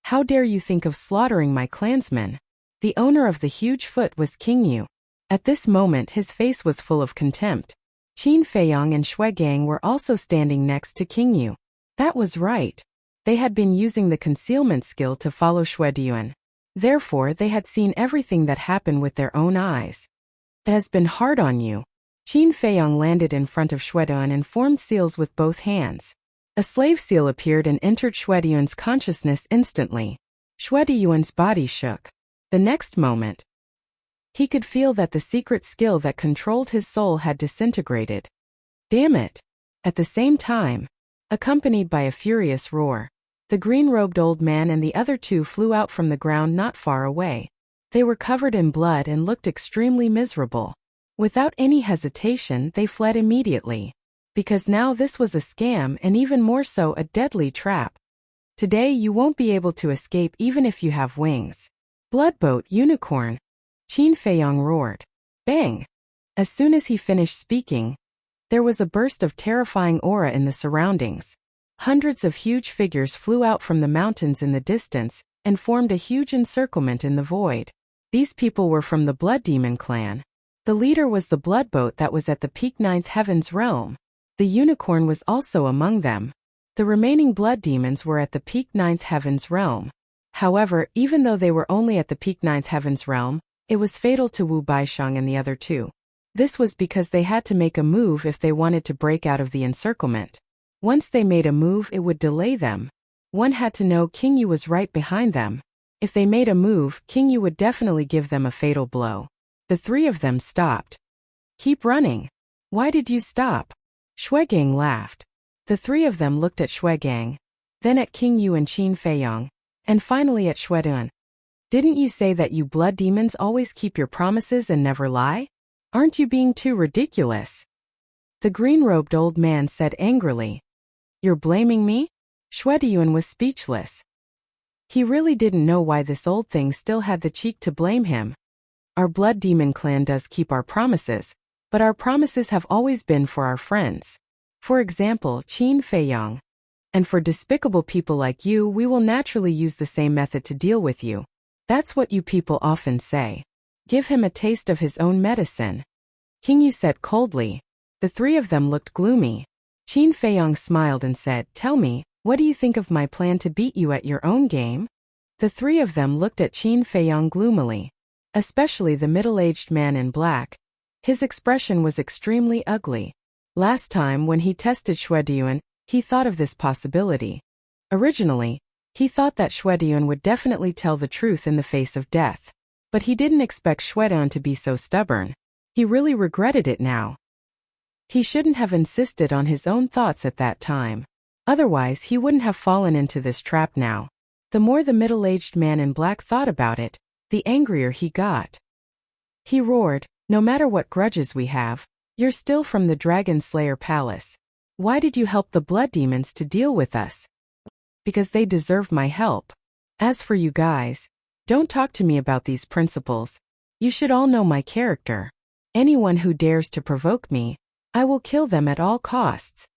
"How dare you think of slaughtering my clansmen?" The owner of the huge foot was King Yu. At this moment his face was full of contempt. Qin Feiyang and Shwegang were also standing next to King Yu. That was right. They had been using the concealment skill to follow Shwedan. Therefore they had seen everything that happened with their own eyes. "It has been hard on you." Qin Feiyang landed in front of Shwedan and formed seals with both hands. A slave seal appeared and entered Shwedan's consciousness instantly. Shwedan's body shook. The next moment, he could feel that the secret skill that controlled his soul had disintegrated. Damn it! At the same time, accompanied by a furious roar, the green-robed old man and the other 2 flew out from the ground not far away. They were covered in blood and looked extremely miserable. Without any hesitation, they fled immediately. Because now this was a scam and even more so a deadly trap. "Today you won't be able to escape even if you have wings." "Bloodboat unicorn!" Qin Feiyang roared. Bang! As soon as he finished speaking, there was a burst of terrifying aura in the surroundings. Hundreds of huge figures flew out from the mountains in the distance and formed a huge encirclement in the void. These people were from the Blood Demon clan. The leader was the bloodboat that was at the peak 9th heavens realm. The unicorn was also among them. The remaining blood demons were at the peak 9th heavens realm. However, even though they were only at the peak 9th heavens realm, it was fatal to Wu Baisheng and the other 2. This was because they had to make a move if they wanted to break out of the encirclement. Once they made a move, it would delay them. One had to know King Yu was right behind them. If they made a move, King Yu would definitely give them a fatal blow. The 3 of them stopped. "Keep running." "Why did you stop?" Shwegang laughed. The 3 of them looked at Shwegang, then at King Yu and Qin Feiyang, and finally at Shwedan. Didn't you say that you blood demons always keep your promises and never lie? Aren't you being too ridiculous? The green-robed old man said angrily. You're blaming me? Shwedayun was speechless. He really didn't know why this old thing still had the cheek to blame him. Our blood demon clan does keep our promises, but our promises have always been for our friends. For example, Qin Feiyang. And for despicable people like you, we will naturally use the same method to deal with you. That's what you people often say. Give him a taste of his own medicine. King Yu said coldly. The three of them looked gloomy. Qin Feiyang smiled and said, Tell me, what do you think of my plan to beat you at your own game? The three of them looked at Qin Feiyang gloomily. Especially the middle-aged man in black. His expression was extremely ugly. Last time when he tested Shwedayun, he thought of this possibility. Originally, he thought that Shwedayun would definitely tell the truth in the face of death. But he didn't expect Shwedayun to be so stubborn. He really regretted it now. He shouldn't have insisted on his own thoughts at that time. Otherwise, he wouldn't have fallen into this trap now. The more the middle-aged man in black thought about it, the angrier he got. He roared, No matter what grudges we have, you're still from the Dragon Slayer Palace. Why did you help the blood demons to deal with us? Because they deserve my help. As for you guys, don't talk to me about these principles. You should all know my character. Anyone who dares to provoke me, I will kill them at all costs.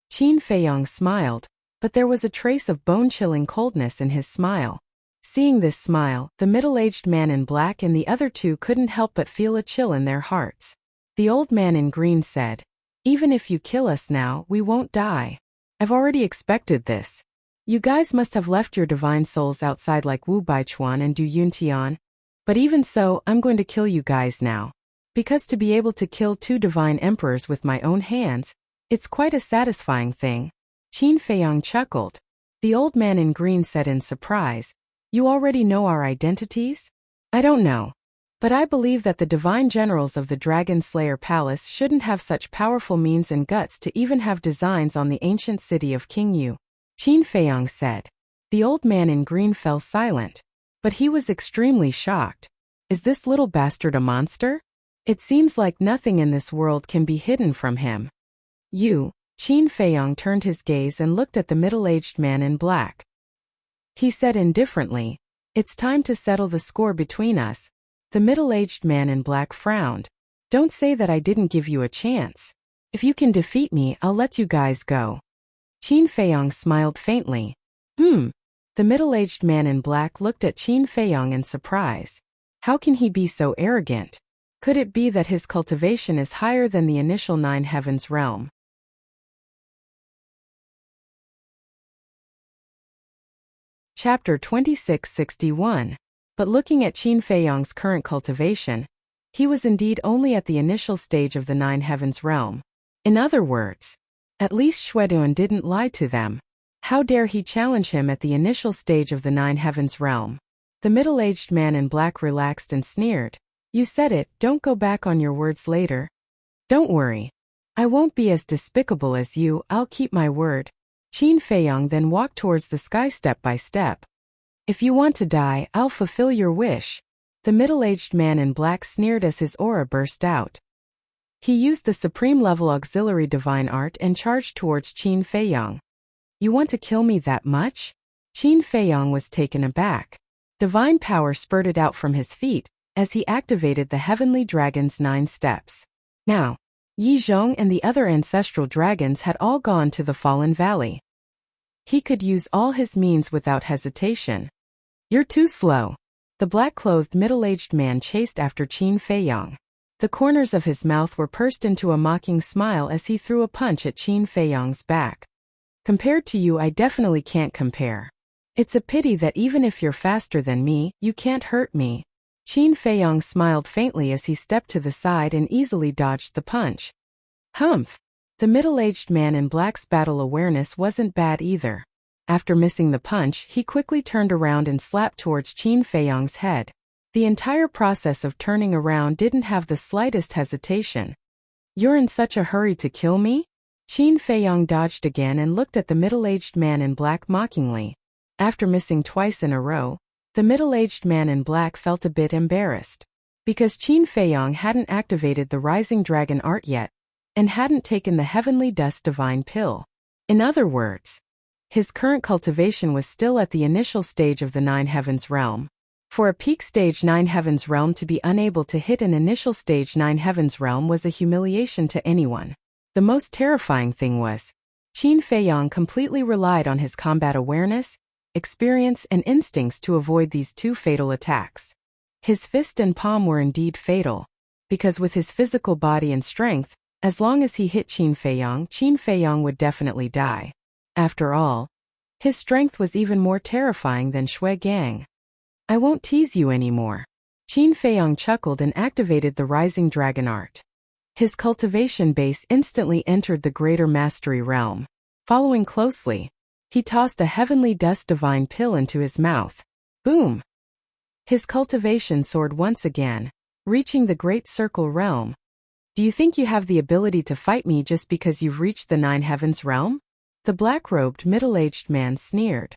Qin Feiyang smiled, but there was a trace of bone-chilling coldness in his smile. Seeing this smile, the middle-aged man in black and the other two couldn't help but feel a chill in their hearts. The old man in green said, Even if you kill us now, we won't die. I've already expected this. You guys must have left your divine souls outside like Wu Baichuan and Du Yuntian. But even so, I'm going to kill you guys now. Because to be able to kill two divine emperors with my own hands, it's quite a satisfying thing. Qin Feiyang chuckled. The old man in green said in surprise, You already know our identities? I don't know. But I believe that the divine generals of the Dragon Slayer Palace shouldn't have such powerful means and guts to even have designs on the ancient city of King Yu. Qin Feiyang said. The old man in green fell silent. But he was extremely shocked. Is this little bastard a monster? It seems like nothing in this world can be hidden from him. Qin Feiyang turned his gaze and looked at the middle-aged man in black. He said indifferently, It's time to settle the score between us. The middle-aged man in black frowned. Don't say that I didn't give you a chance. If you can defeat me, I'll let you guys go. Qin Feiyang smiled faintly. The middle-aged man in black looked at Qin Feiyang in surprise. How can he be so arrogant? Could it be that his cultivation is higher than the initial 9 heavens realm? Chapter 2661. But looking at Qin Feiyang's current cultivation, he was indeed only at the initial stage of the 9 heavens realm. In other words, at least Shwedayun didn't lie to them. How dare he challenge him at the initial stage of the 9 heavens realm? The middle-aged man in black relaxed and sneered. You said it, don't go back on your words later. Don't worry. I won't be as despicable as you, I'll keep my word. Qin Feiyang then walked towards the sky step by step. If you want to die, I'll fulfill your wish. The middle-aged man in black sneered as his aura burst out. He used the supreme-level auxiliary divine art and charged towards Qin Feiyang. You want to kill me that much? Qin Feiyang was taken aback. Divine power spurted out from his feet as he activated the heavenly dragon's 9 steps. Now, Yi Zhong and the other ancestral dragons had all gone to the Fallen Valley. He could use all his means without hesitation. You're too slow. The black-clothed middle-aged man chased after Qin Feiyang. The corners of his mouth were pursed into a mocking smile as he threw a punch at Qin Feiyang's back. Compared to you, I definitely can't compare. It's a pity that even if you're faster than me, you can't hurt me. Qin Feiyang smiled faintly as he stepped to the side and easily dodged the punch. Humph! The middle-aged man in black's battle awareness wasn't bad either. After missing the punch, he quickly turned around and slapped towards Qin Feiyang's head. The entire process of turning around didn't have the slightest hesitation. You're in such a hurry to kill me? Qin Feiyang dodged again and looked at the middle-aged man in black mockingly. After missing twice in a row, The middle-aged man in black felt a bit embarrassed. Because Qin Feiyang hadn't activated the Rising Dragon art yet, and hadn't taken the Heavenly Dust Divine Pill. In other words, his current cultivation was still at the initial stage of the Nine Heavens realm. For a peak stage 9 Heavens realm to be unable to hit an initial stage 9 Heavens realm was a humiliation to anyone. The most terrifying thing was, Qin Feiyang completely relied on his combat awareness, experience and instincts to avoid these two fatal attacks. His fist and palm were indeed fatal, because with his physical body and strength, as long as he hit Qin Feiyang would definitely die. After all, his strength was even more terrifying than Shui Gang. I won't tease you anymore. Qin Feiyang chuckled and activated the Rising Dragon art. His cultivation base instantly entered the Greater Mastery realm. Following closely, he tossed the Heavenly Dust Divine Pill into his mouth. Boom! His cultivation soared once again, reaching the Great Circle realm. Do you think you have the ability to fight me just because you've reached the 9 Heavens realm? The black-robed middle-aged man sneered.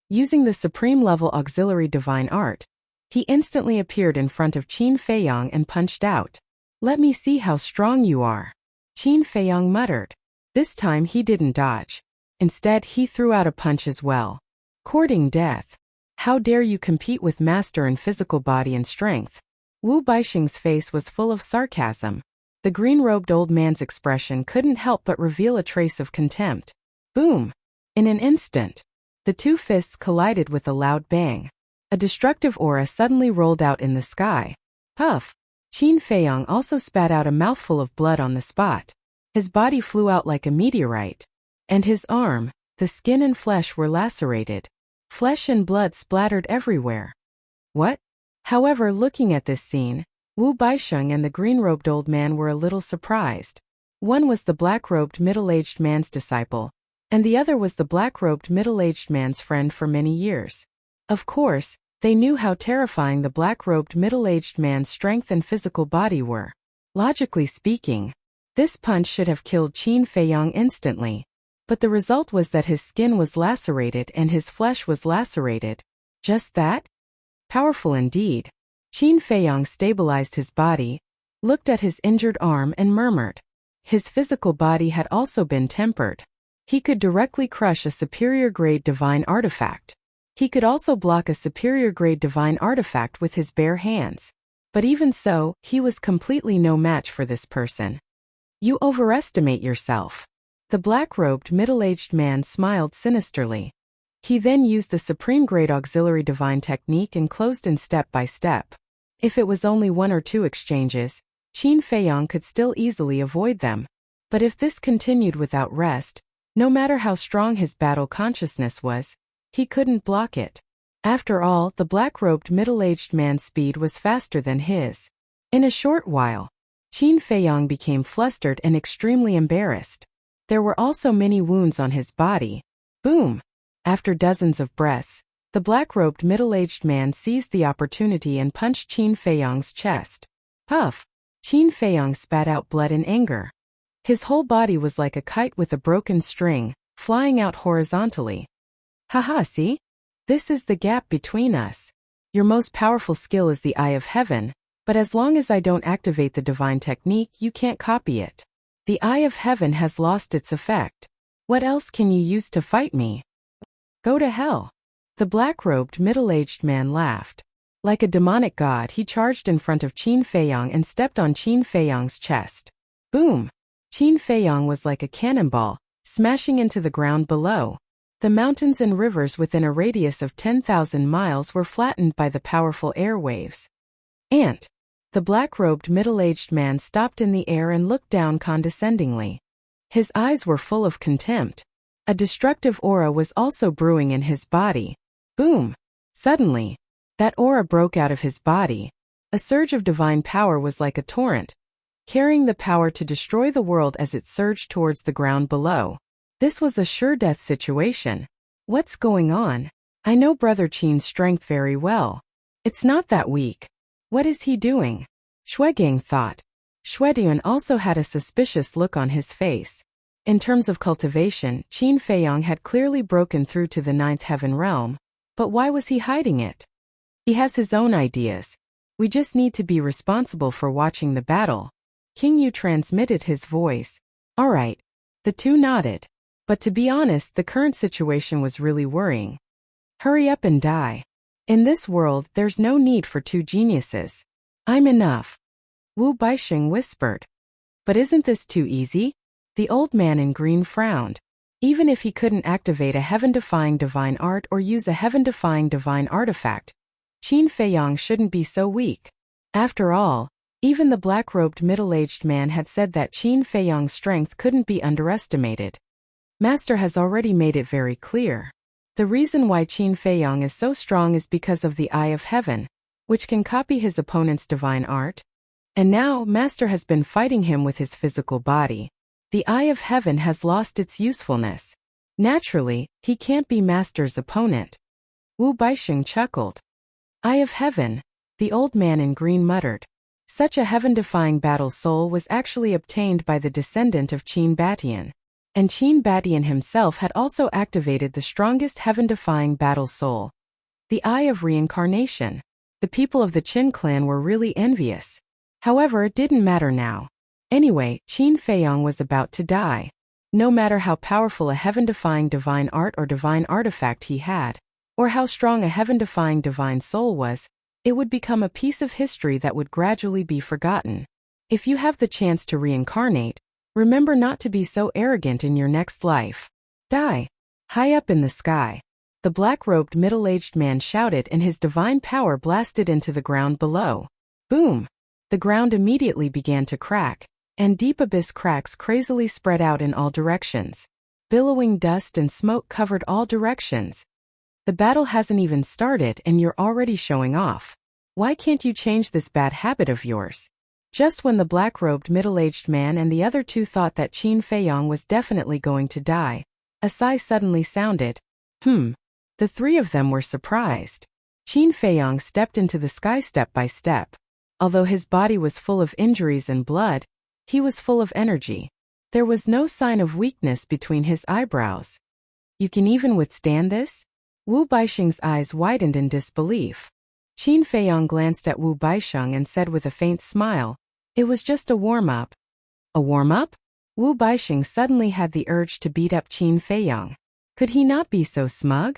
Using the supreme level auxiliary divine art, he instantly appeared in front of Qin Feiyang and punched out. Let me see how strong you are. Qin Feiyang muttered. This time he didn't dodge. Instead he threw out a punch as well. Courting death. How dare you compete with master in physical body and strength? Wu Baixing's face was full of sarcasm. The green-robed old man's expression couldn't help but reveal a trace of contempt. Boom! In an instant, the two fists collided with a loud bang. A destructive aura suddenly rolled out in the sky. Puff! Qin Feiyang also spat out a mouthful of blood on the spot. His body flew out like a meteorite. And his arm, the skin and flesh were lacerated. Flesh and blood splattered everywhere. What? However, looking at this scene, Wu Baixing and the green-robed old man were a little surprised. One was the black-robed middle-aged man's disciple, and the other was the black-robed middle-aged man's friend for many years. Of course, they knew how terrifying the black-robed middle-aged man's strength and physical body were. Logically speaking, this punch should have killed Qin Feiyang instantly. But the result was that his skin was lacerated and his flesh was lacerated. Just that? Powerful indeed. Qin Feiyang stabilized his body, looked at his injured arm and murmured. His physical body had also been tempered. He could directly crush a superior-grade divine artifact. He could also block a superior-grade divine artifact with his bare hands. But even so, he was completely no match for this person. You overestimate yourself. The black-robed middle-aged man smiled sinisterly. He then used the supreme-grade auxiliary divine technique and closed in step by step. If it was only one or two exchanges, Qin Feiyang could still easily avoid them. But if this continued without rest, no matter how strong his battle consciousness was, he couldn't block it. After all, the black-robed middle-aged man's speed was faster than his. In a short while, Qin Feiyang became flustered and extremely embarrassed. There were also many wounds on his body. Boom! After dozens of breaths, the black-robed middle-aged man seized the opportunity and punched Qin Feiyang's chest. Puff! Qin Feiyang spat out blood in anger. His whole body was like a kite with a broken string, flying out horizontally. Haha, see? This is the gap between us. Your most powerful skill is the Eye of Heaven, but as long as I don't activate the divine technique, you can't copy it. The Eye of Heaven has lost its effect. What else can you use to fight me? Go to hell. The black-robed middle-aged man laughed. Like a demonic god, he charged in front of Qin Feiyang and stepped on Qin Feiyang's chest. Boom! Qin Feiyang was like a cannonball, smashing into the ground below. The mountains and rivers within a radius of 10,000 miles were flattened by the powerful air waves. Ant! The black-robed middle-aged man stopped in the air and looked down condescendingly. His eyes were full of contempt. A destructive aura was also brewing in his body. Boom! Suddenly, that aura broke out of his body. A surge of divine power was like a torrent, carrying the power to destroy the world as it surged towards the ground below. This was a sure-death situation. What's going on? I know Brother Qin's strength very well. It's not that weak. What is he doing? Shuigang thought. Shuidian also had a suspicious look on his face. In terms of cultivation, Qin Feiyang had clearly broken through to the 9th heaven realm, but why was he hiding it? He has his own ideas. We just need to be responsible for watching the battle. King Yu transmitted his voice. All right. The two nodded. But to be honest, the current situation was really worrying. Hurry up and die. In this world, there's no need for two geniuses. I'm enough. Wu Baixing whispered. But isn't this too easy? The old man in green frowned. Even if he couldn't activate a heaven-defying divine art or use a heaven-defying divine artifact, Qin Feiyang shouldn't be so weak. After all, even the black-robed middle-aged man had said that Qin Feiyang's strength couldn't be underestimated. Master has already made it very clear. The reason why Qin Feiyang is so strong is because of the Eye of Heaven, which can copy his opponent's divine art. And now, Master has been fighting him with his physical body. The Eye of Heaven has lost its usefulness. Naturally, he can't be Master's opponent. Wu Baixing chuckled. Eye of Heaven, the old man in green muttered. Such a heaven-defying battle soul was actually obtained by the descendant of Qin Batian. And Qin Batian himself had also activated the strongest heaven-defying battle soul. The Eye of Reincarnation. The people of the Qin clan were really envious. However, it didn't matter now. Anyway, Qin Feiyang was about to die. No matter how powerful a heaven-defying divine art or divine artifact he had, or how strong a heaven-defying divine soul was, it would become a piece of history that would gradually be forgotten. If you have the chance to reincarnate, remember not to be so arrogant in your next life. Die. High up in the sky, the black-robed middle-aged man shouted and his divine power blasted into the ground below. Boom! The ground immediately began to crack, and deep abyss cracks crazily spread out in all directions. Billowing dust and smoke covered all directions. The battle hasn't even started and you're already showing off. Why can't you change this bad habit of yours? Just when the black-robed middle-aged man and the other two thought that Qin Feiyang was definitely going to die, a sigh suddenly sounded. The three of them were surprised. Qin Feiyang stepped into the sky step by step. Although his body was full of injuries and blood, he was full of energy. There was no sign of weakness between his eyebrows. You can even withstand this? Wu Baixing's eyes widened in disbelief. Qin Feiyang glanced at Wu Baixing and said with a faint smile, "It was just a warm-up." A warm-up? Wu Baixing suddenly had the urge to beat up Qin Feiyang. Could he not be so smug?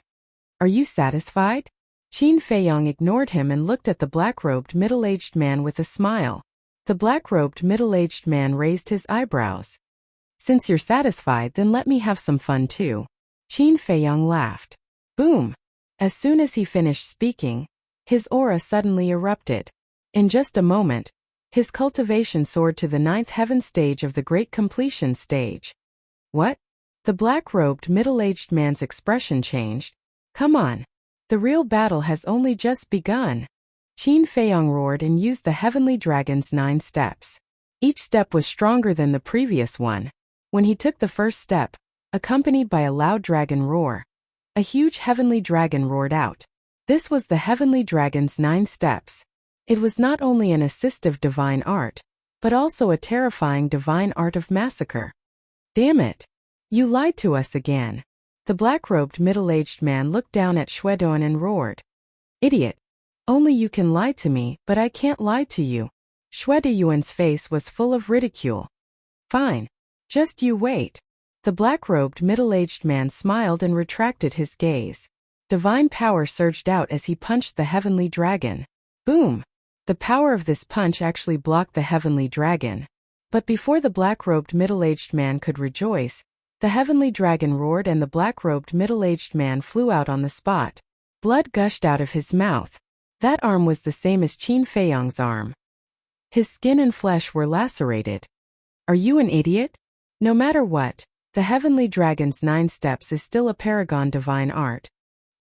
Are you satisfied? Qin Feiyang ignored him and looked at the black-robed middle-aged man with a smile. The black-robed middle-aged man raised his eyebrows. Since you're satisfied, then let me have some fun too. Qin Feiyang laughed. Boom! As soon as he finished speaking, his aura suddenly erupted. In just a moment, his cultivation soared to the 9th heaven stage of the Great Completion stage. What? The black-robed middle-aged man's expression changed. Come on. The real battle has only just begun. Qin Feiyang roared and used the Heavenly Dragon's 9 steps. Each step was stronger than the previous one. When he took the first step, accompanied by a loud dragon roar, a huge heavenly dragon roared out. This was the Heavenly Dragon's 9 steps. It was not only an assistive divine art, but also a terrifying divine art of massacre. Damn it! You lied to us again. The black-robed middle-aged man looked down at Xuedoan and roared. Idiot! Only you can lie to me, but I can't lie to you. Xuedoan's face was full of ridicule. Fine. Just you wait. The black-robed middle-aged man smiled and retracted his gaze. Divine power surged out as he punched the heavenly dragon. Boom! The power of this punch actually blocked the heavenly dragon. But before the black-robed middle-aged man could rejoice, the heavenly dragon roared and the black-robed middle-aged man flew out on the spot. Blood gushed out of his mouth. That arm was the same as Qin Feiyang's arm. His skin and flesh were lacerated. Are you an idiot? No matter what, the heavenly dragon's 9 steps is still a paragon divine art.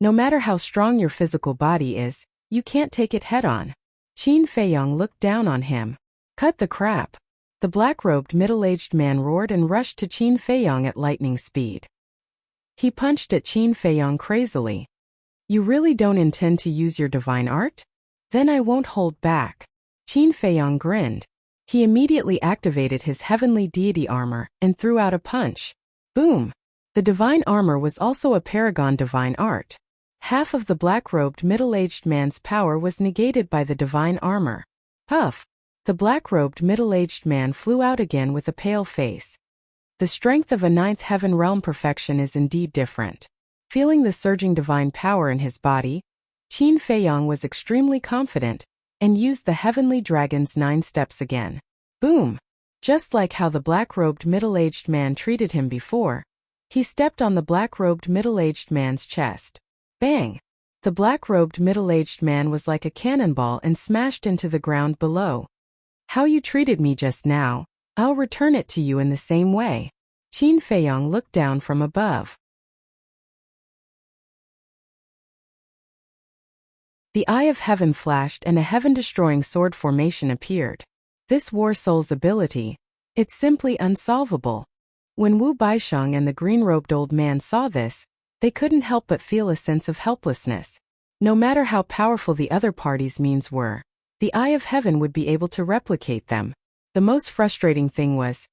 No matter how strong your physical body is, you can't take it head-on. Qin Feiyang looked down on him. Cut the crap. The black-robed middle-aged man roared and rushed to Qin Feiyang at lightning speed. He punched at Qin Feiyang crazily. You really don't intend to use your divine art? Then I won't hold back. Qin Feiyang grinned. He immediately activated his heavenly deity armor and threw out a punch. Boom! The divine armor was also a paragon divine art. Half of the black-robed middle-aged man's power was negated by the divine armor. Puff! The black-robed middle-aged man flew out again with a pale face. The strength of a ninth heaven realm perfection is indeed different. Feeling the surging divine power in his body, Qin Feiyang was extremely confident and used the heavenly dragon's 9 steps again. Boom! Just like how the black-robed middle-aged man treated him before, he stepped on the black-robed middle-aged man's chest. Bang! The black-robed middle-aged man was like a cannonball and smashed into the ground below. How you treated me just now, I'll return it to you in the same way. Qin Feiyang looked down from above. The eye of heaven flashed and a heaven-destroying sword formation appeared. This war soul's ability, it's simply unsolvable. When Wu Baisheng and the green-robed old man saw this, they couldn't help but feel a sense of helplessness. No matter how powerful the other party's means were, the eye of heaven would be able to replicate them. The most frustrating thing was,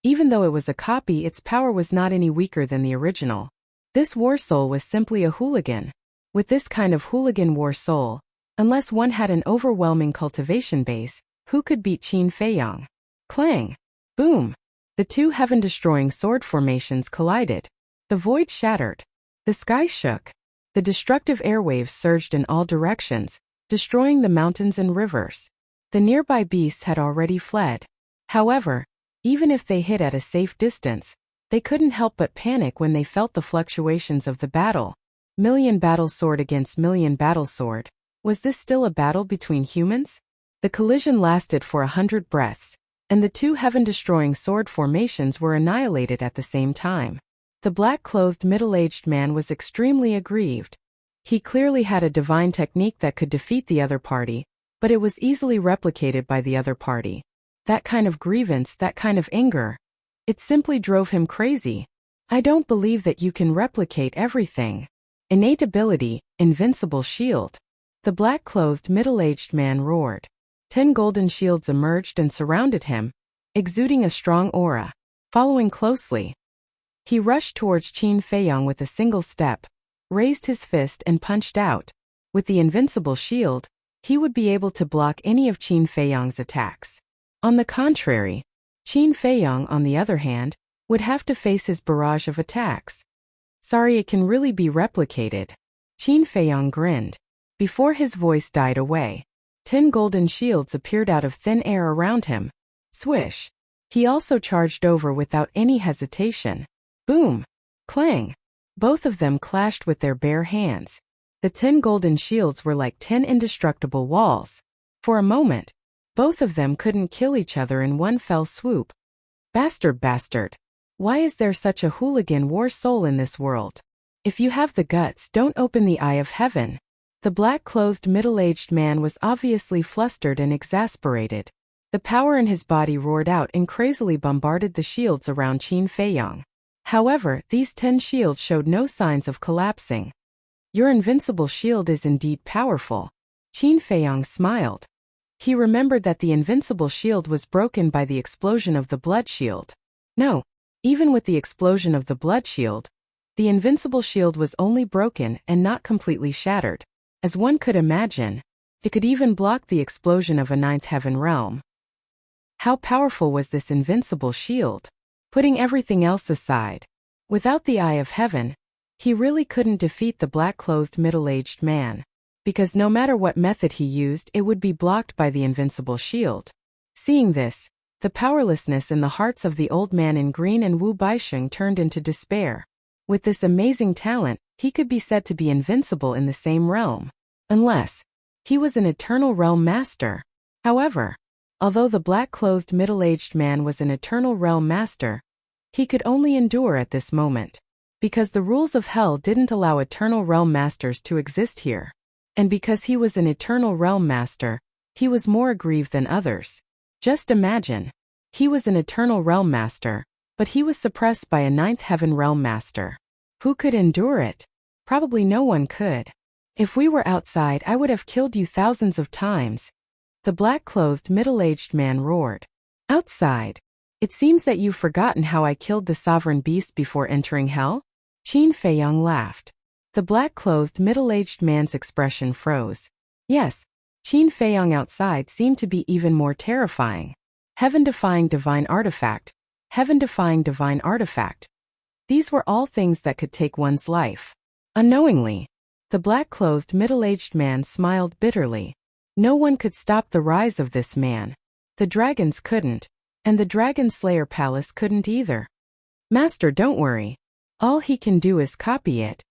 even though it was a copy, its power was not any weaker than the original. This war soul was simply a hooligan. With this kind of hooligan war soul, unless one had an overwhelming cultivation base, who could beat Qin Feiyang? Clang! Boom! The two heaven-destroying sword formations collided. The void shattered. The sky shook. The destructive airwaves surged in all directions, destroying the mountains and rivers. The nearby beasts had already fled. However, even if they hid at a safe distance, they couldn't help but panic when they felt the fluctuations of the battle. Million battle sword against million battle sword. Was this still a battle between humans? The collision lasted for 100 breaths, and the two heaven-destroying sword formations were annihilated at the same time. The black-clothed middle-aged man was extremely aggrieved. He clearly had a divine technique that could defeat the other party, but it was easily replicated by the other party. That kind of grievance, that kind of anger, it simply drove him crazy. I don't believe that you can replicate everything. Innate ability, invincible shield. The black-clothed middle-aged man roared. 10 golden shields emerged and surrounded him, exuding a strong aura. Following closely, he rushed towards Qin Feiyang with a single step, raised his fist and punched out. With the invincible shield, he would be able to block any of Qin Feiyang's attacks. On the contrary, Qin Feiyang, on the other hand, would have to face his barrage of attacks. Sorry, it can really be replicated. Qin Feiyang grinned. Before his voice died away, 10 golden shields appeared out of thin air around him. Swish! He also charged over without any hesitation. Boom! Clang! Both of them clashed with their bare hands. The 10 golden shields were like 10 indestructible walls. For a moment, both of them couldn't kill each other in one fell swoop. Bastard! Why is there such a hooligan war soul in this world? If you have the guts, don't open the eye of heaven. The black-clothed middle-aged man was obviously flustered and exasperated. The power in his body roared out and crazily bombarded the shields around Qin Feiyang. However, these 10 shields showed no signs of collapsing. Your invincible shield is indeed powerful. Qin Feiyang smiled. He remembered that the invincible shield was broken by the explosion of the blood shield. No, even with the explosion of the blood shield, the invincible shield was only broken and not completely shattered. As one could imagine, it could even block the explosion of a ninth heaven realm. How powerful was this invincible shield? Putting everything else aside, without the eye of heaven, he really couldn't defeat the black-clothed middle-aged man, because no matter what method he used, it would be blocked by the invincible shield. Seeing this, the powerlessness in the hearts of the old man in green and Wu Baisheng turned into despair. With this amazing talent, he could be said to be invincible in the same realm. Unless he was an eternal realm master. However, although the black-clothed middle-aged man was an eternal realm master, he could only endure at this moment. Because the rules of hell didn't allow eternal realm masters to exist here. And because he was an eternal realm master, he was more aggrieved than others. Just imagine. He was an eternal realm master, but he was suppressed by a ninth heaven realm master. Who could endure it? Probably no one could. If we were outside, I would have killed you thousands of times. The black-clothed middle-aged man roared. Outside? It seems that you've forgotten how I killed the sovereign beast before entering hell? Qin Feiyang laughed. The black-clothed middle-aged man's expression froze. Yes, Qin Feiyong outside seemed to be even more terrifying. Heaven-defying divine artifact. Heaven-defying divine artifact. These were all things that could take one's life. Unknowingly, the black-clothed middle-aged man smiled bitterly. No one could stop the rise of this man. The dragons couldn't, and the Dragon Slayer Palace couldn't either. Master, don't worry. All he can do is copy it.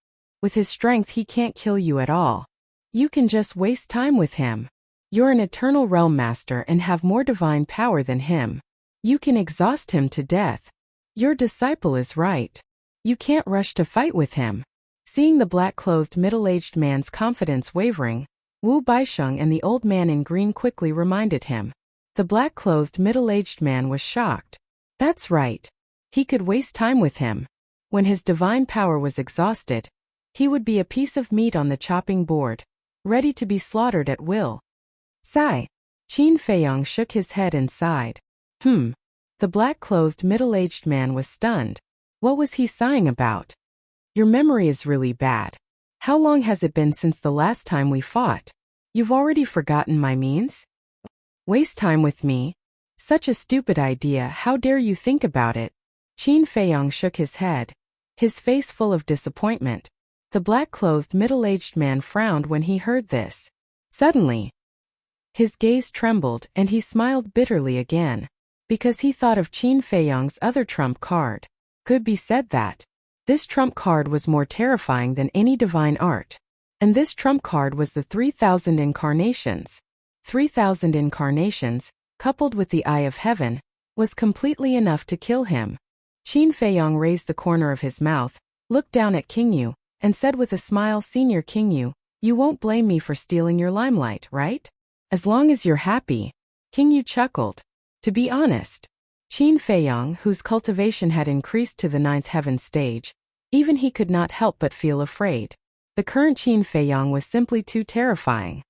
With his strength he can't kill you at all. You can just waste time with him. You're an eternal realm master and have more divine power than him. You can exhaust him to death. Your disciple is right. You can't rush to fight with him. Seeing the black-clothed middle-aged man's confidence wavering, Wu Baisheng and the old man in green quickly reminded him. The black-clothed middle-aged man was shocked. That's right. He could waste time with him. When his divine power was exhausted, he would be a piece of meat on the chopping board, ready to be slaughtered at will. Sigh. Qin Feiyong shook his head and sighed. The black-clothed middle-aged man was stunned. What was he sighing about? Your memory is really bad. How long has it been since the last time we fought? You've already forgotten my means? Waste time with me? Such a stupid idea, how dare you think about it? Qin Feiyong shook his head, his face full of disappointment. The black-clothed middle-aged man frowned when he heard this. Suddenly, his gaze trembled and he smiled bitterly again, because he thought of Qin Feiyong's other trump card. Could be said that this trump card was more terrifying than any divine art. And this trump card was the 3,000 incarnations. 3,000 incarnations, coupled with the Eye of Heaven, was completely enough to kill him. Qin Feiyong raised the corner of his mouth, looked down at King Yu, and said with a smile, Senior King Yu, you won't blame me for stealing your limelight, right? As long as you're happy. King Yu chuckled. To be honest, Qin Feiyong, whose cultivation had increased to the 9th heaven stage, even he could not help but feel afraid. The current Qin Feiyong was simply too terrifying.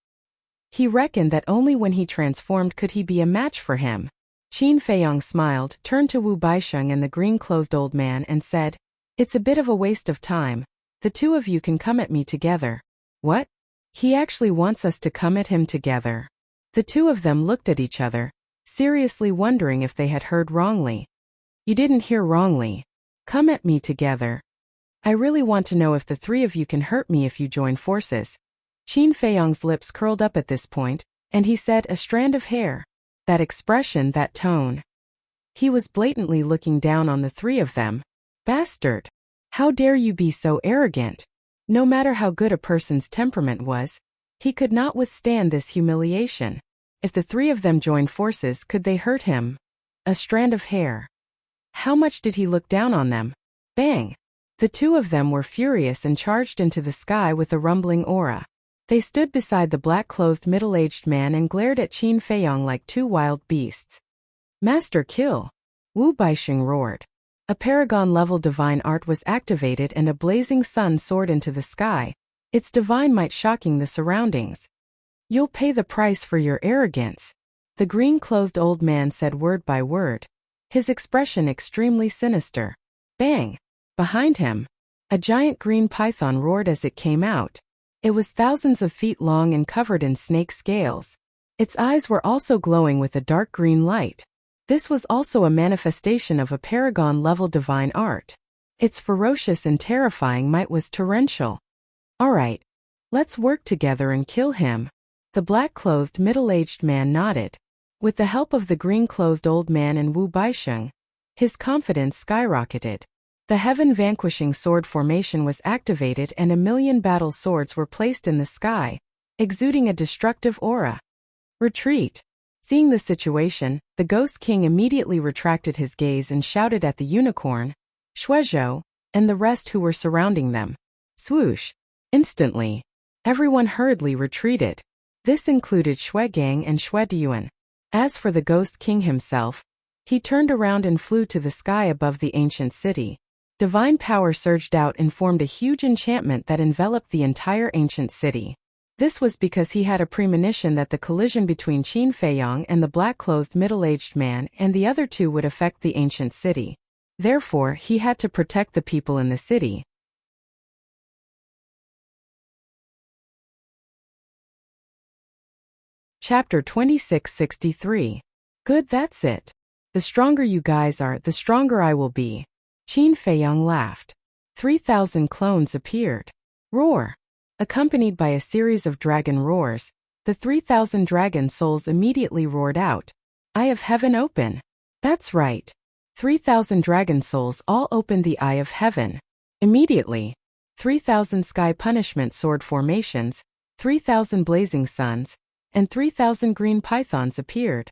He reckoned that only when he transformed could he be a match for him. Qin Feiyong smiled, turned to Wu Baisheng and the green-clothed old man and said, It's a bit of a waste of time. The two of you can come at me together. What? He actually wants us to come at him together. The two of them looked at each other, seriously wondering if they had heard wrongly. You didn't hear wrongly. Come at me together. I really want to know if the three of you can hurt me if you join forces. Qin Feiyong's lips curled up at this point, and he said, a strand of hair. That expression, that tone. He was blatantly looking down on the three of them. Bastard! How dare you be so arrogant? No matter how good a person's temperament was, he could not withstand this humiliation. If the three of them joined forces, could they hurt him? A strand of hair. How much did he look down on them? Bang! The two of them were furious and charged into the sky with a rumbling aura. They stood beside the black-clothed middle-aged man and glared at Qin Feiyong like two wild beasts. Master, kill! Wu Baisheng roared. A paragon-level divine art was activated and a blazing sun soared into the sky, its divine might shocking the surroundings. You'll pay the price for your arrogance, the green-clothed old man said word by word, his expression extremely sinister. Bang! Behind him, a giant green python roared as it came out. It was thousands of feet long and covered in snake scales. Its eyes were also glowing with a dark green light. This was also a manifestation of a paragon-level divine art. Its ferocious and terrifying might was torrential. All right, let's work together and kill him. The black-clothed middle-aged man nodded. With the help of the green-clothed old man and Wu Baisheng, his confidence skyrocketed. The heaven-vanquishing sword formation was activated and 1,000,000 battle swords were placed in the sky, exuding a destructive aura. Retreat! Seeing the situation, the Ghost King immediately retracted his gaze and shouted at the unicorn, Shuezhou, and the rest who were surrounding them. Swoosh! Instantly, everyone hurriedly retreated. This included Shuegang and Shuediyuan. As for the Ghost King himself, he turned around and flew to the sky above the ancient city. Divine power surged out and formed a huge enchantment that enveloped the entire ancient city. This was because he had a premonition that the collision between Qin Feiyong and the black-clothed middle-aged man and the other two would affect the ancient city. Therefore, he had to protect the people in the city. Chapter 2663. Good, that's it. The stronger you guys are, the stronger I will be. Qin Feiyang laughed. 3,000 clones appeared. Roar! Accompanied by a series of dragon roars, the 3,000 dragon souls immediately roared out. Eye of Heaven open. That's right. 3,000 dragon souls all opened the Eye of Heaven. Immediately, 3,000 sky punishment sword formations, 3,000 blazing suns, and 3,000 green pythons appeared.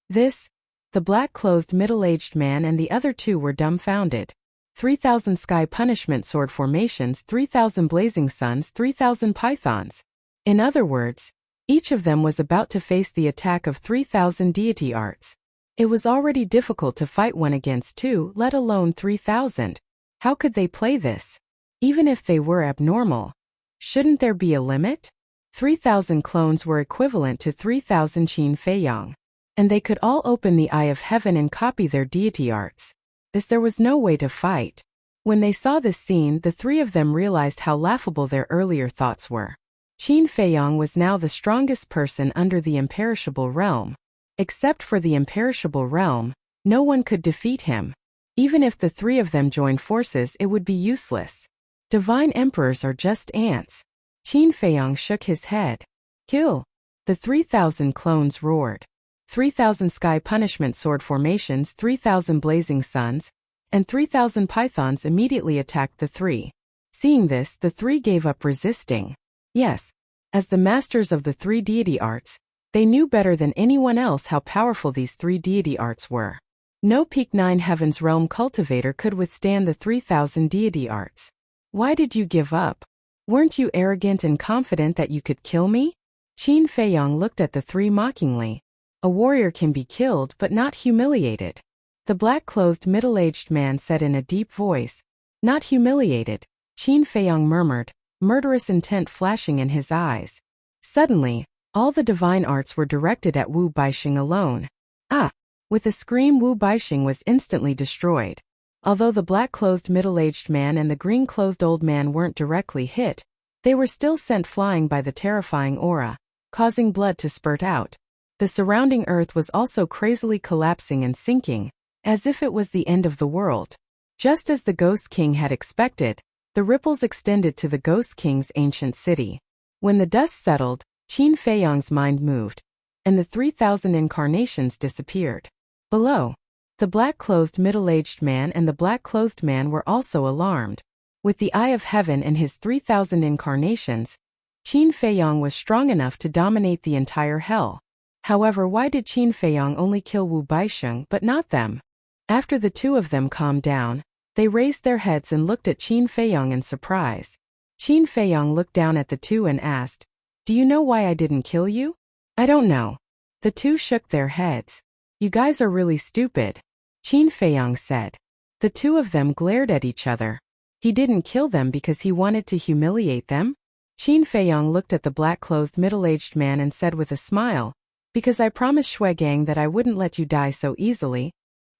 The black-clothed middle-aged man and the other two were dumbfounded. 3,000 sky punishment sword formations, 3,000 blazing suns, 3,000 pythons. In other words, each of them was about to face the attack of 3,000 deity arts. It was already difficult to fight one against two, let alone 3,000. How could they play this? Even if they were abnormal, shouldn't there be a limit? 3,000 clones were equivalent to 3,000 Qin Feiyang. And they could all open the Eye of Heaven and copy their deity arts. There was no way to fight. When they saw this scene, the three of them realized how laughable their earlier thoughts were. Qin Feiyang was now the strongest person under the imperishable realm. Except for the imperishable realm, no one could defeat him. Even if the three of them joined forces, it would be useless. Divine emperors are just ants. Qin Feiyang shook his head. Kill! The 3,000 clones roared. 3,000 sky punishment sword formations, 3,000 blazing suns, and 3,000 pythons immediately attacked the three. Seeing this, the three gave up resisting. Yes, as the masters of the three deity arts, they knew better than anyone else how powerful these three deity arts were. No peak 9 heavens realm cultivator could withstand the 3,000 deity arts. Why did you give up? Weren't you arrogant and confident that you could kill me? Qin Feiyang looked at the three mockingly. A warrior can be killed but not humiliated. The black-clothed middle-aged man said in a deep voice. Not humiliated, Qin Feiyang murmured, murderous intent flashing in his eyes. Suddenly, all the divine arts were directed at Wu Baixing alone. Ah! With a scream, Wu Baixing was instantly destroyed. Although the black-clothed middle-aged man and the green-clothed old man weren't directly hit, they were still sent flying by the terrifying aura, causing blood to spurt out. The surrounding earth was also crazily collapsing and sinking, as if it was the end of the world. Just as the Ghost King had expected, the ripples extended to the Ghost King's ancient city. When the dust settled, Qin Feiyang's mind moved, and the 3,000 incarnations disappeared. Below, the black-clothed middle-aged man and the black-clothed man were also alarmed. With the Eye of Heaven and his 3,000 incarnations, Qin Feiyang was strong enough to dominate the entire hell. However, why did Qin Feiyang only kill Wu Baixing but not them? After the two of them calmed down, they raised their heads and looked at Qin Feiyang in surprise. Qin Feiyang looked down at the two and asked, "Do you know why I didn't kill you?" "I don't know." The two shook their heads. "You guys are really stupid," Qin Feiyang said. The two of them glared at each other. He didn't kill them because he wanted to humiliate them? Qin Feiyang looked at the black-clothed middle-aged man and said with a smile, "Because I promised Shuigang that I wouldn't let you die so easily.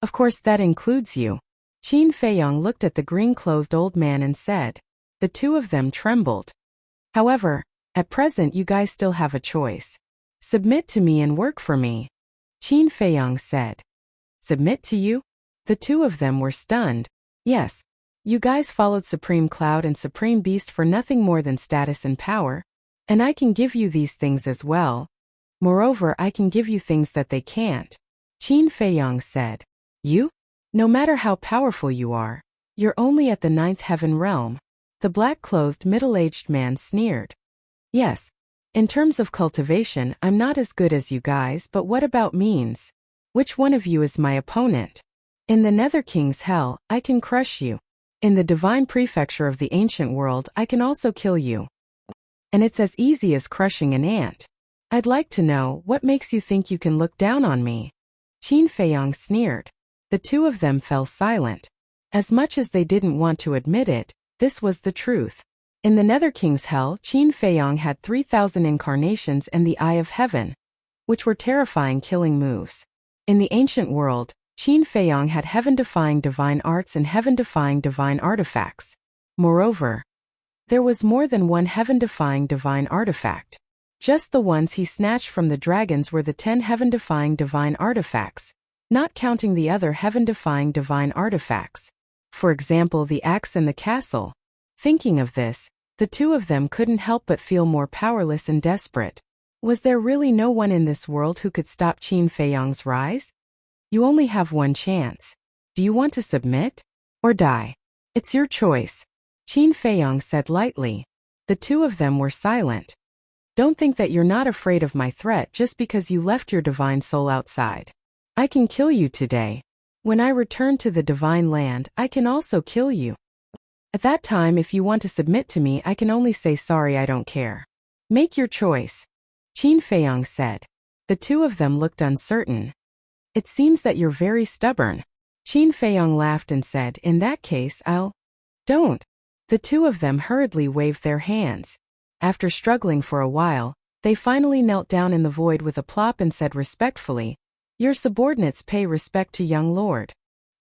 Of course that includes you." Qin Feiyang looked at the green-clothed old man and said. The two of them trembled. "However, at present you guys still have a choice. Submit to me and work for me," Qin Feiyang said. "Submit to you?" The two of them were stunned. "Yes. You guys followed Supreme Cloud and Supreme Beast for nothing more than status and power. And I can give you these things as well. Moreover, I can give you things that they can't," Qin Feiyang said. "You? No matter how powerful you are, you're only at the 9th heaven realm." The black-clothed middle-aged man sneered. "Yes. In terms of cultivation, I'm not as good as you guys, but what about means? Which one of you is my opponent? In the Nether King's hell, I can crush you. In the divine prefecture of the ancient world, I can also kill you. And it's as easy as crushing an ant. I'd like to know, what makes you think you can look down on me?" Qin Feiyang sneered. The two of them fell silent. As much as they didn't want to admit it, this was the truth. In the Nether King's hell, Qin Feiyang had 3,000 incarnations and the Eye of Heaven, which were terrifying killing moves. In the ancient world, Qin Feiyang had heaven-defying divine arts and heaven-defying divine artifacts. Moreover, there was more than one heaven-defying divine artifact. Just the ones he snatched from the dragons were the 10 heaven-defying divine artifacts, not counting the other heaven-defying divine artifacts. For example, the axe and the castle. Thinking of this, the two of them couldn't help but feel more powerless and desperate. Was there really no one in this world who could stop Qin Feiyang's rise? You only have one chance. Do you want to submit? Or die? It's your choice. Qin Feiyang said lightly. The two of them were silent. Don't think that you're not afraid of my threat just because you left your divine soul outside. I can kill you today. When I return to the divine land, I can also kill you. At that time, if you want to submit to me, I can only say sorry, I don't care. Make your choice. Qin Feiyang said. The two of them looked uncertain. It seems that you're very stubborn. Qin Feiyang laughed and said, in that case, Don't. The two of them hurriedly waved their hands. After struggling for a while, they finally knelt down in the void with a plop and said respectfully, your subordinates pay respect to young lord.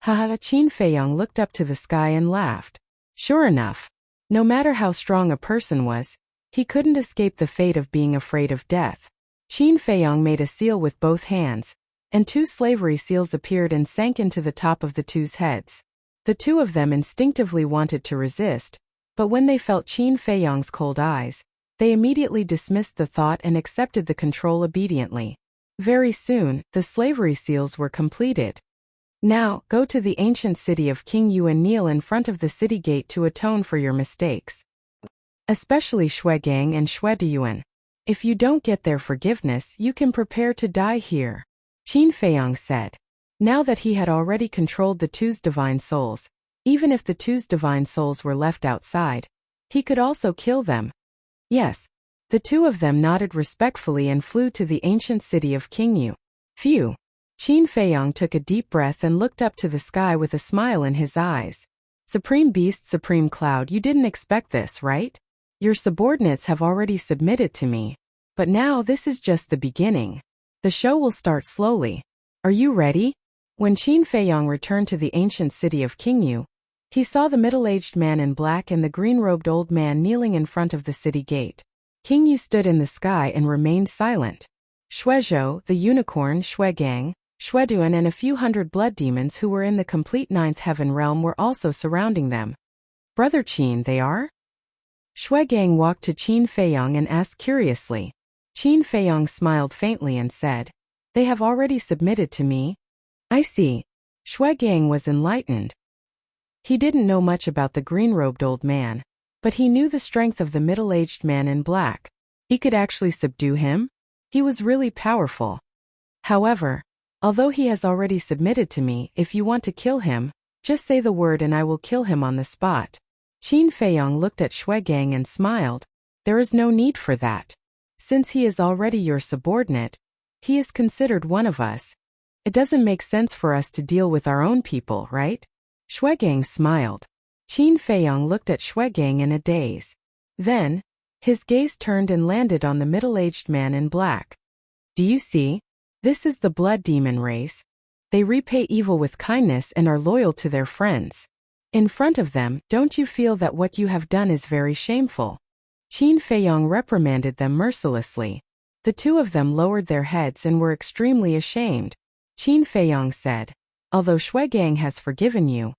Haha. Qin Feiyang looked up to the sky and laughed. Sure enough, no matter how strong a person was, he couldn't escape the fate of being afraid of death. Qin Feiyang made a seal with both hands, and 2 slavery seals appeared and sank into the top of the two's heads. The two of them instinctively wanted to resist, but when they felt Qin Feiyang's cold eyes, they immediately dismissed the thought and accepted the control obediently. Very soon, the slavery seals were completed. Now, go to the ancient city of King Yu and kneel in front of the city gate to atone for your mistakes. Especially Shuegang and Shuediyuan. If you don't get their forgiveness, you can prepare to die here. Qin Feiyang said. Now that he had already controlled the two's divine souls, even if the two's divine souls were left outside, he could also kill them. Yes. The two of them nodded respectfully and flew to the ancient city of King Yu. Phew. Qin Feiyang took a deep breath and looked up to the sky with a smile in his eyes. Supreme Beast, Supreme Cloud, you didn't expect this, right? Your subordinates have already submitted to me. But now this is just the beginning. The show will start slowly. Are you ready? When Qin Feiyang returned to the ancient city of King Yu, he saw the middle-aged man in black and the green-robed old man kneeling in front of the city gate. King Yu stood in the sky and remained silent. Shuezhou, the unicorn, Shuegang, Shueduan and a few hundred blood demons who were in the complete 9th heaven realm were also surrounding them. Brother Qin, they are? Shuegang walked to Qin Feiyang and asked curiously. Qin Feiyang smiled faintly and said, they have already submitted to me. I see. Shuegang was enlightened. He didn't know much about the green-robed old man, but he knew the strength of the middle-aged man in black. He could actually subdue him? He was really powerful. However, although he has already submitted to me, if you want to kill him, just say the word and I will kill him on the spot. Qin Feiyang looked at Shuegang and smiled. There is no need for that. Since he is already your subordinate, he is considered one of us. It doesn't make sense for us to deal with our own people, right? Shuegang smiled. Qin Feiyang looked at Shuegang in a daze. Then, his gaze turned and landed on the middle-aged man in black. Do you see? This is the blood demon race. They repay evil with kindness and are loyal to their friends. In front of them, don't you feel that what you have done is very shameful? Qin Feiyang reprimanded them mercilessly. The two of them lowered their heads and were extremely ashamed. Qin Feiyang said, although Shuegang has forgiven you,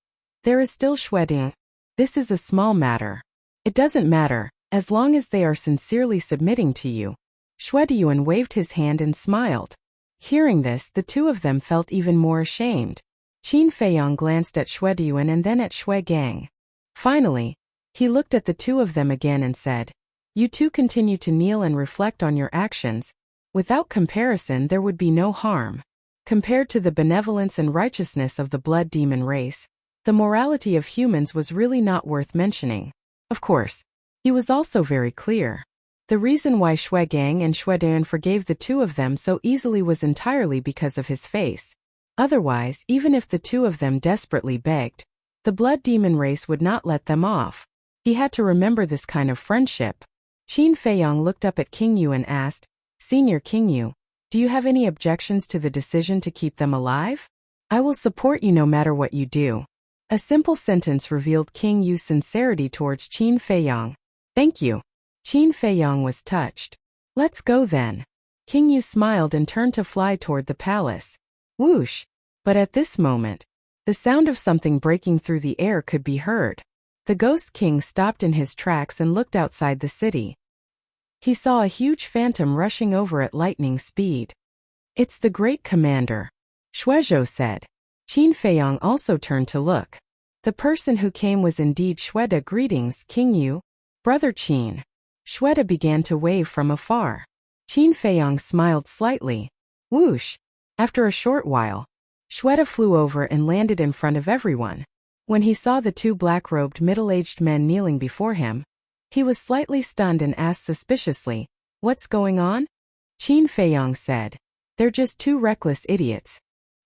there is still Shuediyuan. This is a small matter. It doesn't matter, as long as they are sincerely submitting to you. Shuediyuan waved his hand and smiled. Hearing this, the two of them felt even more ashamed. Qin Feiyang glanced at Shuediyuan and then at Shuegang. Finally, he looked at the two of them again and said, you two continue to kneel and reflect on your actions. Without comparison, there would be no harm. Compared to the benevolence and righteousness of the blood demon race, the morality of humans was really not worth mentioning. Of course, he was also very clear. The reason why Shuegang and Shuediyuan forgave the two of them so easily was entirely because of his face. Otherwise, even if the two of them desperately begged, the blood demon race would not let them off. He had to remember this kind of friendship. Qin Feiyang looked up at King Yu and asked, Senior King Yu, do you have any objections to the decision to keep them alive? I will support you no matter what you do. A simple sentence revealed King Yu's sincerity towards Qin Feiyang. Thank you. Qin Feiyang was touched. Let's go then. King Yu smiled and turned to fly toward the palace. Whoosh! But at this moment, the sound of something breaking through the air could be heard. The Ghost King stopped in his tracks and looked outside the city. He saw a huge phantom rushing over at lightning speed. It's the great commander, Shuezhou said. Qin Feiyang also turned to look. The person who came was indeed Shueda. Greetings, King Yu. Brother Qin. Shueda began to wave from afar. Qin Feiyang smiled slightly. Whoosh! After a short while, Shueda flew over and landed in front of everyone. When he saw the two black-robed middle-aged men kneeling before him, he was slightly stunned and asked suspiciously, "What's going on?" Qin Feiyang said, "They're just two reckless idiots."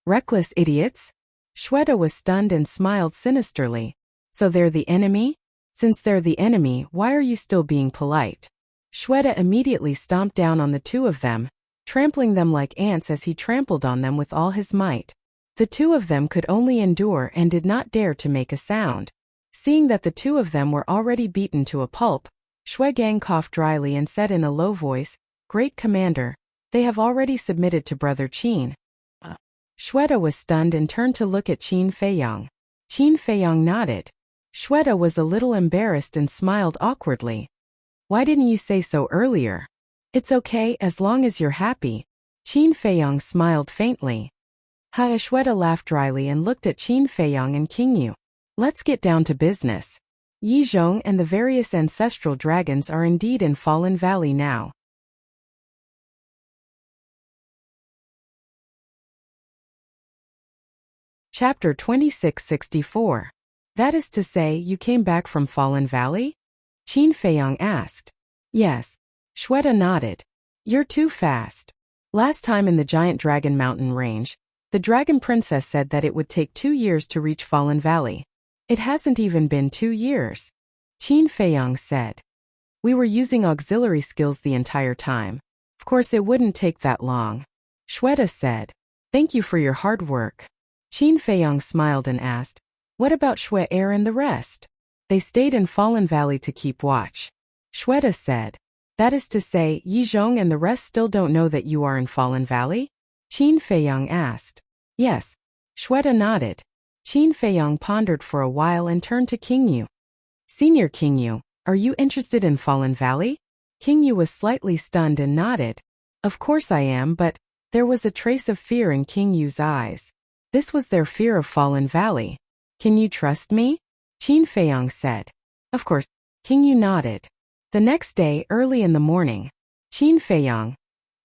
Reckless idiots? Shueda was stunned and smiled sinisterly. So they're the enemy? Since they're the enemy, why are you still being polite? Shueda immediately stomped down on the two of them, trampling them like ants as he trampled on them with all his might. The two of them could only endure and did not dare to make a sound. Seeing that the two of them were already beaten to a pulp, Shuegang coughed dryly and said in a low voice, "Great Commander, they have already submitted to Brother Qin." Shueda was stunned and turned to look at Qin Feiyang. Qin Feiyang nodded. Shueda was a little embarrassed and smiled awkwardly. "Why didn't you say so earlier?" "It's okay as long as you're happy." Qin Feiyang smiled faintly. Shueda laughed dryly and looked at Qin Feiyang and King Yu. "Let's get down to business. Yi Zhong and the various ancestral dragons are indeed in Fallen Valley now." Chapter 2664. That is to say, you came back from Fallen Valley? Qin Feiyang asked. Yes. Shueda nodded. You're too fast. Last time in the giant Dragon Mountain range, the Dragon Princess said that it would take 2 years to reach Fallen Valley. It hasn't even been 2 years. Qin Feiyang said. We were using auxiliary skills the entire time. Of course it wouldn't take that long. Shueda said. Thank you for your hard work. Qin Feiyang smiled and asked, what about Shui Er and the rest? They stayed in Fallen Valley to keep watch. Shueda said. That is to say, Yi Zhong and the rest still don't know that you are in Fallen Valley? Qin Feiyang asked. Yes. Shueda nodded. Qin Feiyang pondered for a while and turned to King Yu. Senior King Yu, are you interested in Fallen Valley? King Yu was slightly stunned and nodded. Of course I am, but there was a trace of fear in King Yu's eyes. This was their fear of Fallen Valley. Can you trust me? Qin Feiyang said. Of course. King Yu nodded. The next day, early in the morning, Qin Feiyang,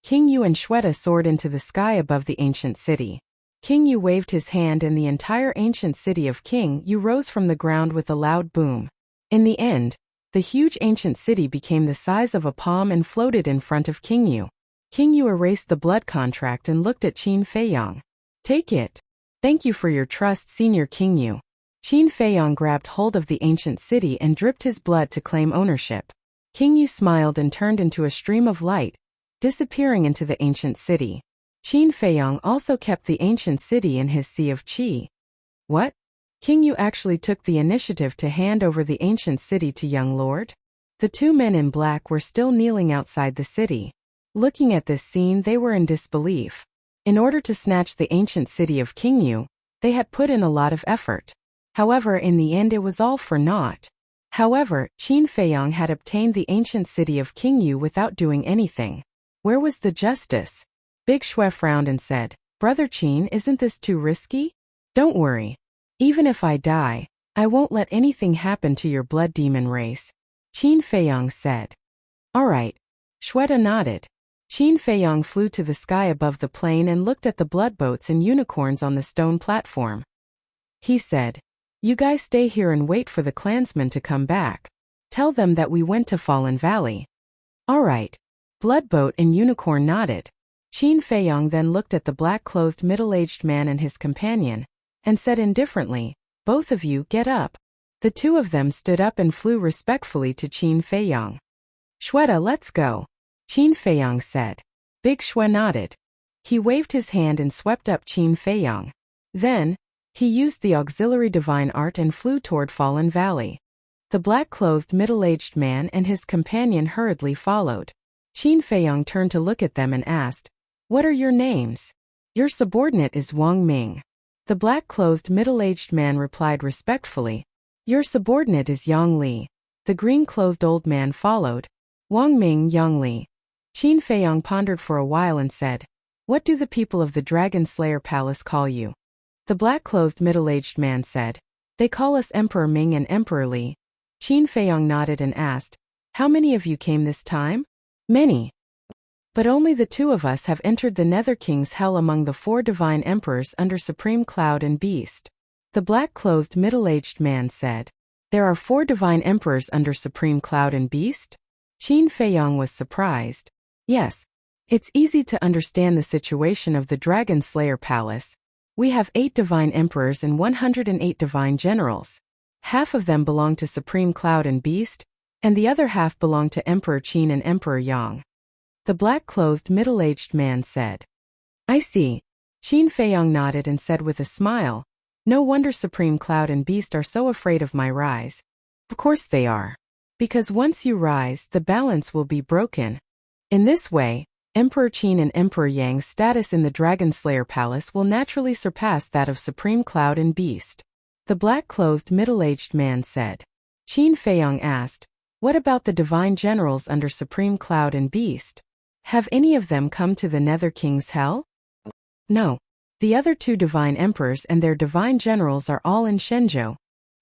King Yu and Shueda soared into the sky above the ancient city. King Yu waved his hand and the entire ancient city of King Yu rose from the ground with a loud boom. In the end, the huge ancient city became the size of a palm and floated in front of King Yu. King Yu erased the blood contract and looked at Qin Feiyang. Take it. Thank you for your trust, Senior King Yu. Qin Feiyang grabbed hold of the ancient city and dripped his blood to claim ownership. King Yu smiled and turned into a stream of light, disappearing into the ancient city. Qin Feiyang also kept the ancient city in his sea of qi. What? King Yu actually took the initiative to hand over the ancient city to young lord? The two men in black were still kneeling outside the city. Looking at this scene, they were in disbelief. In order to snatch the ancient city of King Yu, they had put in a lot of effort. However, in the end it was all for naught. However, Qin Feiyang had obtained the ancient city of King Yu without doing anything. Where was the justice? Big Shui frowned and said, Brother Qin, isn't this too risky? Don't worry. Even if I die, I won't let anything happen to your blood demon race. Qin Feiyang said. All right. Shueda nodded. Qin Feiyang flew to the sky above the plain and looked at the blood boats and unicorns on the stone platform. He said, You guys stay here and wait for the clansmen to come back. Tell them that we went to Fallen Valley. All right. Bloodboat and unicorn nodded. Qin Feiyang then looked at the black-clothed middle-aged man and his companion, and said indifferently, Both of you get up. The two of them stood up and flew respectfully to Qin Feiyang. Shueda, let's go. Qin Feiyang said. Big Shui nodded. He waved his hand and swept up Qin Feiyang. Then, he used the auxiliary divine art and flew toward Fallen Valley. The black-clothed middle-aged man and his companion hurriedly followed. Qin Feiyong turned to look at them and asked, "What are your names?" "Your subordinate is Wang Ming." The black-clothed middle-aged man replied respectfully, "Your subordinate is Yang Li." The green-clothed old man followed, "Wang Ming, Yang Li." Qin Feiyong pondered for a while and said, "What do the people of the Dragon Slayer Palace call you?" The black-clothed middle-aged man said, "They call us Emperor Ming and Emperor Li." Qin Feiyong nodded and asked, "How many of you came this time?" "Many. But only the two of us have entered the Nether King's hell among the 4 divine emperors under Supreme Cloud and Beast." The black-clothed middle-aged man said, "There are 4 divine emperors under Supreme Cloud and Beast?" Qin Feiyong was surprised. "Yes. It's easy to understand the situation of the Dragon Slayer Palace. We have 8 divine emperors and 108 divine generals. Half of them belong to Supreme Cloud and Beast, and the other half belong to Emperor Qin and Emperor Yang." The black-clothed middle-aged man said, "I see." Qin Feiyong nodded and said with a smile, "No wonder Supreme Cloud and Beast are so afraid of my rise." "Of course they are. Because once you rise, the balance will be broken. In this way, Emperor Qin and Emperor Yang's status in the Dragon Slayer Palace will naturally surpass that of Supreme Cloud and Beast." The black-clothed middle-aged man said. Qin Feiyong asked, "What about the divine generals under Supreme Cloud and Beast? Have any of them come to the Nether King's hell?" "No. The other 2 divine emperors and their divine generals are all in Shenzhou.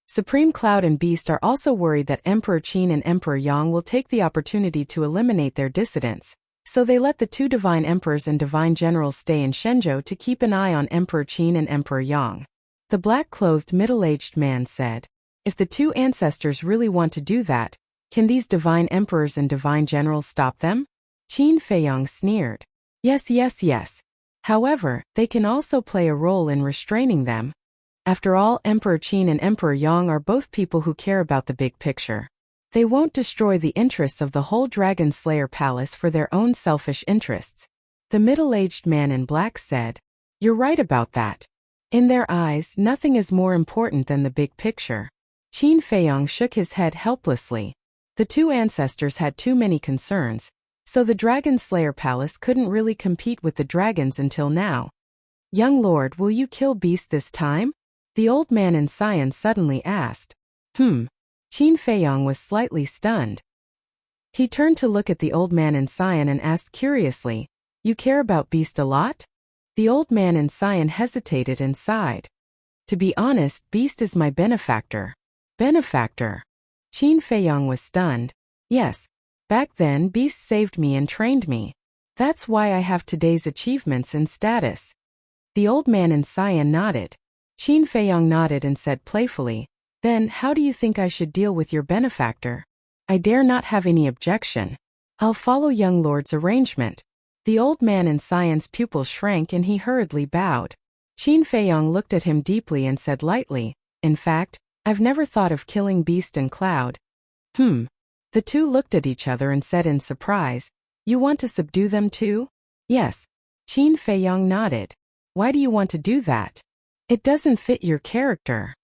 Supreme Cloud and Beast are also worried that Emperor Qin and Emperor Yang will take the opportunity to eliminate their dissidents, so they let the 2 divine emperors and divine generals stay in Shenzhou to keep an eye on Emperor Qin and Emperor Yang." The black-clothed middle-aged man said, "If the 2 ancestors really want to do that, can these divine emperors and divine generals stop them?" Qin Feiyong sneered. Yes. However, they can also play a role in restraining them. After all, Emperor Qin and Emperor Yang are both people who care about the big picture. They won't destroy the interests of the whole Dragon Slayer Palace for their own selfish interests." The middle-aged man in black said, "You're right about that. In their eyes, nothing is more important than the big picture." Qin Feiyong shook his head helplessly. The 2 ancestors had too many concerns, so the Dragon Slayer Palace couldn't really compete with the dragons until now. "Young lord, will you kill Beast this time?" the old man in cyan suddenly asked. Qin Feiyong was slightly stunned. He turned to look at the old man in cyan and asked curiously, "You care about Beast a lot?" The old man in cyan hesitated and sighed. "To be honest, Beast is my benefactor." "Benefactor?" Qin Feiyong was stunned. "Yes. Back then, Beast saved me and trained me. That's why I have today's achievements and status." The old man in cyan nodded. Qin Feiyong nodded and said playfully, "Then how do you think I should deal with your benefactor?" "I dare not have any objection. I'll follow young lord's arrangement." The old man in cyan's pupils shrank and he hurriedly bowed. Qin Feiyong looked at him deeply and said lightly, "In fact, I've never thought of killing Beast and Cloud." The 2 looked at each other and said in surprise, "You want to subdue them too?" "Yes." Qin Feiyong nodded. "Why do you want to do that? It doesn't fit your character."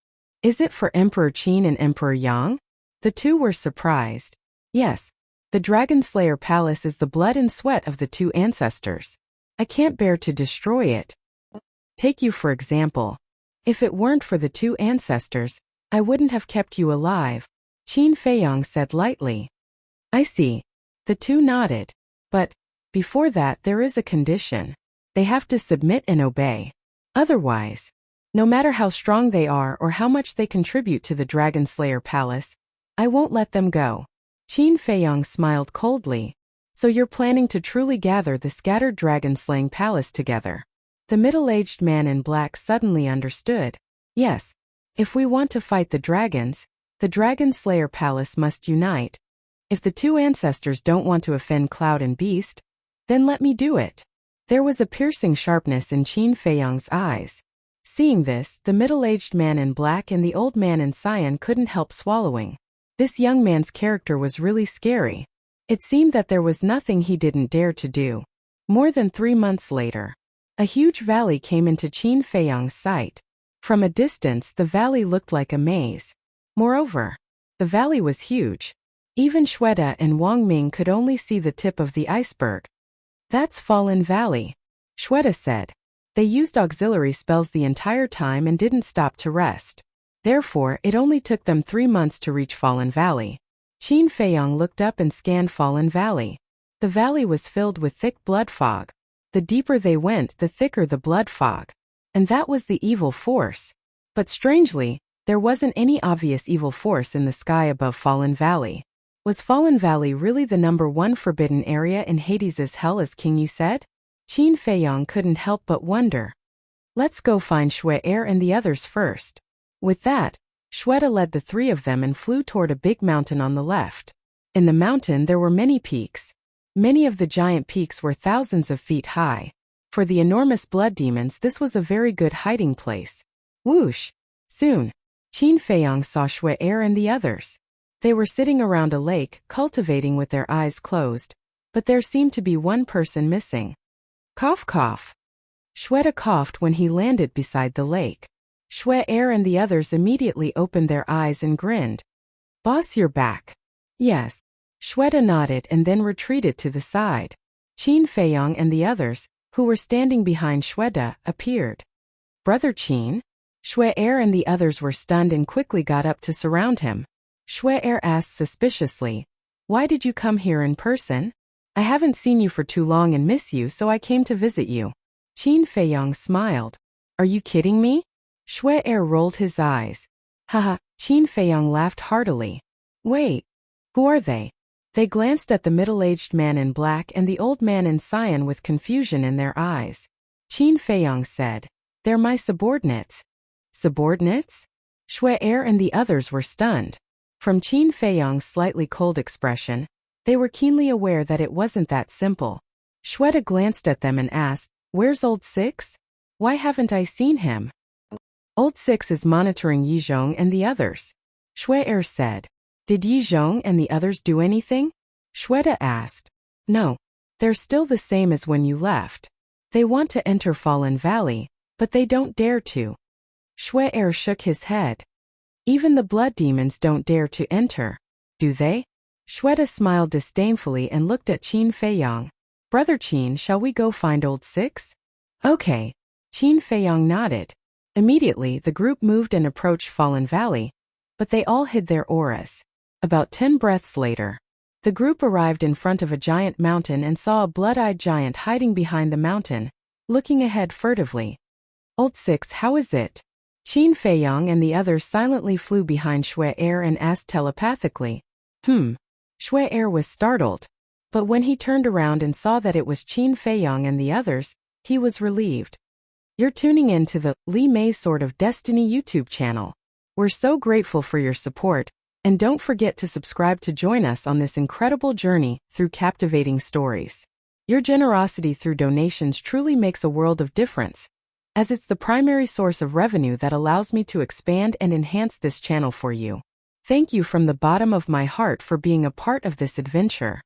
"Is it for Emperor Qin and Emperor Yang?" The 2 were surprised. "Yes. The Dragon Slayer Palace is the blood and sweat of the 2 ancestors. I can't bear to destroy it. Take you for example. If it weren't for the 2 ancestors, I wouldn't have kept you alive." Qin Feiyong said lightly. "I see." The 2 nodded. "But before that there is a condition. They have to submit and obey. Otherwise, no matter how strong they are or how much they contribute to the Dragon Slayer Palace, I won't let them go." Qin Feiyong smiled coldly. "So you're planning to truly gather the scattered dragon-slaying palace together?" The middle-aged man in black suddenly understood. "Yes. If we want to fight the dragons, the Dragon Slayer Palace must unite. If the 2 ancestors don't want to offend Cloud and Beast, then let me do it." There was a piercing sharpness in Qin Feiyong's eyes. Seeing this, the middle-aged man in black and the old man in cyan couldn't help swallowing. This young man's character was really scary. It seemed that there was nothing he didn't dare to do. More than 3 months later, a huge valley came into Qin Feiyong's sight. From a distance, the valley looked like a maze. Moreover, the valley was huge. Even Shweta and Wang Ming could only see the tip of the iceberg. That's Fallen Valley, Shweta said. They used auxiliary spells the entire time and didn't stop to rest. Therefore, it only took them 3 months to reach Fallen Valley. Qin Feiyong looked up and scanned Fallen Valley. The valley was filled with thick blood fog. The deeper they went, the thicker the blood fog. And that was the evil force. But strangely, there wasn't any obvious evil force in the sky above Fallen Valley. Was Fallen Valley really the #1 forbidden area in Hades's hell as King Yu said? Qin Feiyong couldn't help but wonder. Let's go find Xue Er and the others first. With that, Shweta led the 3 of them and flew toward a big mountain on the left. In the mountain there were many peaks. Many of the giant peaks were thousands of feet high. For the enormous blood demons, this was a very good hiding place. Whoosh! Soon, Qin Feiyong saw Xue Er and the others. They were sitting around a lake, cultivating with their eyes closed, but there seemed to be one person missing. Cough cough. Shweta coughed when he landed beside the lake. Xue Er and the others immediately opened their eyes and grinned. Boss, you're back. Yes. Shweta nodded and then retreated to the side. Qin Feiyong and the others, who were standing behind Shweta, appeared. Brother Qin? Xue Er and the others were stunned and quickly got up to surround him. Xue Er asked suspiciously, "Why did you come here in person? I haven't seen you for too long and miss you, so I came to visit you." Qin Feiyong smiled. "Are you kidding me?" Xue Er rolled his eyes. Haha, Qin Feiyong laughed heartily. "Wait, who are they?" They glanced at the middle-aged man in black and the old man in cyan with confusion in their eyes. Qin Feiyong said, "They're my subordinates." Subordinates? Xue Er and the others were stunned. From Qin Feiyong's slightly cold expression, they were keenly aware that it wasn't that simple. Shweta glanced at them and asked, "Where's Old Six? Why haven't I seen him?" "Old Six is monitoring Yizhong and the others," Xue Er said. "Did Yizhong and the others do anything?" Shweta asked. "No. They're still the same as when you left. They want to enter Fallen Valley, but they don't dare to." Xue Er shook his head. "Even the blood demons don't dare to enter, do they?" Shweta smiled disdainfully and looked at Qin Feiyong. "Brother Qin, shall we go find Old Six?" "Okay." Qin Feiyong nodded. Immediately, the group moved and approached Fallen Valley, but they all hid their auras. About 10 breaths later, the group arrived in front of a giant mountain and saw a blood-eyed giant hiding behind the mountain, looking ahead furtively. "Old Six, how is it?" Qin Feiyong and the others silently flew behind Xue Er and asked telepathically. Xue Er was startled. But when he turned around and saw that it was Qin Feiyong and the others, he was relieved. You're tuning in to the Li Mei Sword of Destiny YouTube channel. We're so grateful for your support, and don't forget to subscribe to join us on this incredible journey through captivating stories. Your generosity through donations truly makes a world of difference, as it's the primary source of revenue that allows me to expand and enhance this channel for you. Thank you from the bottom of my heart for being a part of this adventure.